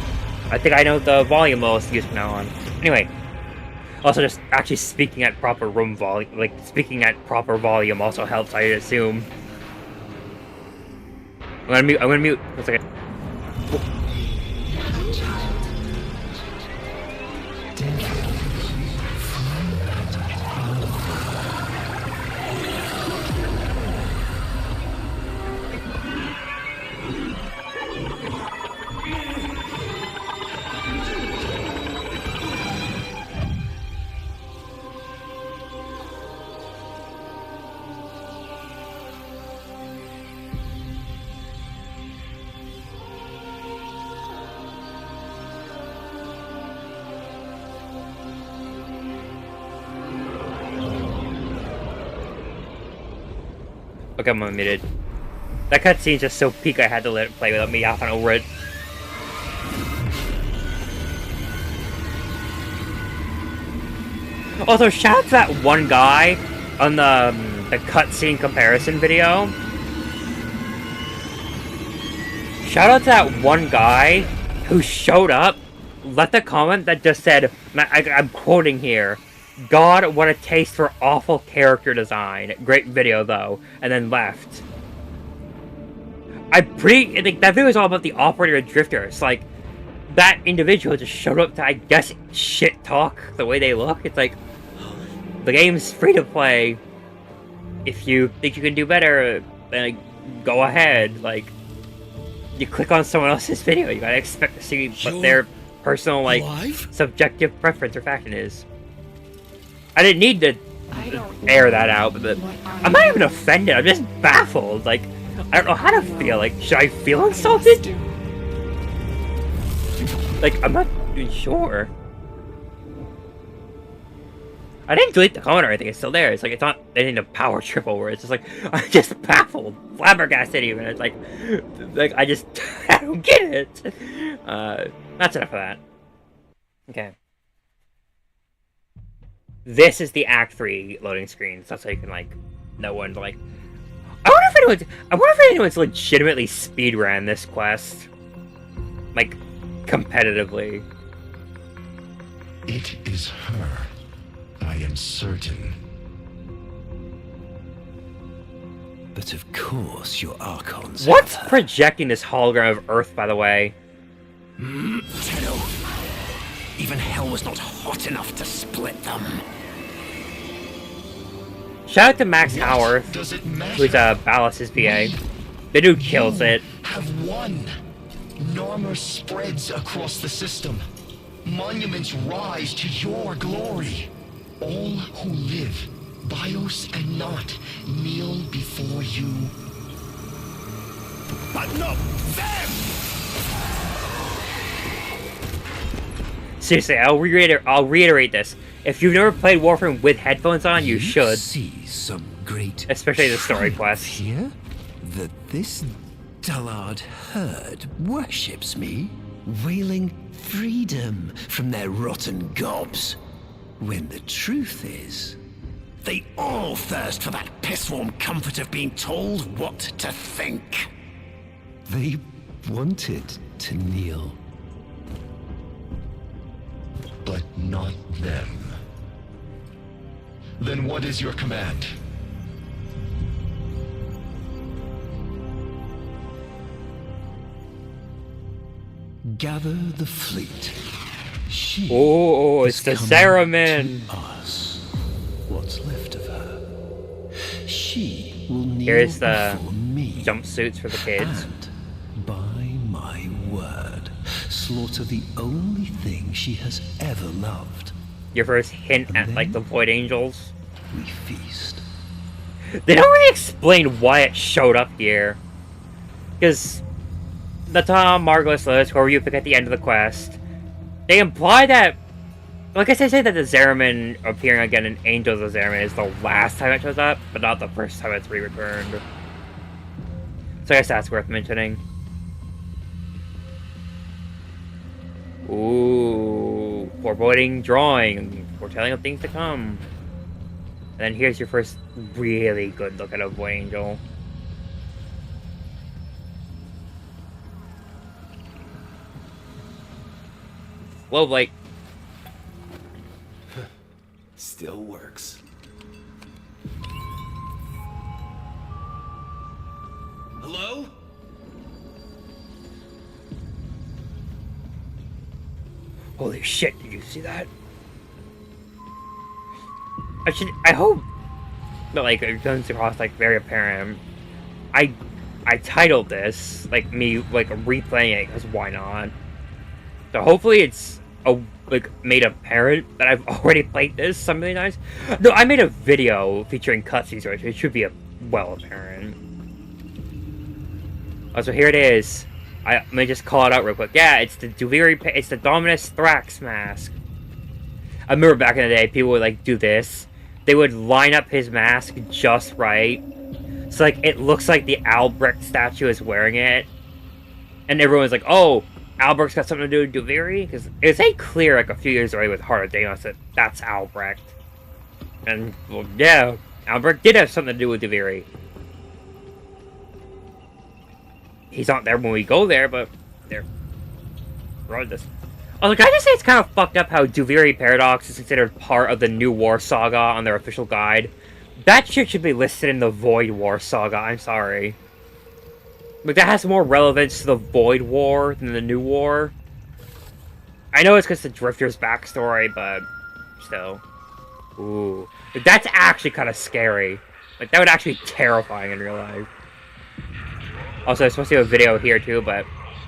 I think I know the volume I'll use from now on. Anyway. Also, just actually speaking at proper room volume, like, speaking at proper volume also helps, I assume. I'm gonna mute. One second. Okay, I'm unmuted. That cutscene's just so peak I had to let it play without me yapping over it. Also, shout out to that one guy on the cutscene comparison video. Shout out to that one guy who showed up, left a comment that just said, I'm quoting here, "God, what a taste for awful character design. Great video, though," and then left. I think that video is all about the operator and drifter. It's like, that individual just showed up to, I guess, shit talk the way they look. It's like, the game's free to play. If you think you can do better, then like, go ahead. Like, you click on someone else's video, you gotta expect to see what their personal, like, subjective preference or faction is. I didn't need to air that out, but I'm not even offended, I'm just baffled. Like, I don't know how to feel. Like, should I feel insulted? Like, I'm not even sure. I didn't delete the comment or anything, it's still there. It's like, it's not anything to power trip over. It's just like, I'm just baffled. Flabbergasted even. It's like I just, I don't get it. That's enough of that. Okay. This is the Act 3 loading screen, so that's how you can, like, know when to, like... I wonder if anyone's legitimately speedran this quest. Like, competitively. It is her. I am certain. But of course your Archons. What's projecting this hologram of Earth, by the way? Tenno. Even hell was not hot enough to split them. Shout out to Max Howarth, who's Ballas's PA. The dude kills it. Have won. Norma spreads across the system. Monuments rise to your glory. All who live, bios and not, kneel before you. But not them! Seriously, I'll reiterate this. If you've never played Warframe with headphones on, you should. See some great, especially the story quest. Here, that this dullard herd worships me, wailing freedom from their rotten gobs. When the truth is, they all thirst for that piss-warm comfort of being told what to think. They wanted to kneel. But not them. Then what is your command? Gather the fleet. She it's the Zariman. Us. What's left of her? She will kneel Here's the before me. Jumpsuits for the kids. And by my word, slaughter the only thing she has ever loved. Your first hint at, like, the Void Angels. We feast. They don't really explain why it showed up here. Because Nata, Margulis, Lilith, whoever you pick at the end of the quest, they imply that, like I say that the Zariman appearing again in Angels of Zariman is the last time it shows up, but not the first time it's re-returned. So I guess that's worth mentioning. Ooh, foreboding drawing, foretelling of things to come. And then here's your first really good look at a Void Angel. Well, like... Still works. Hello? Holy shit, did you see that? I hope that, like, it comes across, like, very apparent. I titled this, like, me, like, replaying it, because why not? So hopefully it's, like, made apparent that I've already played this so many times. No, I made a video featuring cutscenes, so it should be well apparent. Oh, so here it is. Let me just call it out real quick. Yeah, it's the Duviri, it's the Dominus Thrax mask. I remember back in the day, people would, like, do this. They would line up his mask just right. So, like, it looks like the Albrecht statue is wearing it. And everyone's like, oh, Albrecht's got something to do with Duviri? Because it was made clear, like, a few years away with Heart of Deimos that that's Albrecht. And, well, yeah, Albrecht did have something to do with Duviri. He's not there when we go there, but there. Regardless. Oh, can I just say it's kind of fucked up how Duviri Paradox is considered part of the New War Saga on their official guide? That shit should be listed in the Void War Saga, I'm sorry. Like, that has more relevance to the Void War than the New War. I know it's because the Drifter's backstory, but still. Ooh. Like, that's actually kind of scary. Like, that would actually be terrifying in real life. Also, I'm supposed to do a video here too, but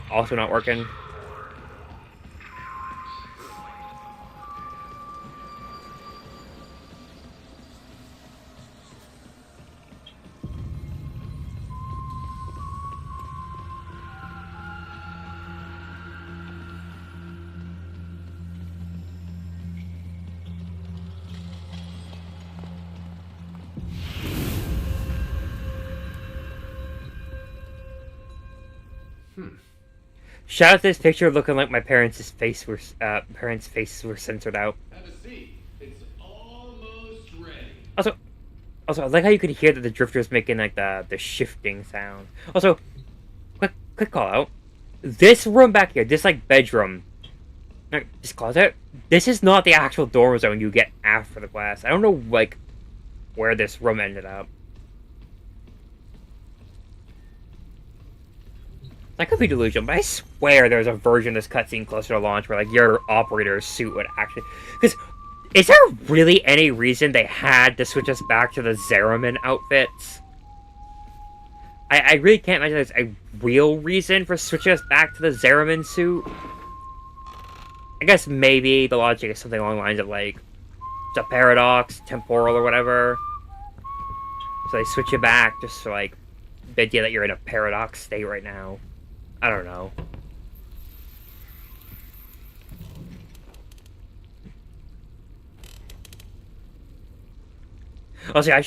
also not working. Shout out to this picture looking like my parents' faces were censored out. Have a seat. It's almost ready. Also, I like how you could hear that the Drifter's making like the shifting sound. Also, quick call out. This room back here, this like bedroom, this closet. This is not the actual dorm zone you get after the class. I don't know like where this room ended up. That could be delusional, but I swear there's a version of this cutscene closer to launch where, like, your operator's suit would actually... Because, is there really any reason they had to switch us back to the Zeraman outfits? I really can't imagine there's a real reason for switching us back to the Zeraman suit. I guess maybe the logic is something along the lines of, like, it's a paradox, temporal, or whatever. So they switch you back just for, like, the idea that you're in a paradox state right now. I don't know. Also, I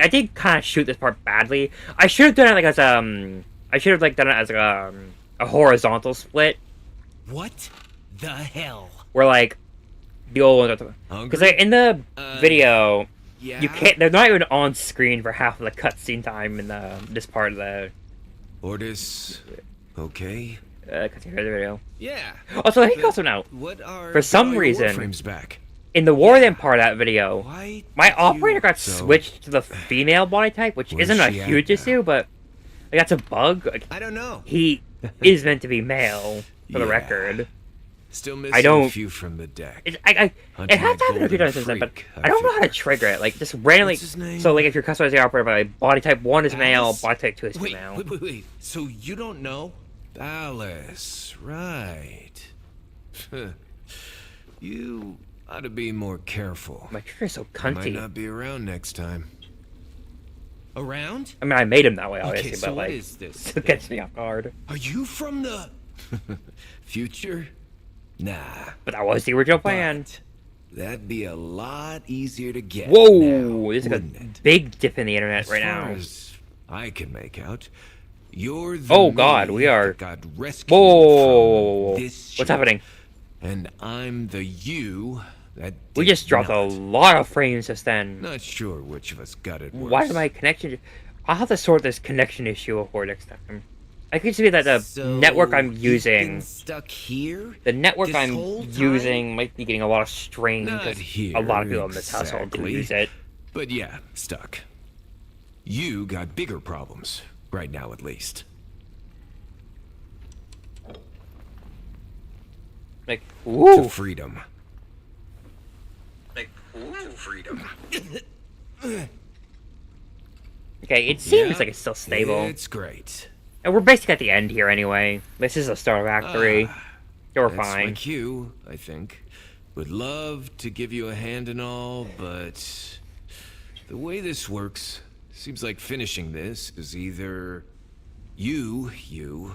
did kind of shoot this part badly. I should have done it like as I should have like done it as a horizontal split. What the hell? Where like the old ones, because like, in the video, yeah? you can't. They're not even on screen for half of the cutscene time in this part of the. Orders. Okay. Cutscene for the video. Yeah. Also, I think also now, for some reason, Warframes back. In the Warden part of that video, my operator got switched to the female body type, which isn't a huge issue, but like, that's a bug. Like, I don't know. He is meant to be male, for the record. Still missing a few from the deck. It has happened a few times since then, but I don't know how to trigger it. Like, just randomly. So, like, if you're customizing the operator by body type 1 is male, body type 2 is female. Wait. So you don't know? Alice, right. You ought to be more careful. My trigger's so I cunty. might not be around next time. Around? I mean, I made him that way, obviously, Okay, so but, what like, is this it gets me off guard. Are you from the future? Nah. But that was the original plan. That'd be a lot easier to get. Whoa! Now, This is a wouldn't it? big dip in the internet right As far now. as I can make out, you're the Oh god, we maid are. that got rescued Whoa! from this What's ship. happening? And I'm the you that We did just dropped not. a lot of frames just then. Not sure which of us got it worse. Why did my connection? I'll have to sort this connection issue before next time. I could see that the So, network I'm you've using, been stuck here? the network this I'm whole time? using might be getting a lot of strain Not because here, a lot of people in this household do exactly. use it. But yeah, stuck. You got bigger problems. Right now, at least. Like, ooh. To freedom. Like, ooh. To freedom. Okay, it seems like it's still stable. It's great. And we're basically at the end here anyway. This is a Star Act 3. So we're That's fine. my cue, I think. Would love to give you a hand and all, but the way this works, seems like finishing this is either you,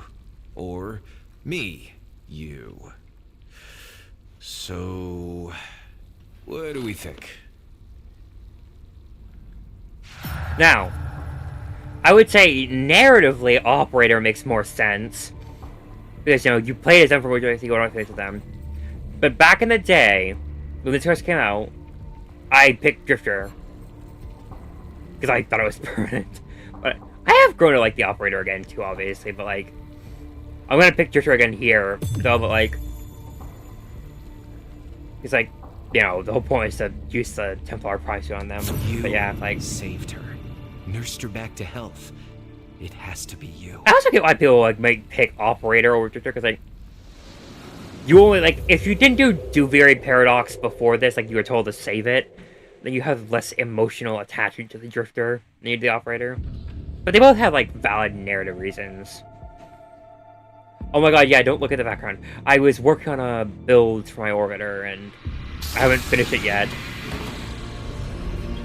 or me, you. So, what do we think? Now, I would say narratively, Operator makes more sense. Because, you know, you play as them for what you go on with them. But back in the day, when this first came out, I picked Drifter. Because I thought it was permanent. But I have grown to like the Operator again, too, obviously. But, like, I'm gonna pick Drifter again here. So, but, like, it's like, you know, the whole point is to use the Templar price on them. You but yeah, like, saved her. Nursed her back to health. It has to be you. I also get why people like might pick Operator over Drifter, because like you only like if you didn't do Duviri Paradox before this, like you were told to save it, then you have less emotional attachment to the Drifter than you do the Operator. But they both have like valid narrative reasons. Oh my god, yeah, don't look at the background. I was working on a build for my Orbiter and I haven't finished it yet.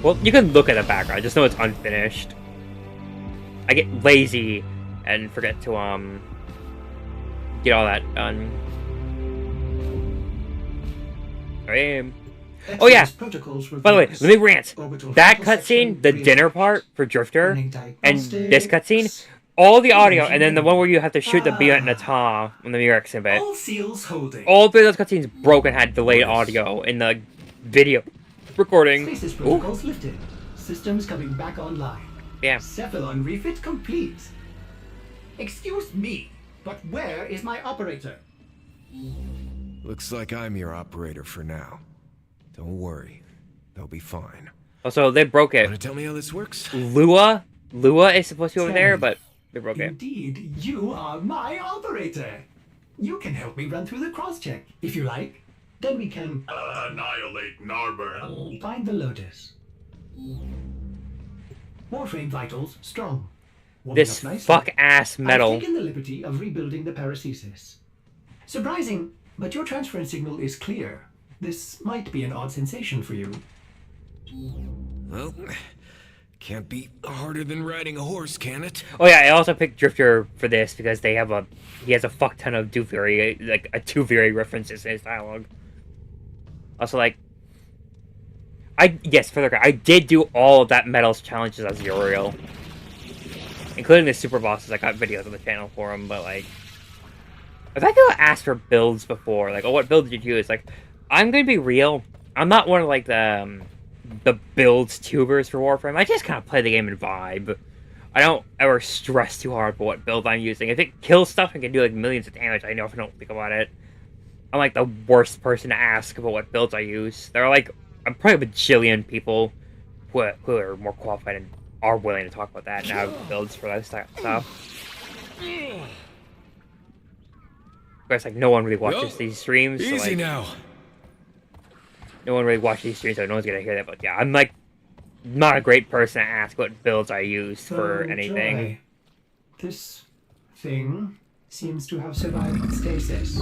Well, you can look at the background, just know it's unfinished. I get lazy and forget to get all that done. Oh yeah. By the way, let me rant. That cutscene, the dinner part for Drifter, and this cutscene, all the audio, and then the one where you have to shoot the beam at Nata on the Mirror exhibit. All seals holding. All three of those cutscenes broke and had delayed audio in the video recording. Stasis protocols lifted. Systems coming back online. Yeah. Cephalon refit complete. Excuse me, but where is my operator? Looks like I'm your operator for now. Don't worry. They'll be fine. Also, they broke it. Wanna tell me how this works? Lua is supposed to be over there, but they broke it. Indeed, you are my operator. You can help me run through the cross-check, if you like. Then we can... annihilate Narber. Find the Lotus. Warframe vitals strong. Warming This up nicely. fuck-ass metal. I've taken the liberty of rebuilding the paracesis. Surprising, but your transference signal is clear. This might be an odd sensation for you. Well, can't be harder than riding a horse, can it? Oh yeah, I also picked Drifter for this because he has a fuck ton of Duviri, like a Duviri references in his dialogue. Also, like, for the record, I did do all of that Metals challenges as Uriel, including the super bosses. I got videos on the channel for them, but like, if I could ask for builds before, like, oh, what build did you use? Like, I'm gonna be real. I'm not one of like the builds tubers for Warframe. I just kind of play the game and vibe. I don't ever stress too hard for what build I'm using. If it kills stuff and can do like millions of damage, I know if I don't think about it. I'm like the worst person to ask about what builds I use. There are like, I'm probably a bajillion people who are more qualified and are willing to talk about that and have builds for that stuff. Of course, like, no one really watches these streams. Easy so, like, now. No one really watches these streams, so no one's gonna hear that. But yeah, I'm like not a great person to ask what builds I use for anything. Joy. This thing seems to have survived stasis.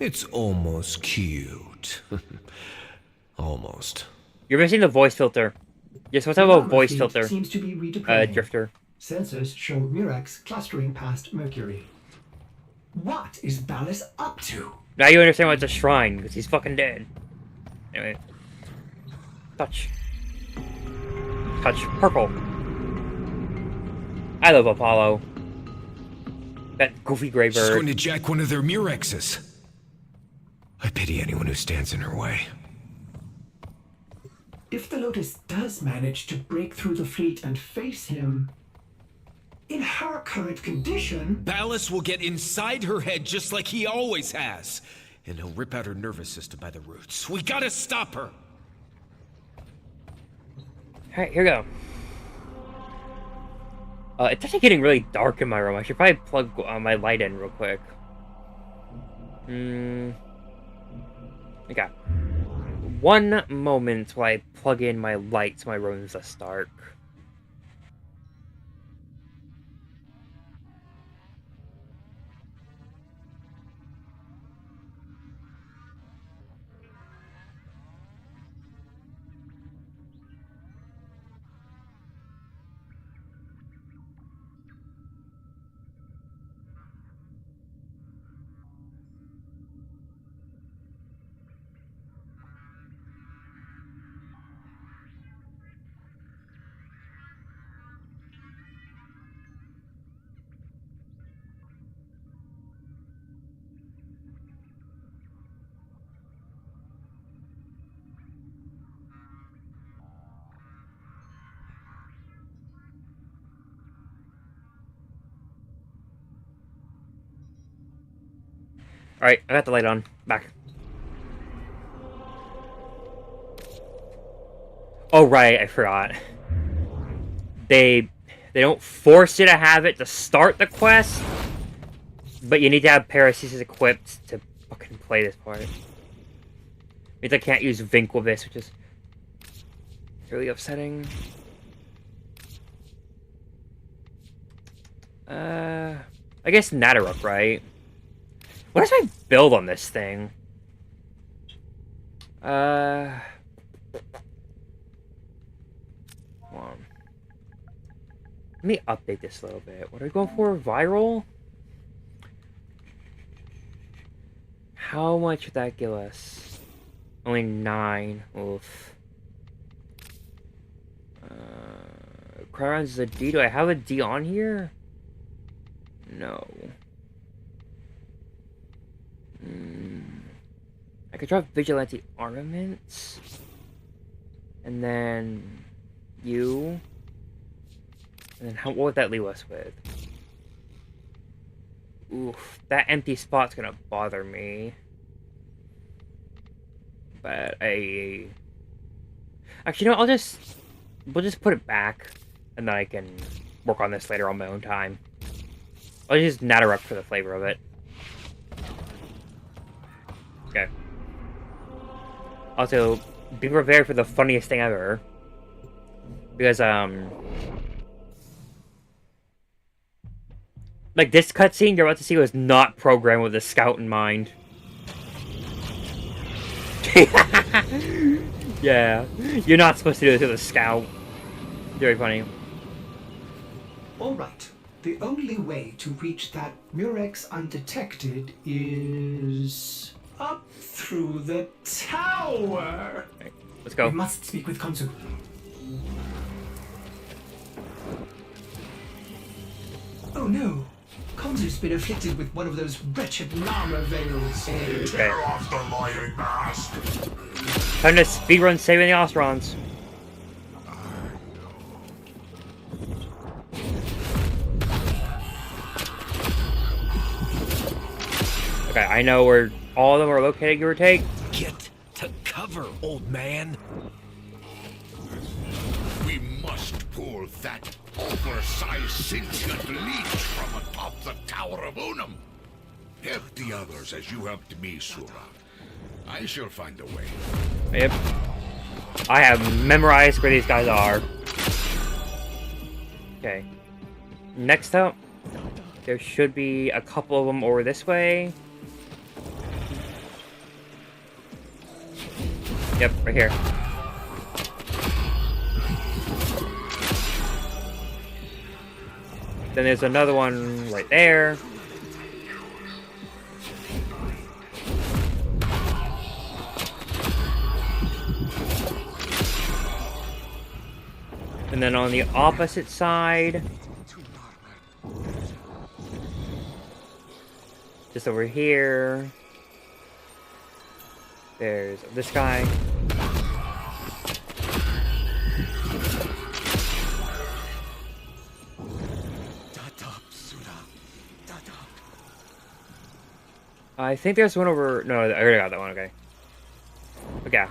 It's almost cute. Almost. You're missing the voice filter. You're supposed to have a voice Feed filter. seems to be redeploying. Drifter. Sensors show Murex clustering past Mercury. What is Ballas up to? Now you understand why it's a shrine, because he's fucking dead. Anyway. Touch. Touch purple. I love Apollo. That goofy gray She's bird. going to jack one of their Murexes. I pity anyone who stands in her way. If the Lotus does manage to break through the fleet and face him, in her current condition... Ballas will get inside her head just like he always has. And he'll rip out her nervous system by the roots. We gotta stop her! Alright, here we go. It's actually getting really dark in my room. I should probably plug my light in real quick. Okay. One moment while I plug in my lights, my room's less dark. Alright, I got the light on. Back. Oh, right, I forgot. They don't force you to have it to start the quest, but you need to have Paracesis equipped to fucking play this part. Means I can't use Vink with this, which is really upsetting. I guess Nataruk, right? What is my build on this thing? Hold on. Let me update this a little bit. What are we going for? Viral? How much would that give us? Only 9. Oof. Cryrons is a D. Do I have a D on here? No. I could drop Vigilante Armaments. And then you. And then what would that leave us with? Oof, that empty spot's gonna bother me. But actually, you know, we'll just put it back, and then I can work on this later on my own time. I'll just Nataruk for the flavor of it. Okay. Also, be prepared for the funniest thing ever. Because, like, this cutscene you're about to see was not programmed with a scout in mind. Yeah. You're not supposed to do this with a scout. Very funny. Alright. The only way to reach that Murex undetected is up through the tower. Okay, let's go. We must speak with Konzu. Oh no. Konzu's been afflicted with one of those wretched llama veils. Tear off the lying mask. Time to speedrun saving the Ostrons. Okay, I know where all of them are located, give or take. Get to cover, old man. We must pull that oversized sentient leech from atop the Tower of Unum. Help the others as you helped me, Sura. I shall find a way. Yep. I have memorized where these guys are. Okay. Next up, there should be a couple of them over this way. Yep, right here. Then there's another one right there. And then on the opposite side, just over here, there's this guy. I think there's one over... No, I already got that one, okay. Okay.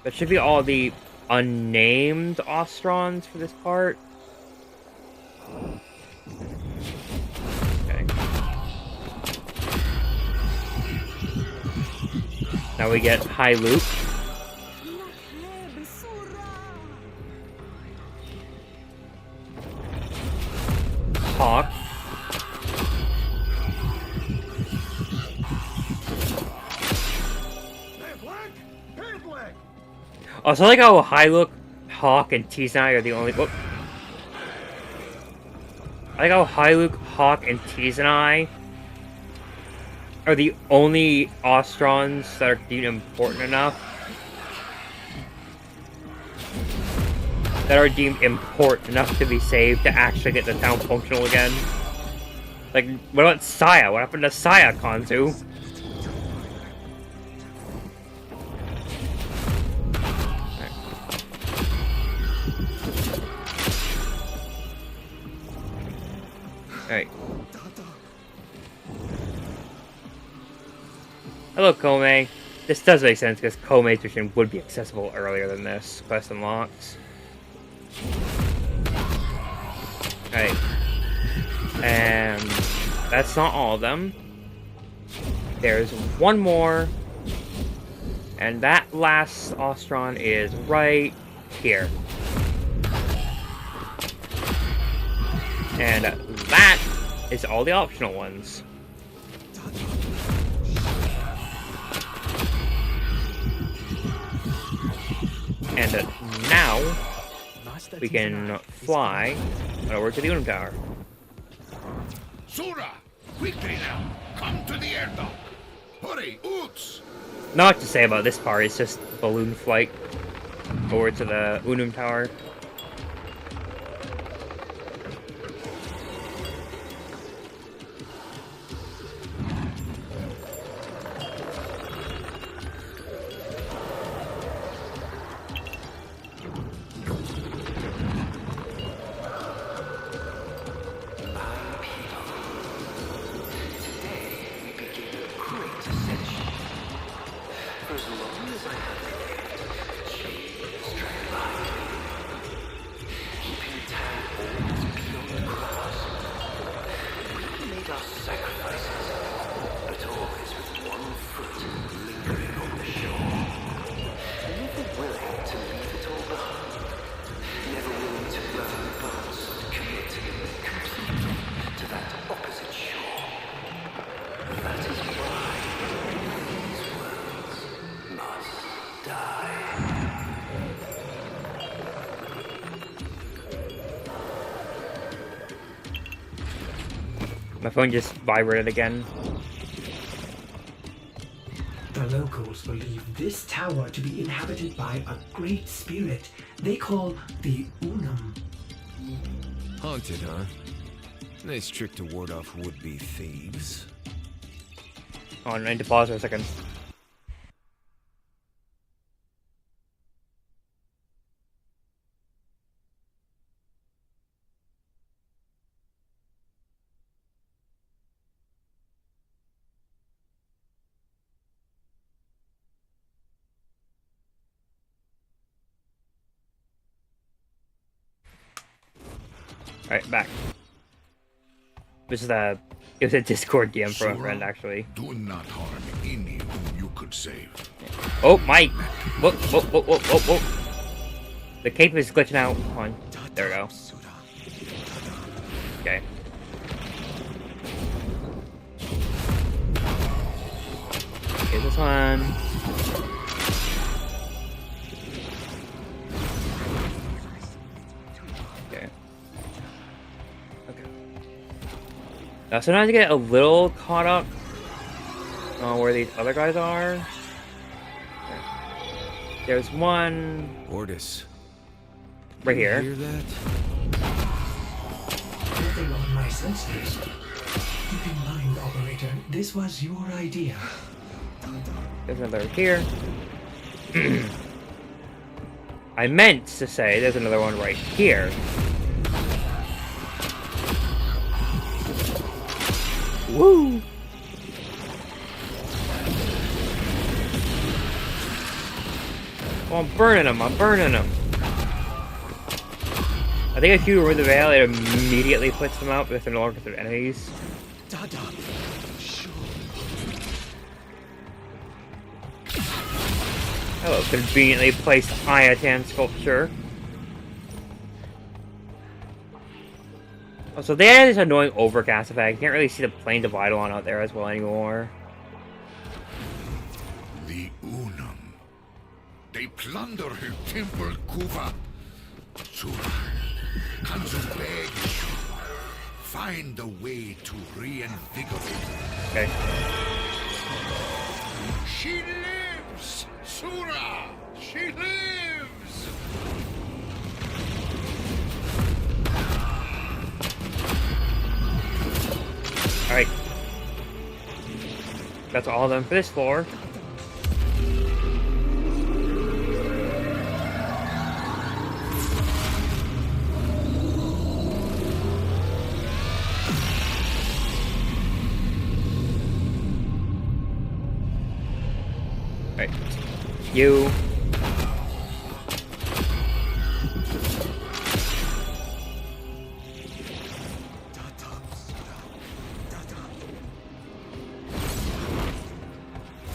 That should be all the unnamed Ostrons for this part. Okay. Now we get High Luke. Hawk. Also, I like how High Luke, Hawk, and Tizanai are the only. Whoop. I like how High Luke, Hawk, and Tizanai are the only Ostrons that are deemed important enough. That are deemed important enough to be saved to actually get the town functional again. Like, what about Saya? What happened to Saya, Kanzu? Alright. Hello, Kome. This does make sense because Kome's mission would be accessible earlier than this. Quest unlocks. Alright. And that's not all of them. There's one more. And that last Ostron is right here. And that is all the optional ones. And now we can fly over to the Unum Tower. Sura, quickly now, come to the air dock. Hurry, Oots! Not much to say about this part, it's just balloon flight over to the Unum Tower. My phone just vibrated again. The locals believe this tower to be inhabited by a great spirit they call the Unum. Haunted, huh? Nice trick to ward off would-be thieves. Oh, I need to pause for a second. Alright, back. This is it was a Discord DM from a friend, actually. Do not harm any whom you could save. Oh, Mike! Whoa, whoa, whoa, whoa, whoa, whoa. The cape is glitching out. Hold on. There we go. Okay. Okay, this one. Sometimes I get a little caught up on where these other guys are. There's one... Ordis. Right here. You hear that? Nothing on my senses. Keep in mind, operator, this was your idea. There's another here. I meant to say there's another one right here. Woo! Oh, I'm burning them, I'm burning them. I think if you remove the veil, it immediately puts them out because they're no longer considered enemies. Hello, conveniently placed Ayatan sculpture. Oh, so they had this annoying overcast effect. You can't really see the plains of Eidolon out there as well anymore. The Unum. They plunder her temple, Kuva. Sura, Kanzu begs you, find a way to reinvigorate. Okay. She lives! Sura! She lives! Alright. That's all of them for this floor. Alright. You.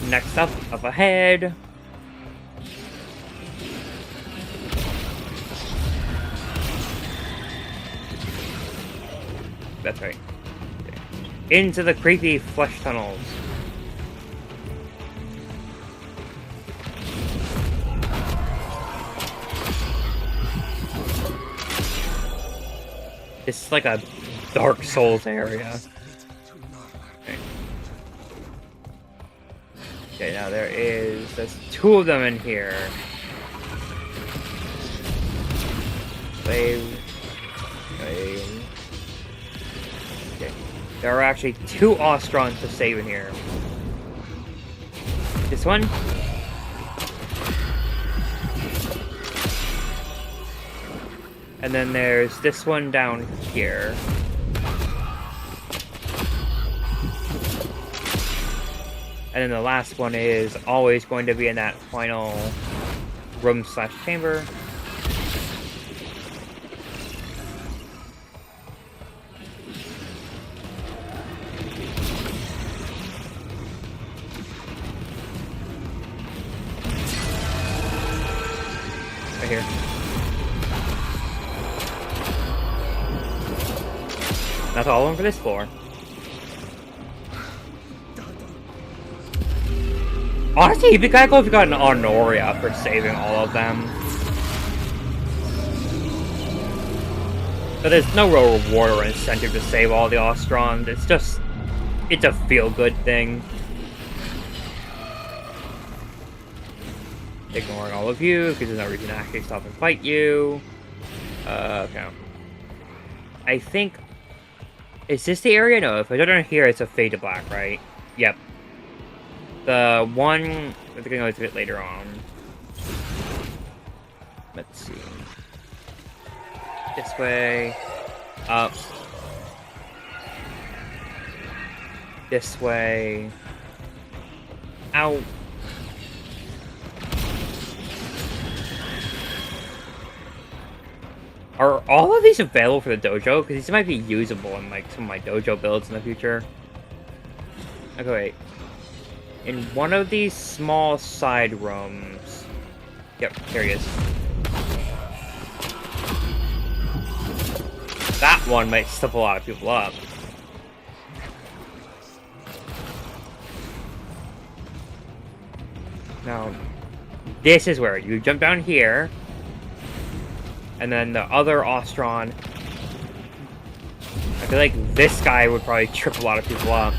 Next up ahead. That's right. Okay. Into the creepy flesh tunnels. It's like a Dark Souls area. Okay, now there's 2 of them in here. Save. Okay. There are actually 2 Ostrons to save in here. This one. And then there's this one down here. And then the last one is always going to be in that final room/chamber. Right here. That's all of them for this floor. Honestly, it'd be kind of cool if you got an Honoria for saving all of them. But there's no real reward or incentive to save all the Ostrons. It's a feel-good thing. Ignoring all of you, because there's no reason to actually stop and fight you. Okay. I think... Is this the area? No, if I don't here, it's a Fade to Black, right? Yep. The one... We're going to go into it later on. Let's see. This way. Up. This way. Out. Are all of these available for the dojo? Because these might be usable in like some of my dojo builds in the future. Okay, wait. In one of these small side rooms... Yep, here he is. That one might slip a lot of people up. Now, this is where you jump down here. And then the other Ostron... I feel like this guy would probably trip a lot of people up.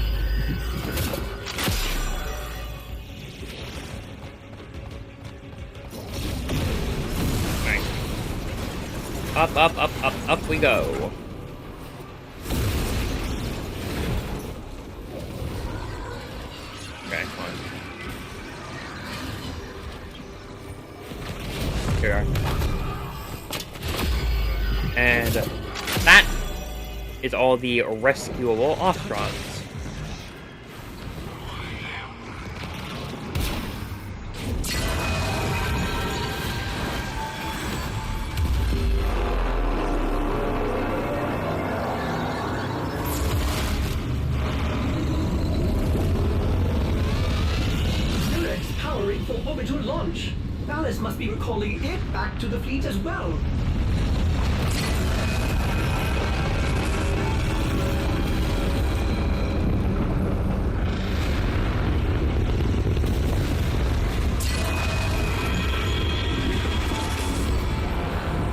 Up, up, up, up, up we go. Okay, come on. Here we are. And that is all the rescuable Ostrons. orbital launch. Valis must be recalling it back to the fleet as well.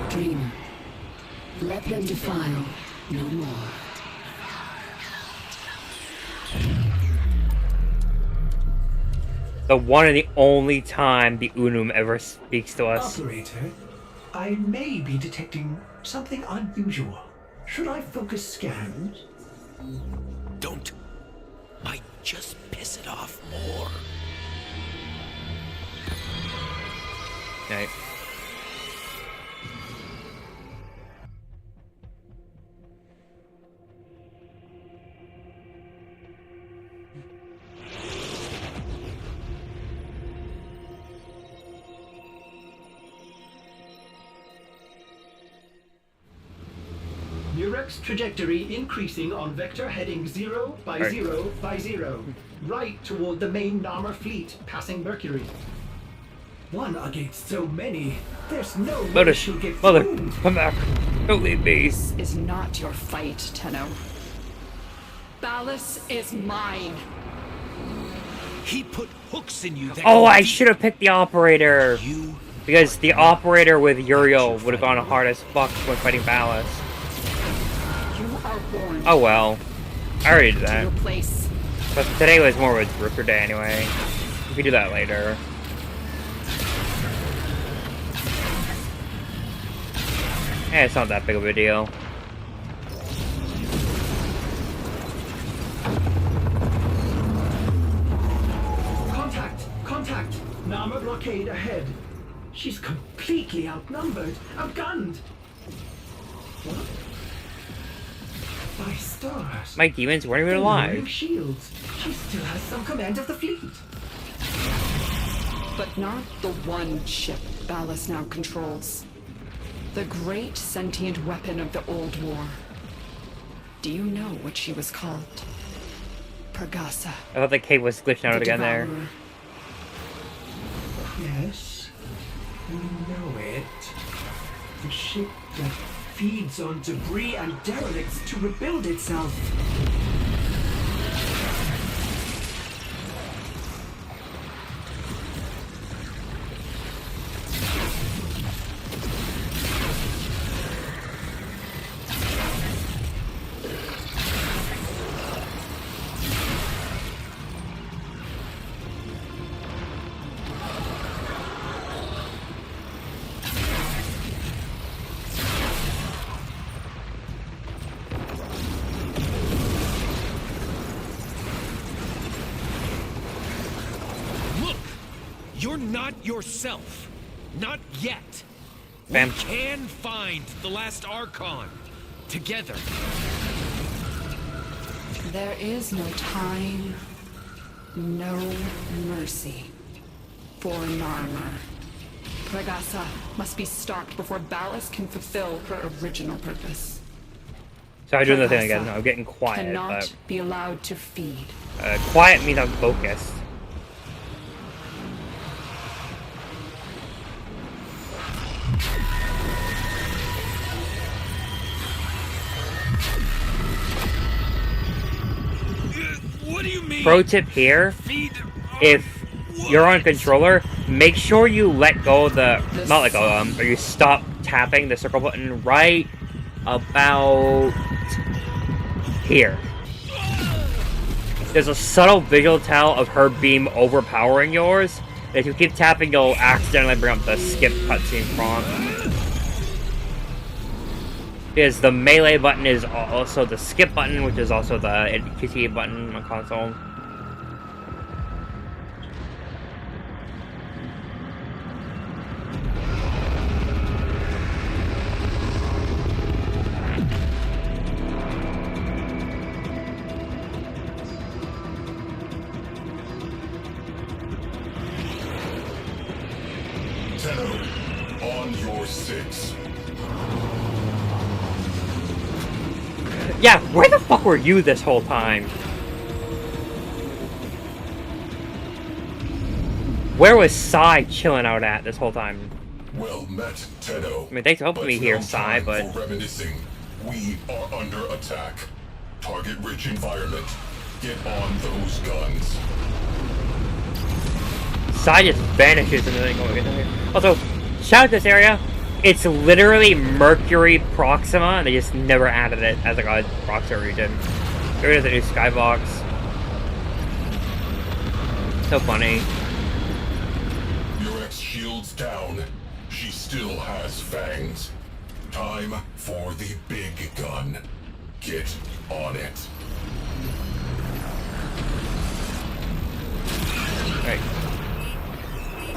Dreamer, let them defile no more. The one and the only time the Unum ever speaks to us. Operator, I may be detecting something unusual. Should I focus scans? Don't. Might just piss it off more. Right. Murex trajectory increasing on vector heading 0 by Right. 0 by 0. Right toward the main Narmer fleet, passing Mercury. One against so many. There's no way Mother, she'll get mother, through. come back. Don't leave me. Is not your fight, Tenno. Ballas is mine. He put hooks in you that Oh, I should have picked the operator. Because the operator with Uriel would have gone hard as fuck when fighting Ballas. You are born. Oh well. I already did to that. your place. But today was more of a Rooker day anyway. We can do that later. Yeah, it's not that big of a deal. Contact! Narmer blockade ahead. She's completely outnumbered, outgunned. What? By stars. My demons weren't even They're alive. wearing shields. She still has some command of the fleet. But not the one ship Ballas now controls. The great sentient weapon of the old war. Do you know what she was called? Pregassa. I thought the cave was glitching out The again there. Devourer. Yes, we know it. The ship that feeds on debris and derelicts to rebuild itself. You're not yourself. Not yet. Bam. We can find the last Archon. Together. There is no time, no mercy for Narmer. Pregassa must be stopped before Ballas can fulfill her original purpose. So I'm doing the thing Pregassa again. I'm getting quiet, cannot but be allowed to feed. quiet means I'm focused. What do you mean? Pro tip here: if you're on controller, make sure you let go of the not let go or you stop tapping the circle button right about here. There's a subtle visual tell of her beam overpowering yours. And if you keep tapping, you'll accidentally bring up the skip cutscene prompt. Because the melee button is also the skip button, which is also the QTE button on console. Tenno, on your 6. Yeah, where the fuck were you this whole time? Where was Sai chilling out at this whole time? Well met, Tenno. I mean, thanks for helping me here, Sai, but... For reminiscing. We are under attack. Target-rich environment. Get on those guns. Sai just vanishes and then oh, get here. Also, shout out this area. It's literally Mercury Proxima, and they just never added it as like a Proxima region. Here it is, a new skybox. So funny. Your ex-shield's down. She still has fangs. Time for the big gun. Get on it. Right.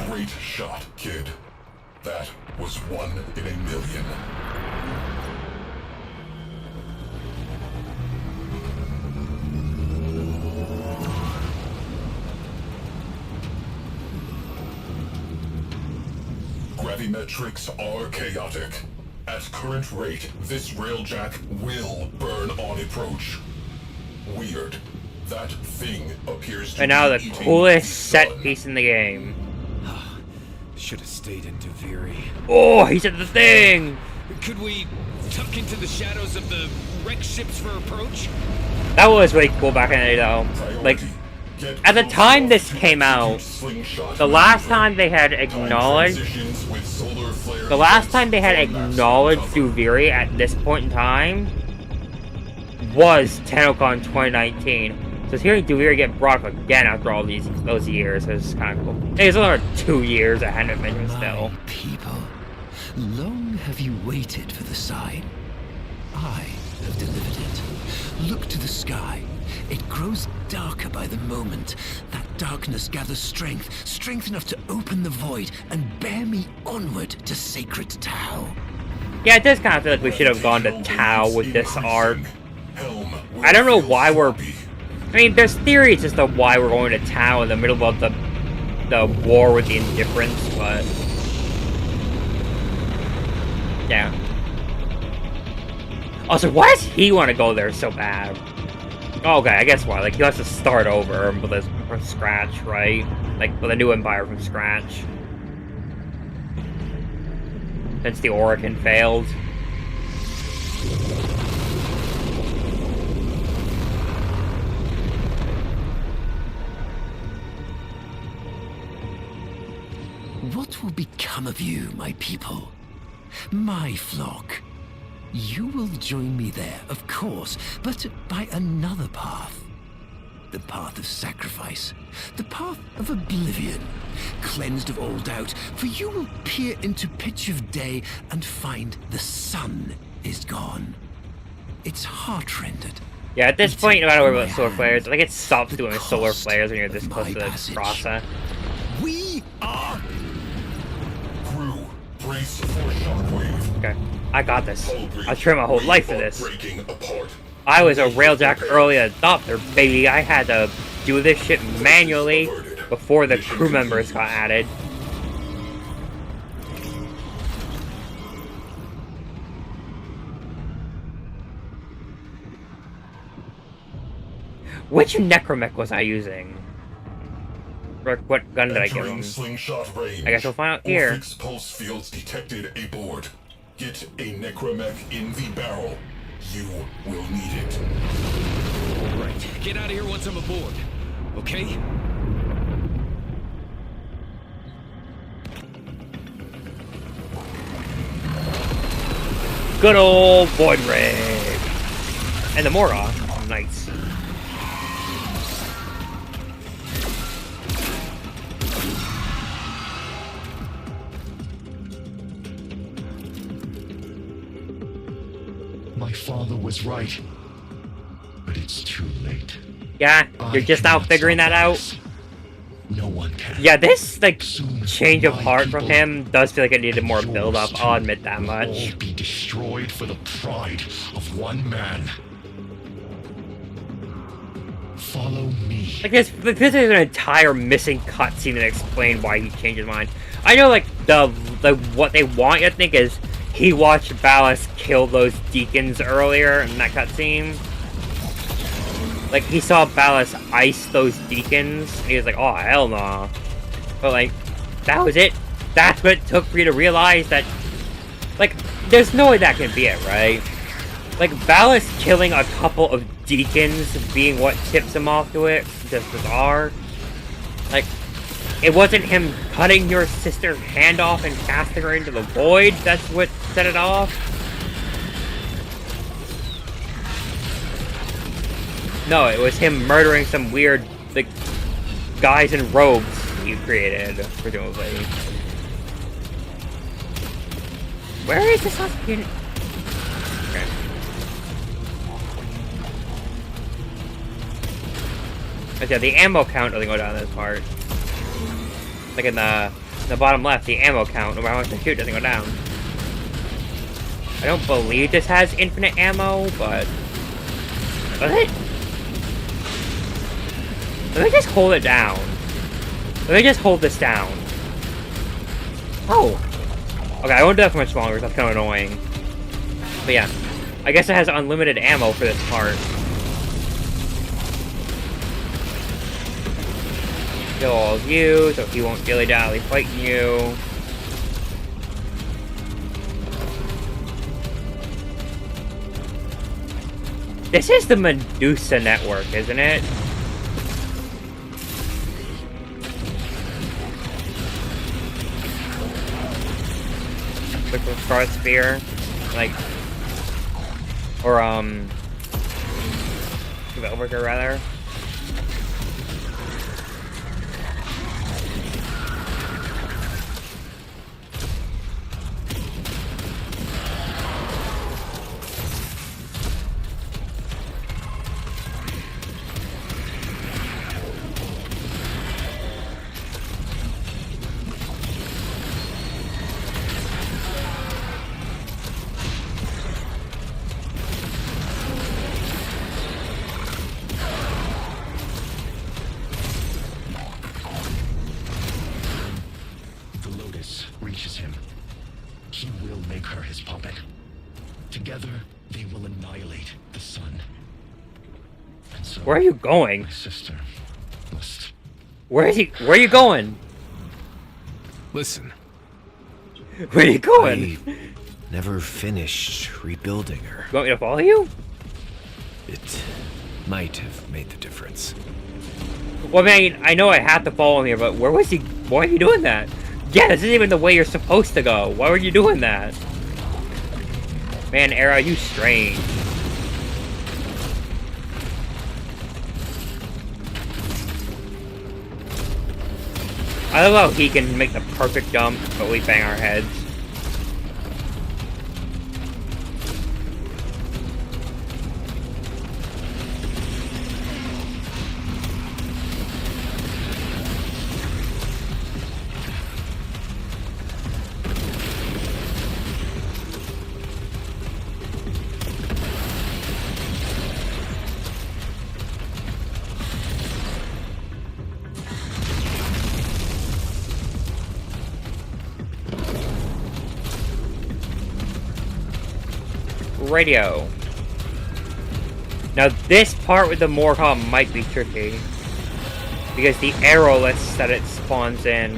Great shot, kid. That was 1 in a million. Gravimetrics are chaotic. At current rate, this railjack will burn on approach. Weird. That thing appears to And now be the eating coolest set piece in the game. Should have stayed in Taviri. Oh, he said the thing! Could we tuck into the shadows of the wrecked ships for approach? That was really cool back in the day, though. Like, at the time this came out, the last time they had acknowledged... The last time they had acknowledged Tuviri at this point in time was TennoCon 2019. So hearing Tuviri get brought up again after all those years is kind of cool. It's another 2 years ahead of it, but still. People, long have you waited for the sign. I have delivered it. Look to the sky. It grows darker by the moment. That darkness gathers strength, strength enough to open the void and bear me onward to Sacred Tau. Yeah, it does kind of feel like we should have gone to Tau with this arc. I don't know why we're... I mean, there's theories as to why we're going to Tau in the middle of the war with the Indifference, but... Yeah. Also, why does he want to go there so bad? Okay, I guess why. Like, he wants to start over with this from scratch, right? Like, with a new empire from scratch. Since the Orokin failed. What will become of you, my people? My flock? You will join me there, of course, but by another path. The path of sacrifice. The path of oblivion. Cleansed of all doubt, for you will peer into pitch of day and find the sun is gone. It's heart-rendered. Yeah, at this point, you don't have to worry about solar flares. I think it stops doing solar flares when you're this close to the Krasa. We are... Crew, brace for shockwave. Okay, I got this. I trained my whole life for this. I was a railjack early adopter, baby. I had to do this shit manually before the crew members got added. Which necromech was I using? What gun did I give him? Slingshot range. I guess we'll find out here. Orphix pulse fields detected aboard. Get a necromech in the barrel. You will need it. Right. Get out of here once I'm aboard. Okay? Good old Void Ray. And the Mora. Nice. My father was right, but it's too late. Yeah, you're just now figuring that out. No one can. Yeah, this like change of heart from him does feel like it needed more build up. I'll admit that much. All be destroyed for the pride of one man. Follow me. Like this is an entire missing cutscene that explained why he changed his mind. I know, like the what they want you to think is he watched Ballas kill those deacons earlier in that cutscene. Like he saw Ballas ice those deacons, and he was like, "Oh hell no!" But, like, that was it. That's what it took for you to realize that, like, there's no way that can be it, right? Like, Valis killing a couple of deacons being what tips him off to it, just bizarre. Like, it wasn't him cutting your sister's hand off and casting her into the void that's what set it off. No, it was him murdering some weird, like, guys in robes you created, presumably. Where is this last unit? Okay. But yeah, the ammo count doesn't go down this part. Like in the bottom left, the ammo count, no matter how much I shoot, doesn't go down. I don't believe this has infinite ammo, but... Does it? Let me just hold it down. Let me just hold this down. Oh! Okay, I won't do that for much longer, that's kind of annoying. But yeah, I guess it has unlimited ammo for this part. Kill all of you, so he won't dilly-dally fighting you. This is the Medusa network, isn't it? Quick Scar Spear, like, or Overture rather. Where are you going? My sister must... Where is he? Where are you going? Listen. Where are you going? I never finished rebuilding her. You want me to follow you? It might have made the difference. Well, I mean, I know I have to follow him here, but where was he? Why are you doing that? Yeah, this isn't even the way you're supposed to go. Why were you doing that? Man, Era, you strange. I love how he can make the perfect jump, but we bang our heads. Radio. Now this part with the Morcom might be tricky, because the arrowlets that it spawns in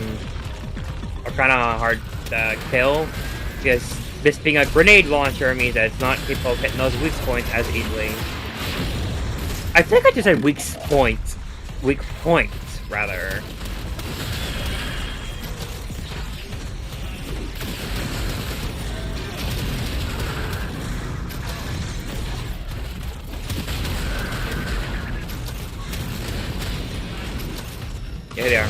are kind of hard to kill, because this being a grenade launcher means that it's not capable of hitting those weak points as easily. I think I just said weak points, rather. Yeah, they are.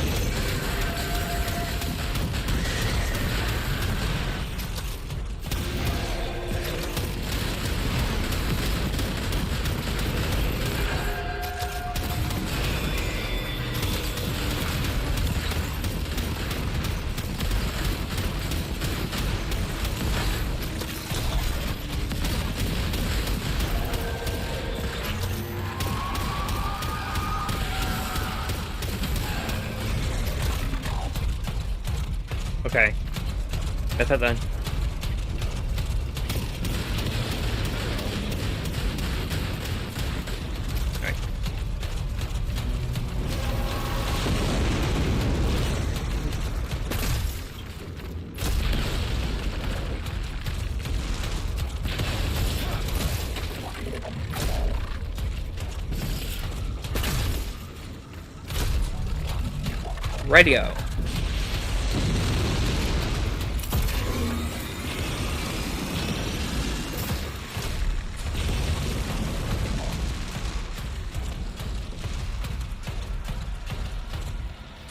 Okay. That's it then. Alright. Radio.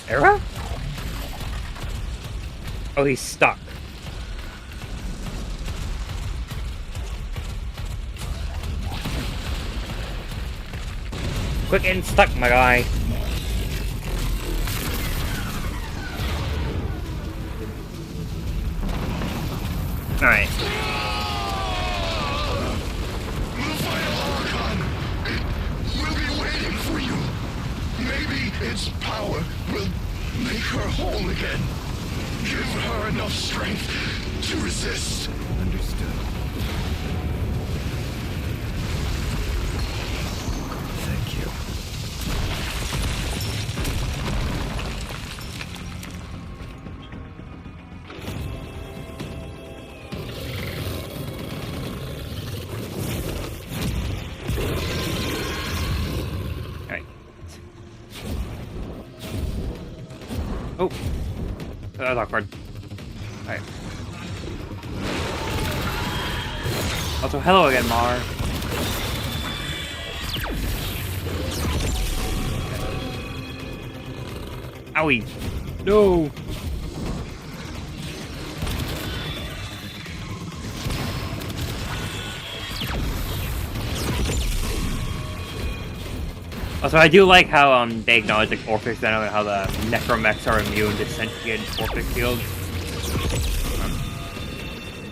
Era? Oh, he's stuck. Quit getting stuck, my guy. Alright. We'll be waiting for you. Maybe its power will make her whole again. Give her enough strength to resist. Understood. Thank you. Alright. Oh. That was awkward. Alright. Also, hello again, Mar. Owie. No. Also, I do like how they acknowledge like Orphic Venom and how the Necromechs are immune to sentient Orphic fields.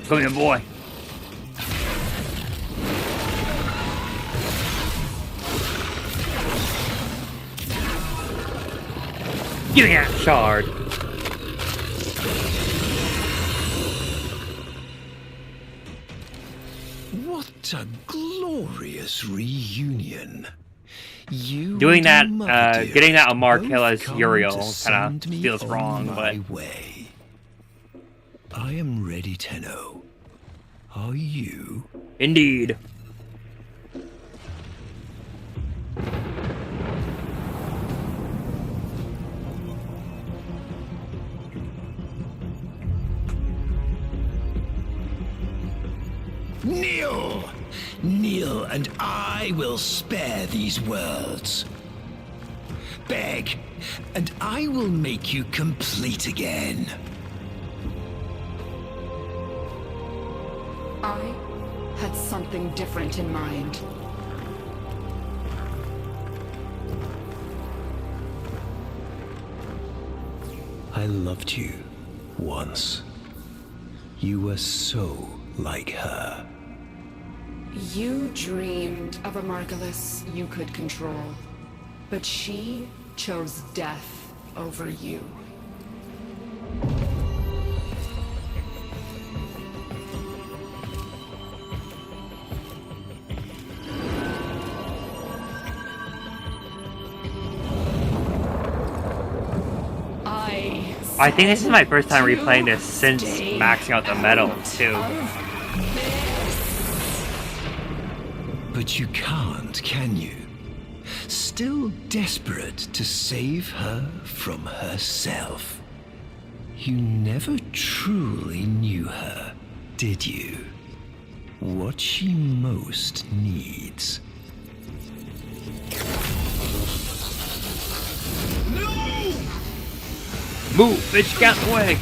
Come here, boy. Give me that shard. What a glorious reunion. You Doing that, and Mother dear getting that Amar kill both as come Uriel to kind send of me feels on wrong, my but way. I am ready, Tenno. Are you? Indeed. Kneel! Kneel, and I will spare these worlds. Beg, and I will make you complete again. I had something different in mind. I loved you once. You were so like her. You dreamed of a Margulis you could control, but she chose death over you. I think this is my first time replaying this since maxing out the medal, too. But you can't, can you? Still desperate to save her from herself. You never truly knew her, did you? What she most needs. Move, bitch, get out the way!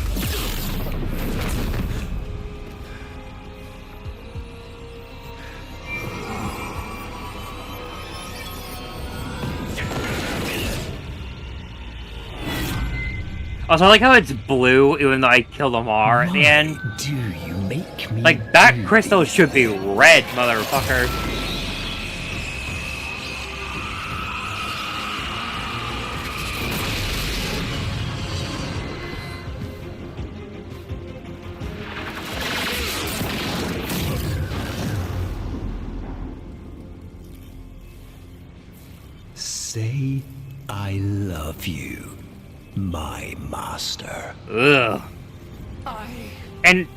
Also, I like how it's blue, even though I killed Amar at the end. Do you make me like, that crystal should be red, motherfucker. Say, I love you, my master. Ugh. And,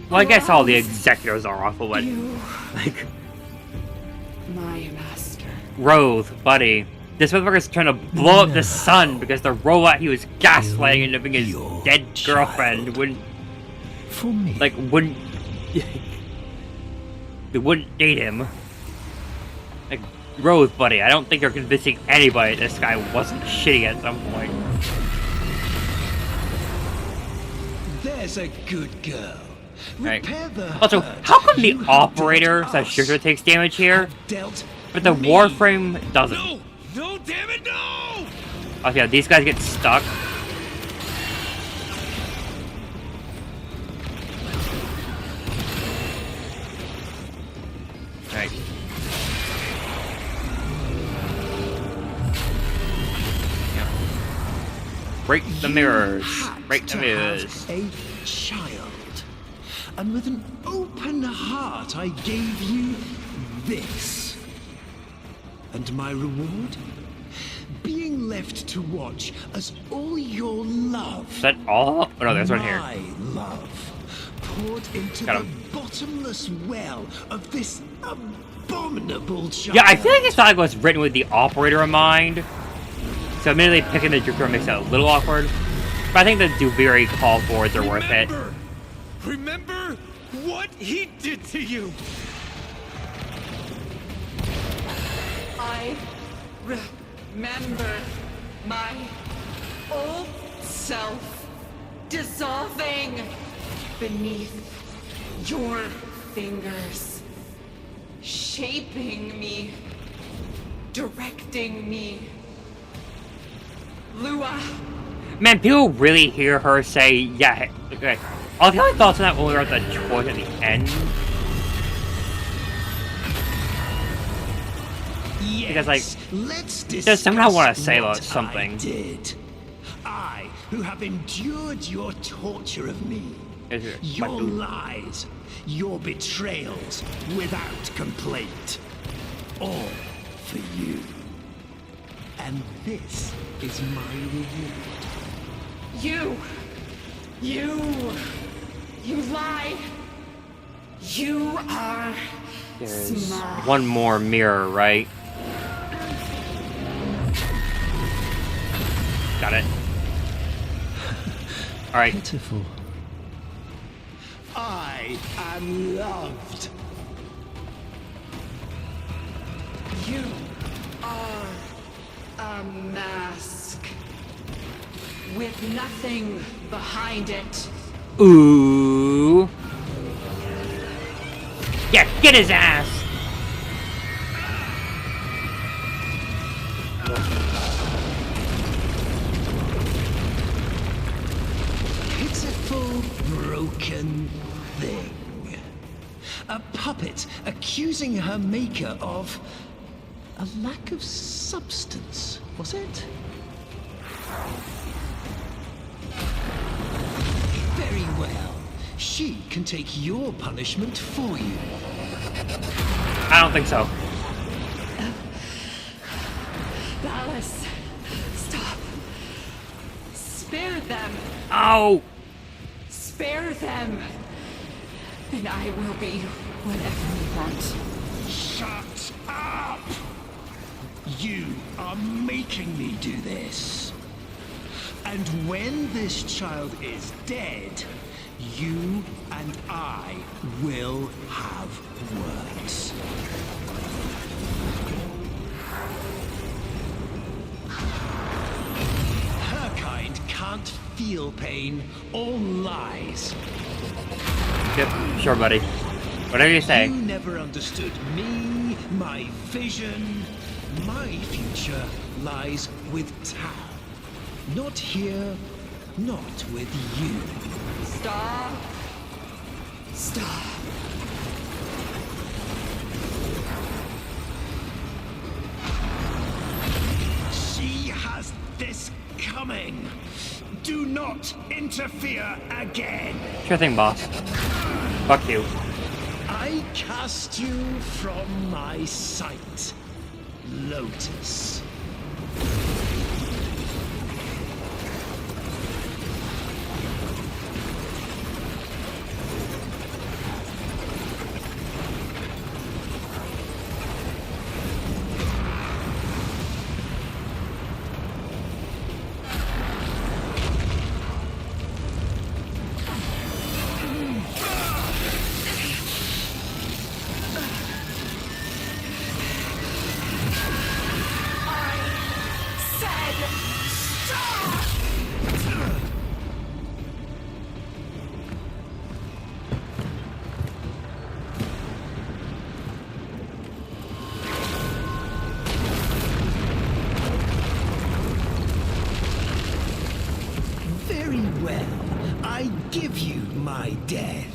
well, I guess all the executors are awful, but, like... My master. Roth, buddy. This motherfucker's trying to blow up the sun because the robot he was gaslighting into being his dead girlfriend wouldn't, like, wouldn't, they wouldn't date him. Like, Rose, buddy, I don't think you're convincing anybody this guy wasn't shitty at some point. There's a good girl. Right. Also, how come the operator /Shooter takes damage here, but the Warframe doesn't? No, damn it, no! Okay, these guys get stuck. Right. Yeah. Break the mirrors. Break the mirrors. A child. And with an open heart, I gave you this. And my reward? Being left to watch as all your love. Is that all? Oh no, there's one here. My love poured into the bottomless well of this abominable child. Yeah, I feel like this dialogue was written with the operator in mind. So admittedly picking the Joker makes it a little awkward. But I think the Duviri call forwards are worth it. Remember what he did to you. I remember my old self dissolving beneath your fingers, shaping me, directing me. Lua. Man, people really hear her say, yeah, okay. I'll tell my thoughts on that when we were at the choice at the end. Yes, because, like, let's does somehow want to say what something. I did. I, who have endured your torture of me, your lies, your betrayals, without complaint, all for you. And this is my reward. You lie. You are There's smart. one more mirror, right? Got it. Alright. Pitiful. I am loved. You are a mask with nothing behind it. Ooh. Yeah, get his ass! Pitiful, broken thing. A puppet accusing her maker of a lack of substance, was it? Very well. She can take your punishment for you. I don't think so. Dallas, stop. Spare them. Oh! Spare them. And I will be whatever you want. Shut up! You are making me do this. And when this child is dead, you and I will have words. Her kind can't feel pain or lies. Yep, sure, buddy. Whatever you say. You never understood me, my vision. My future lies with Tao. Not here, not with you. Stop. Stop. She has this coming. Do not interfere again. Sure thing, boss. Fuck you. I cast you from my sight, Lotus. Very well. I give you my death.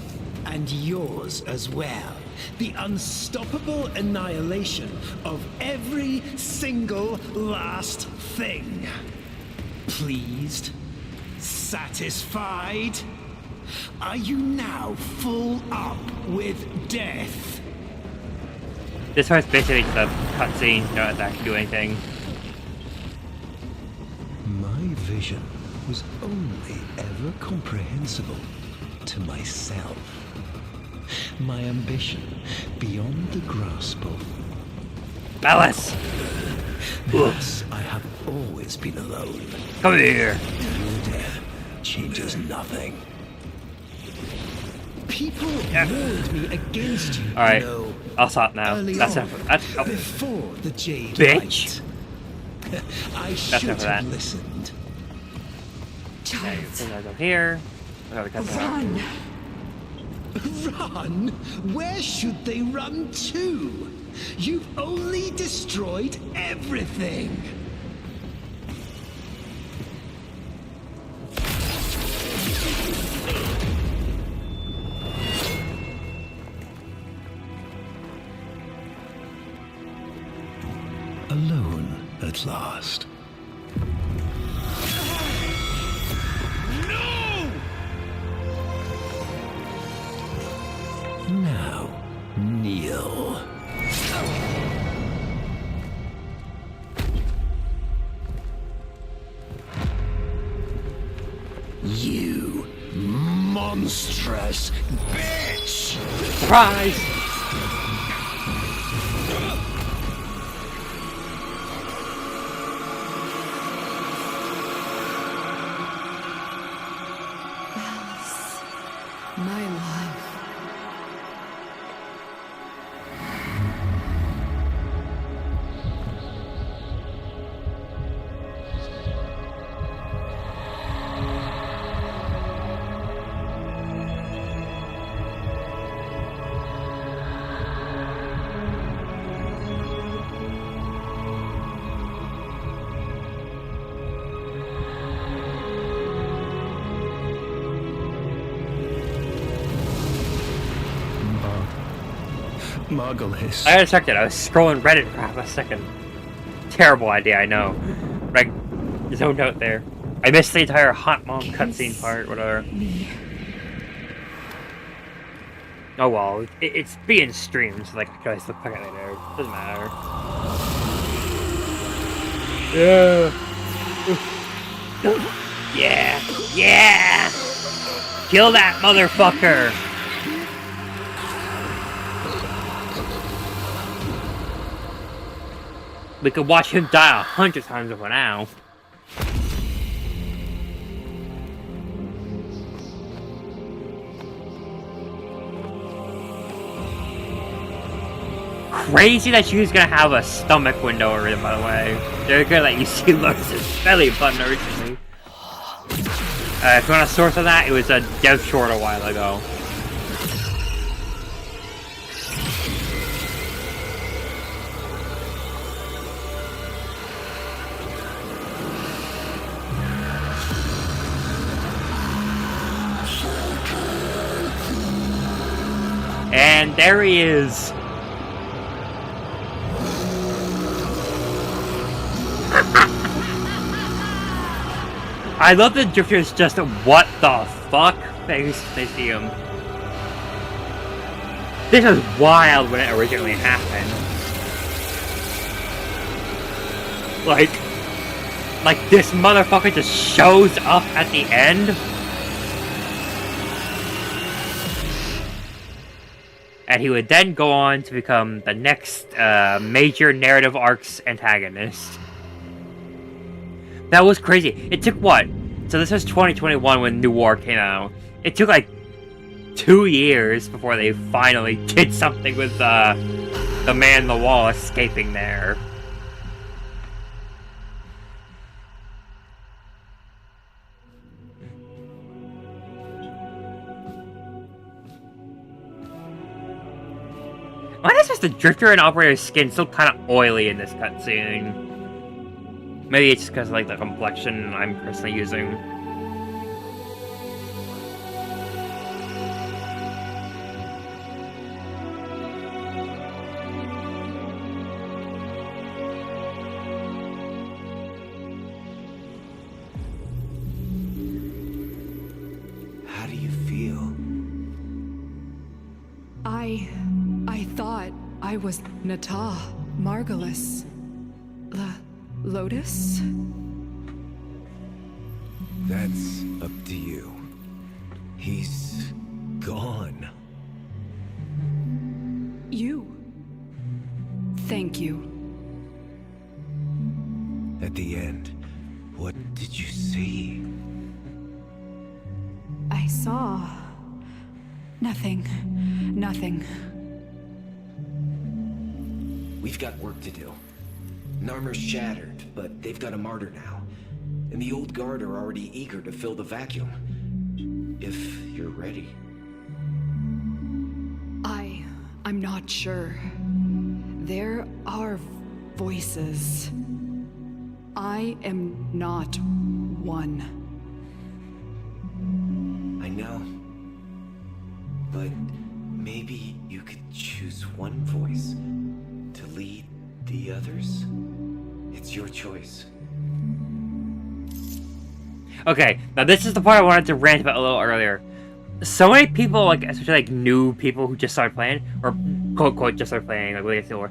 And yours as well. The unstoppable annihilation of every single last thing. Pleased? Satisfied? Are you now full up with death? This part's basically just a cutscene, not that I can do anything. My vision was only ever comprehensible to myself. My ambition beyond the grasp of Alice! Thus, I have always been alone. Come here! Your death changes nothing. People warned me against you. Alright, know, I'll stop now. early That's on, enough. That's before the Jade bitch! Light. I That's should enough of that. have listened. Giles. Okay, go here. Run! Run? Where should they run to? You've only destroyed everything! Alone at last. Now, kneel. You monstrous bitch! Surprise! My love. Margulis. I gotta check that. I was scrolling Reddit for half a second. Terrible idea, I know. Like, zoned out there. I missed the entire Hot Mom cutscene part, whatever. Oh well, it's being streamed, so like I can always look back at it later. Doesn't matter. Yeah. Yeah. Yeah. Kill that motherfucker. We could watch him die 100 times over now. Crazy that she was gonna have a stomach window over it, by the way. They're gonna let you see Lotus's belly button originally. If you want a source of that, it was a dev short a while ago. And there he is. I love the drifters just what the fuck face they see him. This was wild when it originally happened. Like this motherfucker just shows up at the end. And he would then go on to become the next major narrative arc's antagonist. That was crazy. It took what? So this was 2021 when New War came out. It took like 2 years before they finally did something with the man in the wall escaping there. Why is just the Drifter and Operator's skin still kind of oily in this cutscene? Maybe it's just because of like the complexion I'm personally using. How do you feel? I thought I was Nata, Margulis. Lotus? That's up to you. He's gone. You. Thank you. At the end, what did you see? I saw... Nothing. We've got work to do. Narmer's shattered, but they've got a martyr now. And the old guard are already eager to fill the vacuum. If you're ready. I'm not sure. There are voices. I am not one. I know. But maybe you could choose one voice to lead the others? It's your choice. Okay, now this is the part I wanted to rant about a little earlier. So many people, like, especially like new people who just started playing, or quote unquote just started playing, like Legacy Lore.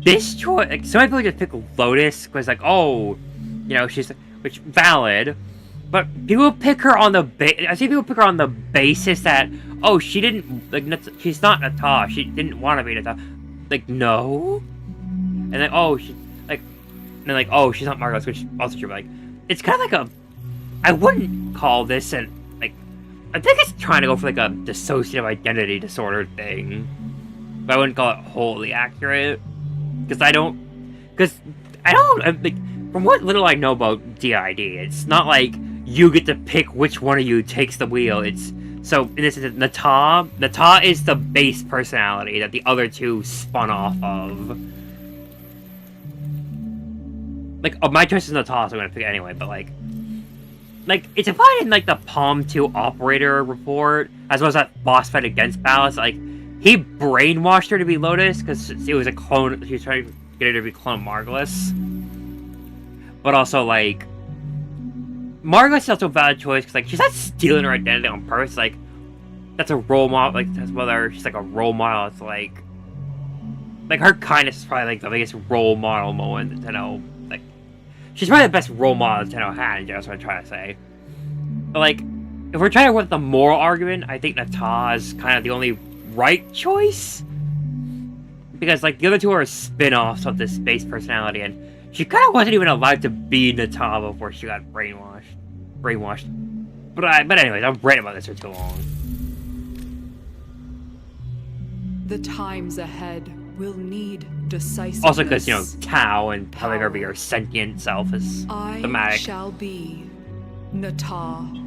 This choice, like, so many people just pick Lotus because, like, oh, you know, she's, which valid, but people pick her on the I see people pick her on the basis that, oh, she didn't, like, she's not Nata, she didn't want to be Nata. Like, no, and then oh, she, like, and then like, oh, she's not Margulis, which is also true. But, like, it's kind of like a, I wouldn't call this an, like, I think it's trying to go for like a dissociative identity disorder thing, but I wouldn't call it wholly accurate, because I don't, like, from what little I know about DID, it's not like you get to pick which one of you takes the wheel. It's, so in this instance, Nata is the base personality that the other two spun off of. Like, oh, my choice is Nata, so I'm gonna pick it anyway, but like, it's implied in, like, the Palm 2 operator report, as well as that boss fight against Ballas, like, he brainwashed her to be Lotus, because it was a clone, he was trying to get her to be clone Margulis. But also, like, Margulis is also a valid choice, because, like, she's not stealing her identity on purpose, like, that's a role model, like, that's whether she's, like, a role model, it's, like, her kindness is probably, like, the biggest role model moment that Nintendo, like, she's probably the best role model Nintendo had, that's what I'm trying to say. But, like, if we're trying to work the moral argument, I think Nata is kind of the only right choice. Because, like, the other two are spin-offs of this base personality, and she kind of wasn't even allowed to be Nata before she got brainwashed. But anyways, I've read about this for too long. The times ahead will need decisiveness. Also because, you know, Tau and having her be her sentient self is thematic. I shall be Nata.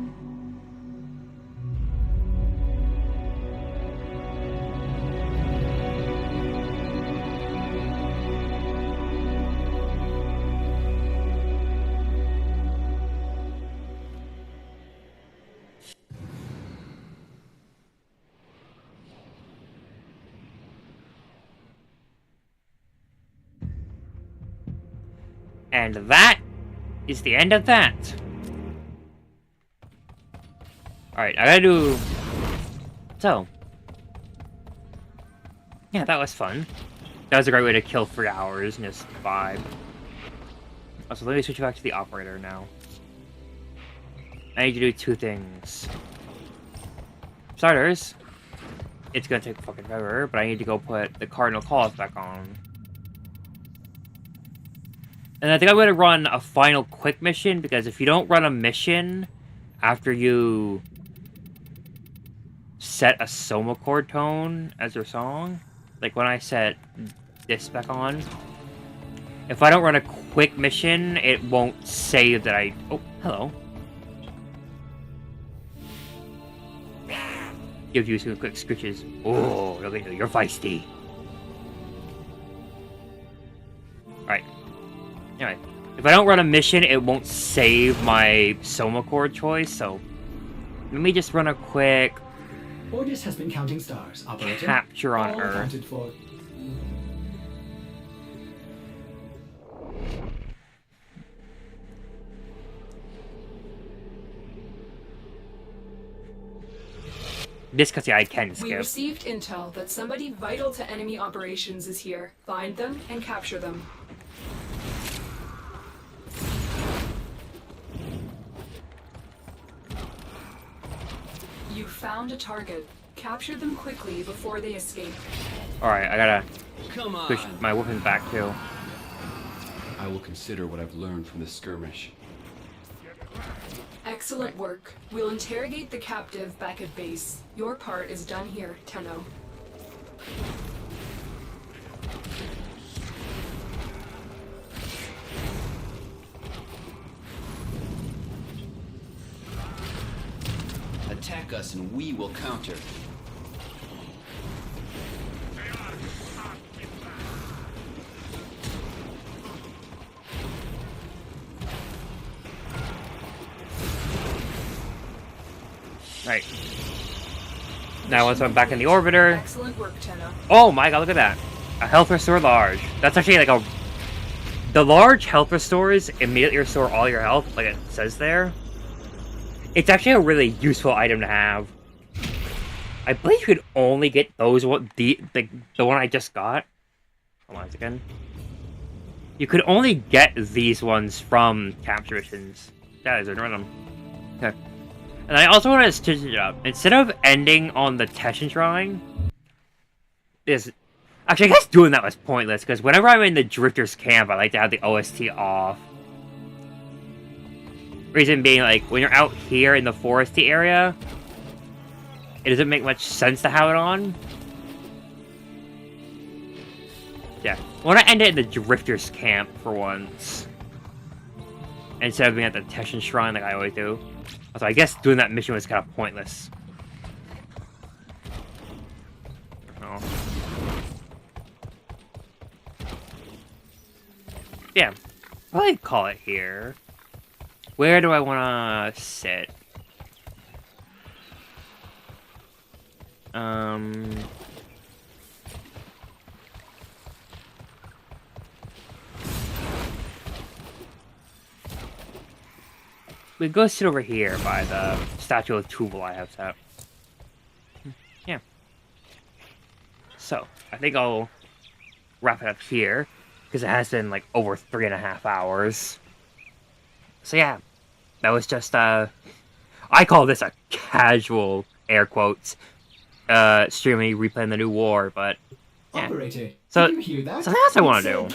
And that is the end of that. Alright, I gotta do... So. Yeah, that was fun. That was a great way to kill 3 hours and just vibe. Also, let me switch back to the operator now. I need to do 2 things. Starters, it's gonna take fucking forever, but I need to go put the Cardinal Calls back on. And I think I'm going to run a final quick mission, because if you don't run a mission after you set a Soma chord tone as your song, like when I set this back on, if I don't run a quick mission, it won't save that I... Oh, hello. Gives you some quick scritches. Oh, look at you, you're feisty. Anyway, if I don't run a mission, it won't save my Soma Core choice, so let me just run a quick Ordis has been counting stars, operator. capture on All Earth. accounted for. This because yeah, I can We skip. received intel that somebody vital to enemy operations is here. Find them and capture them. You found a target. Capture them quickly before they escape. Alright, I gotta Come on. push my weapon back too. I will consider what I've learned from this skirmish. Excellent work. We'll interrogate the captive back at base. Your part is done here, Tenno. Attack us and we will counter. Right. Now once I'm back in the orbiter. Excellent work, Tenno. Oh my god, look at that. A health restore large. That's actually like a... The large health restores immediately restore all your health, like it says there. It's actually a really useful item to have. I believe you could only get those, the one I just got. Hold on a second. You could only get these ones from capture missions. That is one of them. Okay. And I also want to switch it up. Instead of ending on the Teshin Shrine, actually, I guess doing that was pointless, because whenever I'm in the Drifter's camp, I like to have the OST off. Reason being, like, when you're out here in the foresty area, it doesn't make much sense to have it on. Yeah. I want to end it in the Drifter's camp for once, instead of being at the Teshin Shrine like I always do. So I guess doing that mission was kind of pointless. Oh. Yeah, probably call it here. Where do I want to sit? We go sit over here by the statue of Tubal I have set. Yeah. So, I think I'll wrap it up here, because it has been like over 3.5 hours. So yeah, that was just I call this a casual, air quotes, streaming replaying the new war, but yeah. Operator, So, did you hear that? something else I want to do.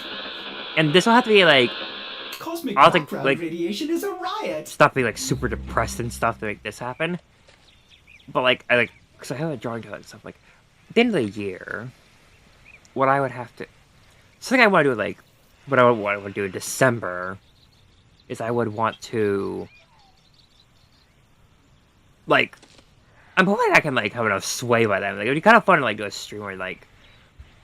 And this will have to be like, Cosmic I'll think, background like, radiation is a riot. stop being like super depressed and stuff to make this happen. But like, because I have a drawing to it and stuff, like, at the end of the year, what I would have to, something I want to do, like, what I would do in December, is I would want to, like, I'm hoping I can, like, have enough sway by then. Like, it would be kind of fun to, like, do a stream where, like,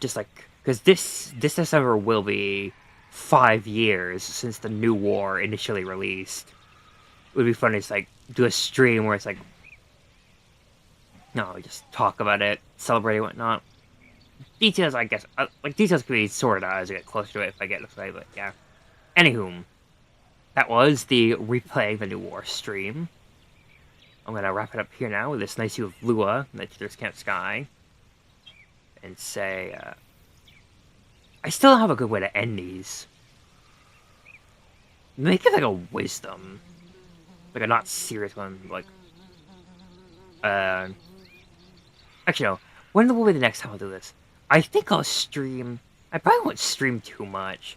just, like, because this December will be 5 years since the new war initially released. It would be fun to just, like, do a stream where it's, like, no, just talk about it, celebrate it, whatnot. Details, I guess, like, details could be sorted out as I get closer to it if I get this way, but yeah. Anywho, that was the Replaying the New War stream. I'm gonna wrap it up here now with this nice view of Lua in the Teacher's Camp sky. And say, I still don't have a good way to end these. Make it like a wisdom. Like a not serious one, like, actually no, when will be the next time I'll do this? I think I'll stream, I probably won't stream too much.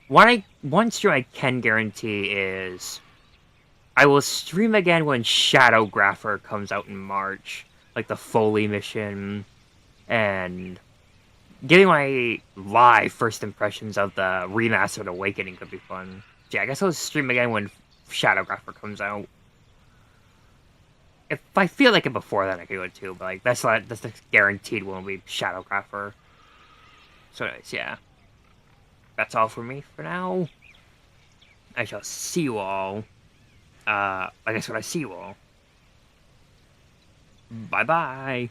One stream I can guarantee is, I will stream again when Shadowgrapher comes out in March. Like the Foley mission, and giving my live first impressions of the Remastered Awakening could be fun. Yeah, I guess I'll stream again when Shadowgrapher comes out. If I feel like it before that, I could do it too, but like that's the guaranteed one will be Shadowgrapher. So anyways, yeah. That's all for me for now. I shall see you all. I guess when I see you all. Bye-bye.